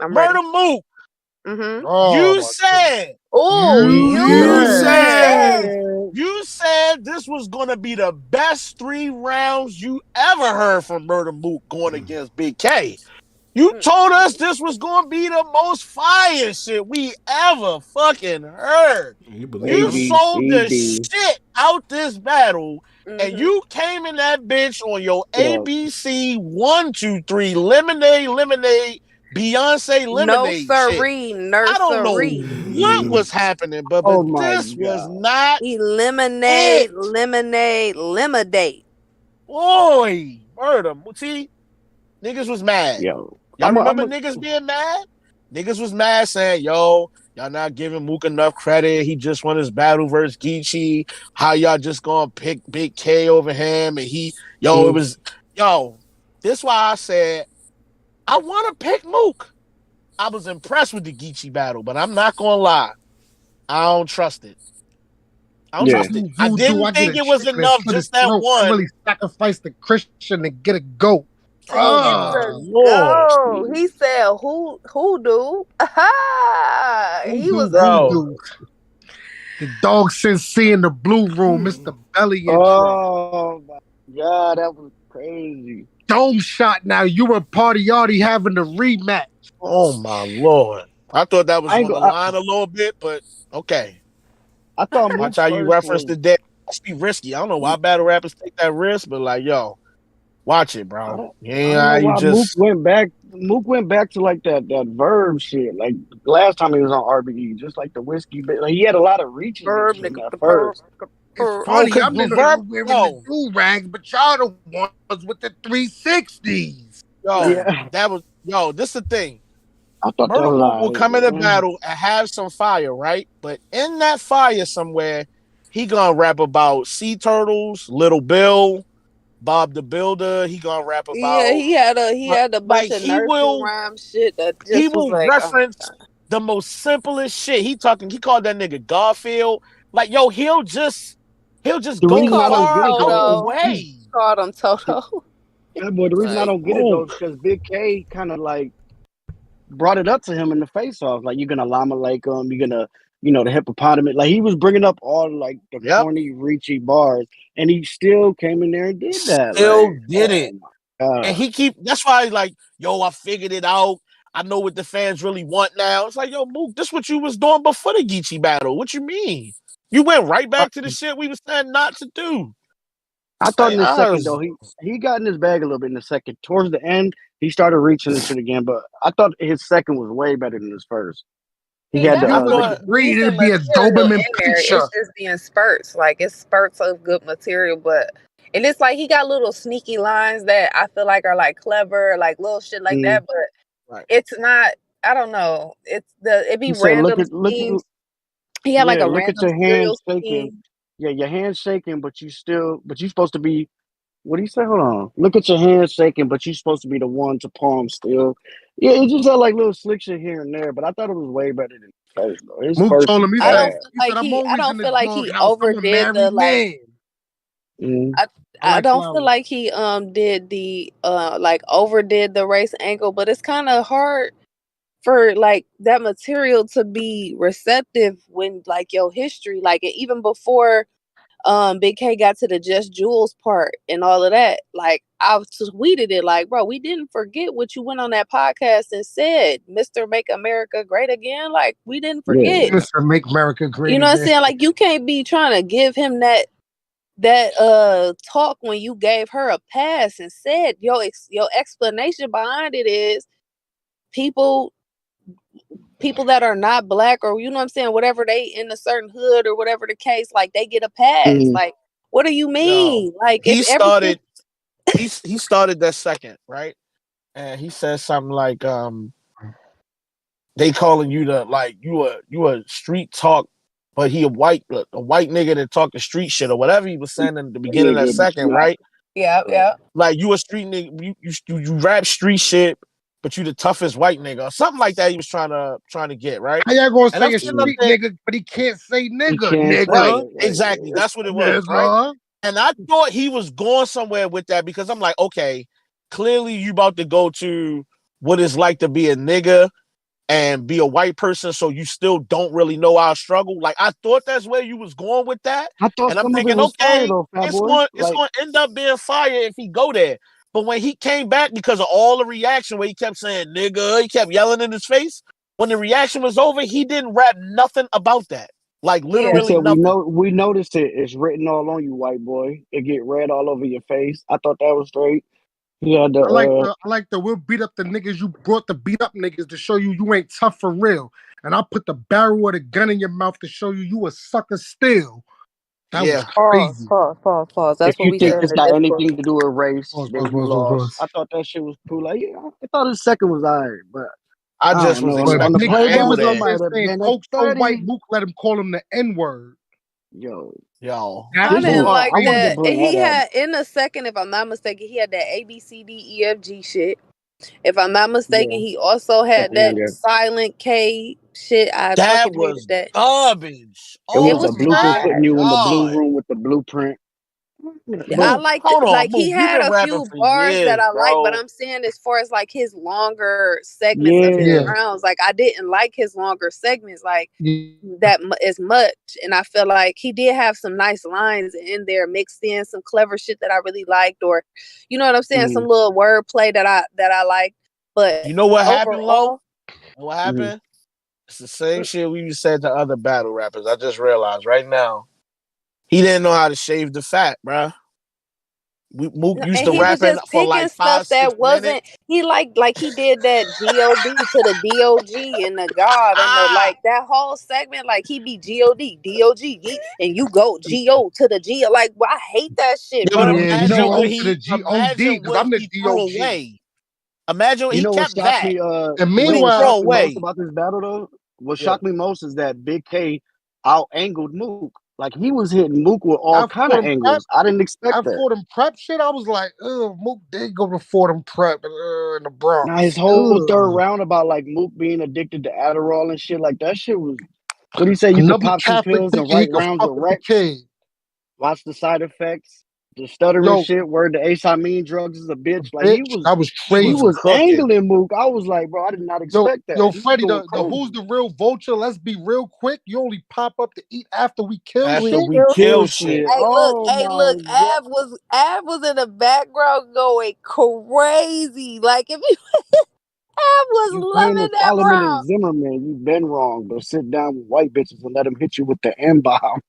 Murder Mook. You said. You said this was gonna be the best 3 rounds you ever heard from Murder Mook going against Big K. You told us this was gonna be the most fire shit we ever fucking heard. You sold the shit out this battle, and you came in that bitch on your ABC 1, 2, 3 lemonade. Beyonce lemonade. No siree, I don't know what was happening, but this was not lemonade. Boy, murder. See, niggas was mad. Y'all remember niggas being mad? Niggas was mad saying, yo, y'all not giving Mook enough credit. He just won his battle versus Geechee. How y'all just gonna pick Big K over him? And it was, this why I said, I want to pick Mook. I was impressed with the Geechee battle, but I'm not going to lie. I don't trust it. I didn't think it was enough just that one. I really sacrificed the Christian to get a goat. Lord. He said, who do? He was the dog since seeing the blue room, Mr. Belly. Oh my God, that was crazy. Dome shot now. You were Partiardi having the rematch. Oh my Lord. I thought that was on the line a little bit, but okay. I thought watch how you reference the dead. Must be risky. I don't know why battle rappers take that risk, but like, yo, watch it, bro. Mook went back to like that verb shit. Like last time he was on RBE, just like the whiskey bit. Like, he had a lot of reaches in that first. It's funny, I'm wearing the do rags, but y'all the ones with the 360s. This the thing. I thought Murder Mook will come in a battle and have some fire, right? But in that fire somewhere, he gonna rap about sea turtles, Little Bill, Bob the Builder. He gonna rap Yeah, about he had a bunch like of nursery rhyme shit that he just was will like, oh my reference god. the most simplest shit. He called that nigga Garfield. Like, yo, he'll just The He go reason I called him don't far get it out the though, Toto. way. Called him Toto. that boy. The reason I Like, don't get it though Oh, is because Big K kind of like brought it up to him in the face off. Like, you're gonna llama like him. You're gonna, the hippopotamus. Like, he was bringing up all like the yep. corny, reachy bars, and he still came in there and did that. Still Like, did oh it. my And god. that's why like, yo, I figured it out. I know what the fans really want now. It's like, yo, Mook, this what you was doing before the Geechee battle. What you mean? You went right back to the shit we was saying not to do. I thought Like, in the second though, he got in his bag a little bit in the second. Towards the end, he started reaching the shit again. But I thought his second was way better than his first. He he had got I the some look thought, at Read decent it'd be a material Doberman in there. picture. It's just being spurts. Like it's spurts of good material, but and it's like he got little sneaky lines that I feel like are like clever, like little shit like that. But right. it's not. I don't know. It be he said, random schemes. He had like a look at random your serial hands shaking. scheme. Yeah, your hands shaking, but you supposed to be. What do you say? Hold on. Look at your hands shaking, but you're supposed to be the one to palm still. Yeah, it just had like little slick shit here and there, but I thought it was way better than his first though. His Mook first told was him, he I said, don't bad. feel he said, like I'm I always in don't the feel like he doghouse. I'm a overdid the married like. man. Mm. I I like don't feel flowers. like he did the like overdid the race angle, but it's kind of hard for like that material to be receptive when like your history, like even before Big K got to the Just Jules part and all of that. Like I tweeted it like, bro, we didn't forget what you went on that podcast and said, Mr. Make America Great Again. Like we didn't Yeah. forget. Mr. Make America Great You know what I'm Again. saying? Like you can't be trying to give him that talk when you gave her a pass and said your explanation behind it is people that are not black or you know what I'm saying, whatever they in a certain hood or whatever the case, like they get a pass. Mm. Like, what do you yo, mean? Like if he everything started he started that second, right? And he said something like, they calling you you a street talk, but he a white nigga that talk the street shit or whatever he was saying in the beginning of that Nigga, the second, street. right? yeah, Right. yeah. Like you a street nigga, you rap street shit, but you the toughest white nigga or something like that. He was trying to get right. How y'all gonna And I'm say a sitting up street there, nigga, but he can't say He nigga, can't say right? nigga, it. Exactly, Right. that's what it was, right? nigga. And I thought he was going somewhere with that because I'm like, okay, clearly you about to go to what it's like to be a nigga and be a white person, so you still don't really know our struggle. Like I thought that's where you was going with that, I thought and I'm some of it thinking, was fire okay, though, Fat it's Boy. going Like, to end up being fire if he go there. But when he came back because of all the reaction, where he kept saying nigga, he kept yelling in his face. When the reaction was over, he didn't rap nothing about that. Like Yeah. he literally said, nothing. we noticed it. It's written all on you, white boy. It get red all over your face. I thought that was straight. He had the I like the we'll beat up the niggas you brought the beat up niggas to show you ain't tough for real. And I'll put the barrel of the gun in your mouth to show you a sucker still. That was Yeah, Pause, crazy. pause, pause, pause. if That's what you we think said in this the got Discord. anything to do with race, Pause, then pause, you pause, pause, lost. pause. I thought that shit was cool. Like, yeah, I thought his second was alright, but I I just don't was know. On the expecting Big an K angle was playback, up it there. there might have saying been a Coke so white 30. Mook let him call him the N-word. Yo, Yo, That I this was didn't one, like I wanted to crazy. that. bring He that up. had in a second, if I'm not mistaken, he had that ABCDEFG shit. If I'm not mistaken, Yeah, he also at had the end that there. silent K shit. I that fucking hated was that. garbage. It It was Oh the was blueprint my putting trash. you in the blue god. room with the blueprint. But I Mook, liked hold on, like he Mook. You've had been a rapping few for bars that years, I like, but bro. I'm saying as far as like his longer segments of his yeah, Yeah. rounds, like I didn't like his longer segments like Yeah. that as much. And I feel like he did have some nice lines in there, mixed in some clever shit that I really liked, or you know what I'm saying, some mm, little wordplay that I liked. But You know what happened, Lo? overall, What mm. happened? It's the same shit we said to other battle rappers. I just realized right now. He didn't know how to shave the fat, bruh. Mook used and to he was rapping just for picking like stuff 5-6 that wasn't minutes. he like he did that God to the dog and the god and the Ah, like that whole segment like he be dog and you go go to the g like well, I hate that shit, yeah, but bro. Yeah, you imagine go what to the G-O-D, imagine because what I'm the he threw D-O-G. away. Imagine You he know what kept shocked that. me? And What You know he what throw meanwhile, shocked me most away. about this battle though? What What? shocked me most is that Big K out angled Mook. Like he was hitting Mook with all kind of angles. I didn't expect that. Fordham Prep shit, I was like, Mook did go to Fordham Prep in the Bronx. Now his whole third round about like Mook being addicted to Adderall and shit, like that shit was. What do you say? You could pop some pills and write rounds of Rex. Watch the side effects. The stuttering shit, where the Asamine drugs is a bitch. Like he was crazy. He was angling Mook. I was like, bro, I did not expect that. Yo, Freddie, the who's the real vulture? Let's be real quick. You only pop up to eat after we kill shit. Hey, look, Av was in the background going crazy. Like if you Av was loving that round. Zimmerman, you've been wrong, but sit down with white bitches and let them hit you with the M-bomb.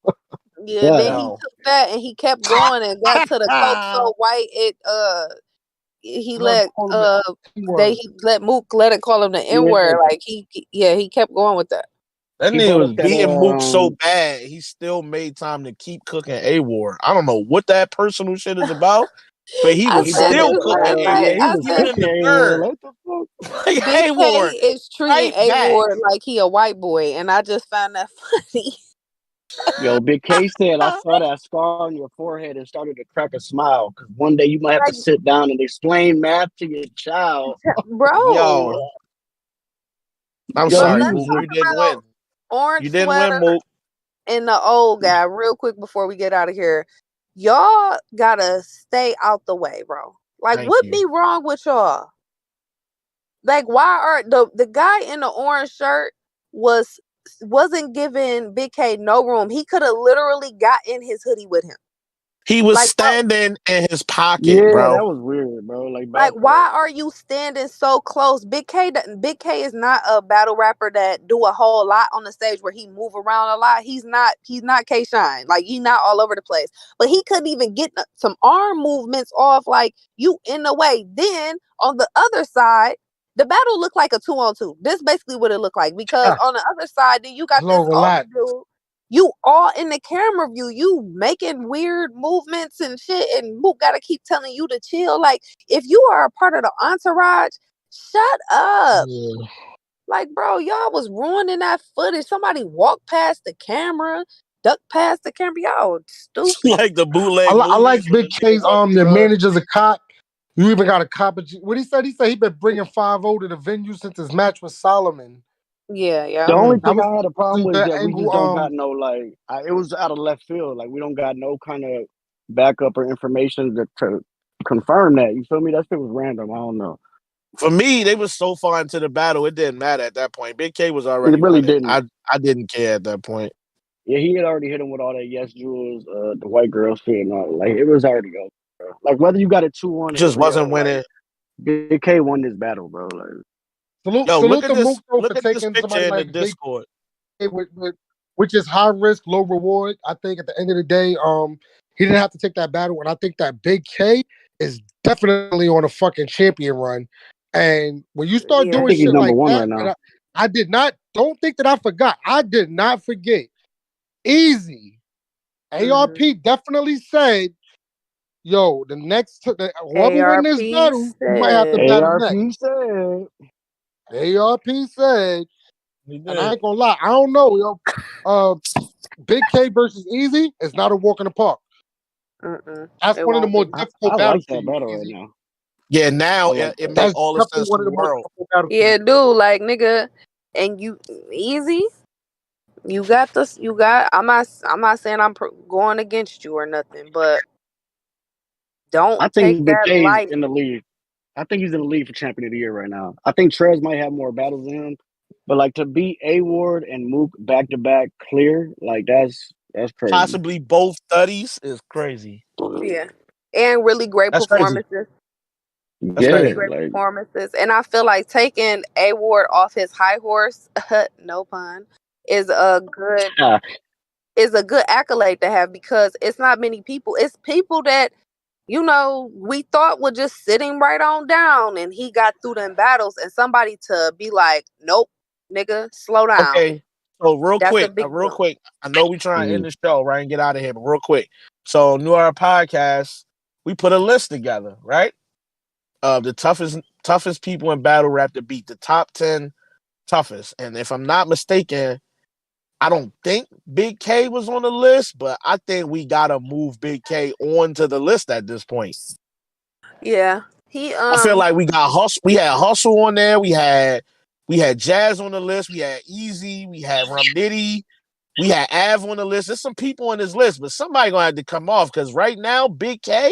Yeah, then he took that and he kept going and got to the coke so white he let Mook let it call him the N-word. Like he kept going with that. That nigga was beating Mook so bad he still made time to keep cooking A-Ward. I don't know what that personal shit is about, but he was still cooking A-Ward. He was in the bird. Like A-Ward is treating A-Ward like he a white boy, and I just found that funny. Yo, Big K said, I saw that scar on your forehead and started to crack a smile. Because one day you might have to sit down and explain math to your child. Bro. Yo. I'm sorry, Mook. You didn't win. Orange you didn't sweater win, Mook. And the old guy, real quick before we get out of here. Y'all gotta stay out the way, bro. Like, what be wrong with y'all? Like, why are the guy in the orange shirt wasn't giving Big K no room. He could have literally got in his hoodie with him. He was standing in his pocket, bro. That was weird, bro. Like why are you standing so close? Big K is not a battle rapper that do a whole lot on the stage where he move around a lot. He's not K Shine. Like, he's not all over the place. But he couldn't even get some arm movements off. Like, you in the way. Then on the other side, the battle looked like a 2-on-2. This is basically what it looked like. Because on the other side, then you got this other dude. You all in the camera view. You making weird movements and shit. And Mook got to keep telling you to chill. Like, if you are a part of the entourage, shut up. Yeah. Like, bro, y'all was ruining that footage. Somebody walked past the camera, ducked past the camera. Y'all stupid. Like the bootleg. I like Big K's the manager's a cop. You even got a cop. What he said he been bringing 5-0 to the venue since his match with Solomon. Yeah. The only thing I had a problem with that we just don't got no, like, it was out of left field. Like, we don't got no kind of backup or information to confirm that. You feel me? That shit was random. I don't know. For me, they was so far into the battle, it didn't matter at that point. Big K was already It really winning. didn't. I didn't care at that point. Yeah, he had already hit him with all that Yes Jules, the white girl shit and all. Like, it was already over. Like, whether you got a 2-1, just wasn't winning. Like, Big K won this battle, bro. Like, look at this picture in the Discord. Which is high risk, low reward. I think at the end of the day, he didn't have to take that battle, and I think that Big K is definitely on a fucking champion run. And when you start doing shit like that, right, I don't think that I forgot. I did not forget. Easy. ARP definitely said, yo, the next whoever win this battle, you might have to battle next. ARP said, and I ain't gonna lie, I don't know, yo. Big K versus Easy is not a walk in the park. That's one of the more difficult battles. I like that battle right now. Yeah, now it makes all the sense in the world. Yeah, dude, like, nigga, and you Easy. You got this. I'm not saying I'm going against you or nothing, but don't take that light in the lead. I think he's in the lead for champion of the year right now. I think Trez might have more battles than him, but like to beat A-Ward and Mook back to back clear, like that's crazy. Possibly both 30s is crazy. Yeah, and really great performances. Great performances, and I feel like taking A-Ward off his high horse, no pun, is a good accolade to have, because it's not many people. It's people that, you know, we thought were just sitting right on down, and he got through them battles, and somebody to be like, nope, nigga, slow down. Okay, so real quick. I know we trying to end the show, right, and get out of here, but real quick. So, New Era Podcast, we put a list together, right? Of the toughest people in battle rap to beat, the top 10 toughest. And if I'm not mistaken, I don't think Big K was on the list, but I think we gotta move Big K onto the list at this point. Yeah. I feel like we got Hustle. We had Hustle on there. We had Jazz on the list. We had Easy. We had Rum Nitty. We had Av on the list. There's some people on this list, but somebody gonna have to come off because right now, Big K,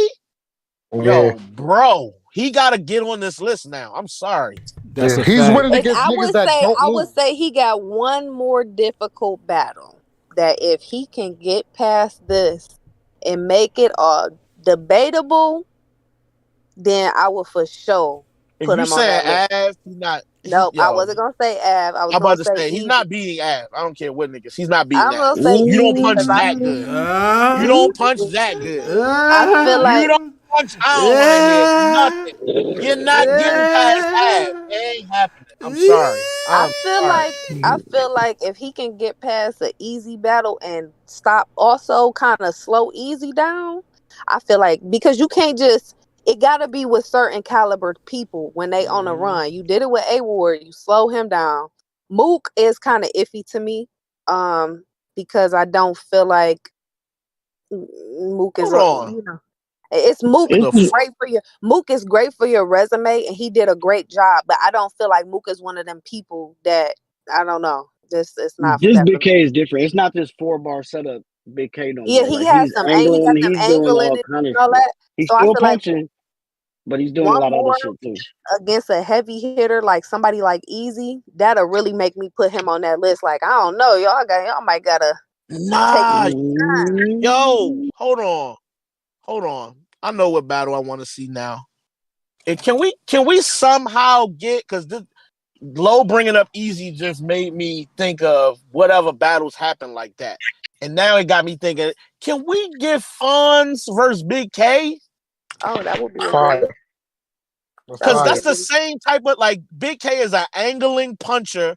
yo, bro, he gotta get on this list now. I'm sorry. That's a he's fact. winning against niggas that don't I move. would say he got one more difficult battle. That if he can get past this and make it debatable, then I will for sure put him on that list. Av, he's not. Nope, I wasn't gonna say Av. I was I'm gonna about to say he's Easy. not beating Av. I don't care what niggas. He's not beating I'm Av. gonna say You don't punch Easy that good. You don't punch that good. I feel like you don't punch. I don't want to hear nothing. You're not getting past Av. It ain't happening. I'm sorry. I feel like if he can get past an easy battle and stop also kind of slow Easy down, I feel like because you can't just it gotta be with certain caliber people when they on a run. You did it with A Ward, you slow him down. Mook is kind of iffy to me, because I don't feel like Mook is it's Mook is great for your Mook is great for your resume and he did a great job, but I don't feel like Mook is one of them people that I don't know. This it's not this Big K is different. It's not this 4-bar setup Big K no more. Yeah, he has some angling, he got them angle in it and all that. He's so still I feel punching, like but he's doing a lot of other shit too. Against a heavy hitter like somebody like Easy, that'll really make me put him on that list. Like, I don't know, y'all might gotta take yo, hold on. I know what battle I want to see now. Can we somehow get because this Low bringing up Easy just made me think of whatever battles happen like that, and now it got me thinking: can we get Fonz versus Big K? Oh, that would be fire. Because that's the same type of like Big K is an angling puncher,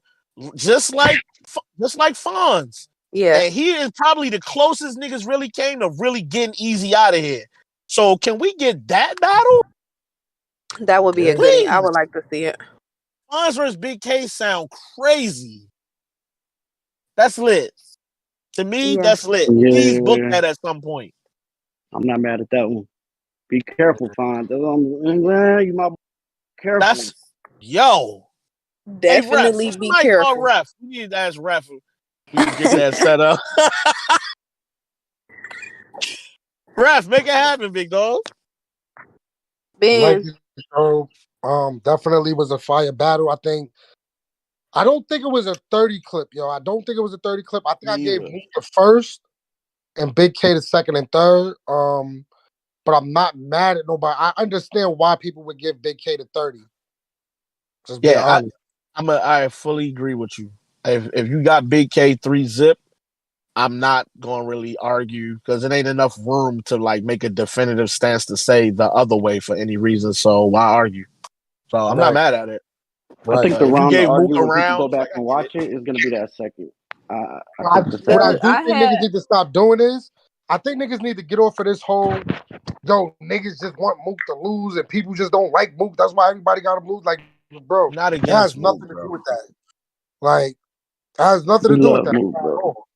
just like Fonz. Yeah, and he is probably the closest niggas really came to really getting Easy out of here. So can we get that battle? That would be a goodie. I would like to see it. Fonz versus Big K sound crazy. That's lit. To me, that's lit. Please book that at some point. I'm not mad at that one. Be careful, Fonz. You might be careful. That's definitely hey, be careful. Call Ref. We need to ask Ref. We can get that set up. Ref, make it happen, big dog. Ben. Definitely was a fire battle. I don't think it was a 30 clip, yo. I don't think it was a 30 clip. I think I gave Mook the first and Big K the second and third. But I'm not mad at nobody. I understand why people would give Big K the 30. Just being honest. I fully agree with you. If you got Big K 3-zip, I'm not gonna really argue because it ain't enough room to like make a definitive stance to say the other way for any reason. So why argue? So I'm not mad at it. I think the round to argue when people go back and watch it is gonna be that second. What I do think niggas need to stop doing is I think niggas need to get off of this whole niggas just want Mook to lose and people just don't like Mook. That's why everybody got him lose. Like, bro, not against it has nothing to do with that. Like, it has nothing to do with that. Mook,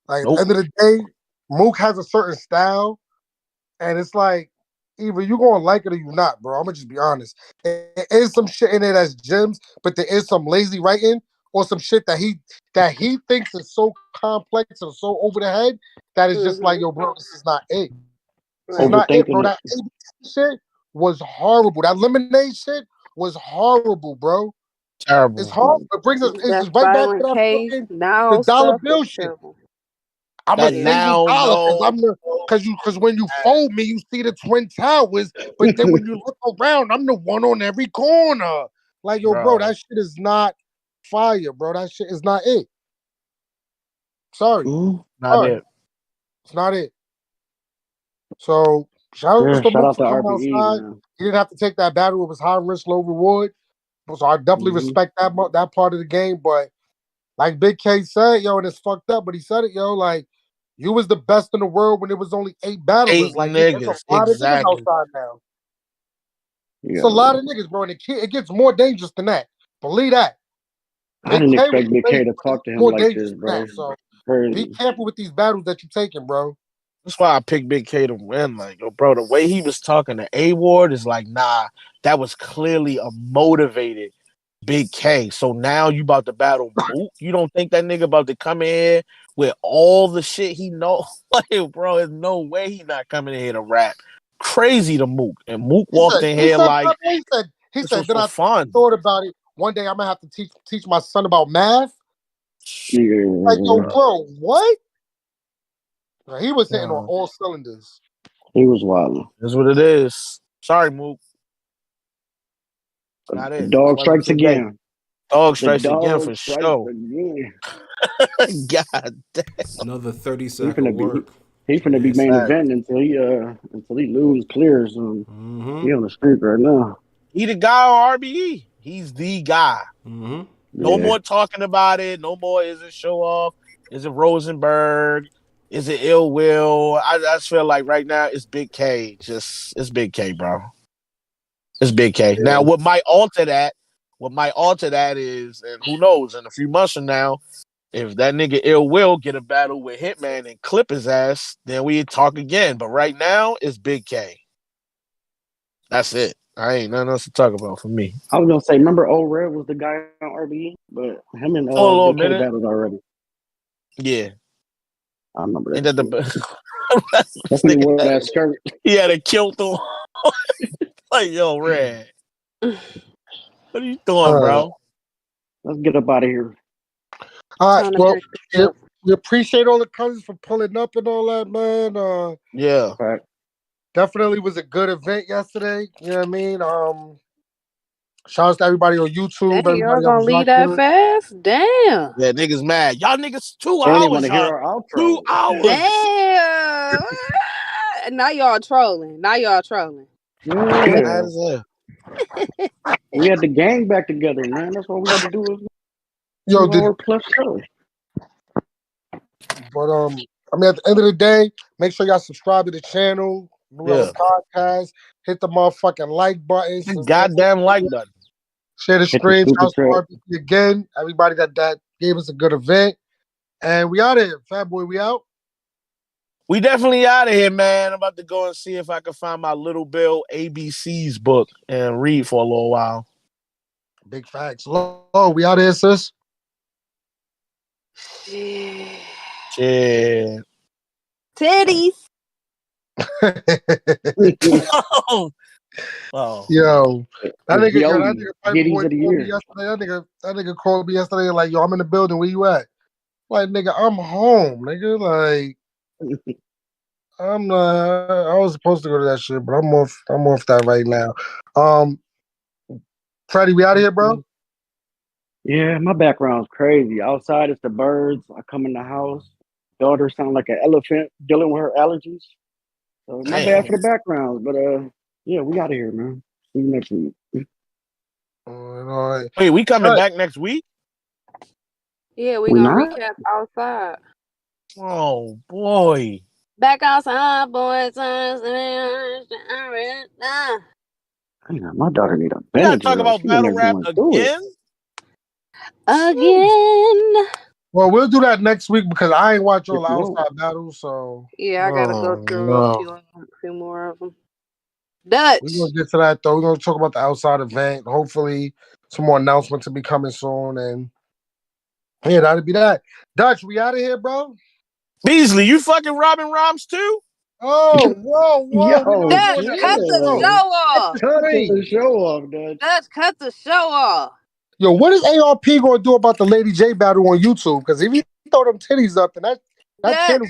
like, at the end of the day, Mook has a certain style, and it's like, either you gonna like it or you not, bro. I'm gonna just be honest. There is some shit in it that's gems, but there is some lazy writing or some shit that he thinks is so complex and so over the head that it's just like, yo, bro, this is not it. This is not it, bro. That shit was horrible. That lemonade shit was horrible, bro. Terrible. It's horrible. It brings us right back to that the dollar bill shit. I'm a because when you fold me, you see the Twin Towers, but then when you look around, I'm the one on every corner. Like, yo, bro, that shit is not fire, bro. That shit is not it. Sorry. Not it. It's not it. So shout out to Mook for coming outside. He didn't have to take that battle. It was high risk, low reward. So I definitely respect that part of the game. But like Big K said, yo, and it's fucked up, but he said it, yo, like, you was the best in the world when it was only 8 battlers. Like, there's a lot of niggas outside now. It's a lot of niggas, bro. And it gets more dangerous than that. Believe that. I didn't expect Big K to talk to him like this, bro. Be careful with these battles that you're taking, bro. That's why I picked Big K to win. Like, yo, bro, the way he was talking to A-Ward is like, nah, that was clearly a motivated Big K. So now you about to battle Mook? You don't think that nigga about to come in here with all the shit he know? Like, bro, there's no way he not coming in here to rap. Crazy to Mook. And Mook walked in here like, he said, then I fun. thought about it. One day I'm gonna have to teach my son about math. Yeah. Like, yo, bro, what? He was hitting on all cylinders. He was wild. That's what it is. Sorry, Mook. Not it. Dog strikes again. Dog strikes again for sure. God damn. Another 30-second work. He's gonna be main event until he lose clears. He on the street right now. He the guy on RBE. He's the guy. Mm-hmm. No more talking about it. No more is it Showoff? Is it Rosenberg? Is it Ill Will? I just feel like right now it's Big K. It's Big K, bro. It's Big K. Yeah. Now, what might alter that is, and who knows, in a few months from now, if that nigga Ill Will get a battle with Hitman and clip his ass, then we talk again. But right now, it's Big K. That's it. I ain't nothing else to talk about for me. I was gonna say, remember Old Red was the guy on RBE, but him and Big K battled already. Yeah. I remember that. Ain't that That's when he wore that skirt. He had a kilt on. Like, yo, Red. What are you doing, bro? Let's get up out of here. All right, well, we appreciate all the cousins for pulling up and all that, man. Yeah. Right. Definitely was a good event yesterday. You know what I mean? Shout out to everybody on YouTube. Dang, y'all gonna leave that fast? Damn. Yeah, niggas mad. Y'all niggas 2 hours. Want to hear our outro. 2 hours. Damn. Now y'all trolling. Yeah. We had the gang back together, man. That's what we had to do. Plus show. But I mean, at the end of the day, make sure y'all subscribe to the channel. Podcast. Hit the motherfucking like button. Goddamn like button. Share the stream. Shout out to RBC again. Everybody that gave us a good event. And we out of here. Fat Boy, we out. We definitely out of here, man. I'm about to go and see if I can find my Little Bill ABC's book and read for a little while. Big facts. Oh, we out of here, sis. Shit. Titties. Oh. Yo, that nigga called me yesterday like, yo, I'm in the building. Where you at? Like, nigga, I'm home, nigga. Like, I'm not. I was supposed to go to that shit, but I'm off that right now. Freddie, we out of here, bro? Yeah, my background's crazy. Outside, it's the birds. I come in the house. Daughter sound like an elephant dealing with her allergies. So my bad for the background, but yeah, we out of here, man. See you next week. All right. Wait, we coming back next week? Yeah, we gonna recap outside. Oh boy. Back outside, boys. My daughter need a We gotta talk about battle rap again. Well, we'll do that next week because I ain't watch all the outside battles, so yeah, I gotta go through a few more of them. Dutch. We're gonna get to that though. We're gonna talk about the outside event. Hopefully, some more announcements will be coming soon, and yeah, that'll be that. Dutch, we out of here, bro. Beasley, you fucking robbing rhymes too? Oh, whoa! Yo, Dutch, cut the show off. Cut the show off, Dutch. Dutch, cut the show off. Yo, what is ARP gonna do about the Lady J battle on YouTube? Because if he throw them titties up, then that channel.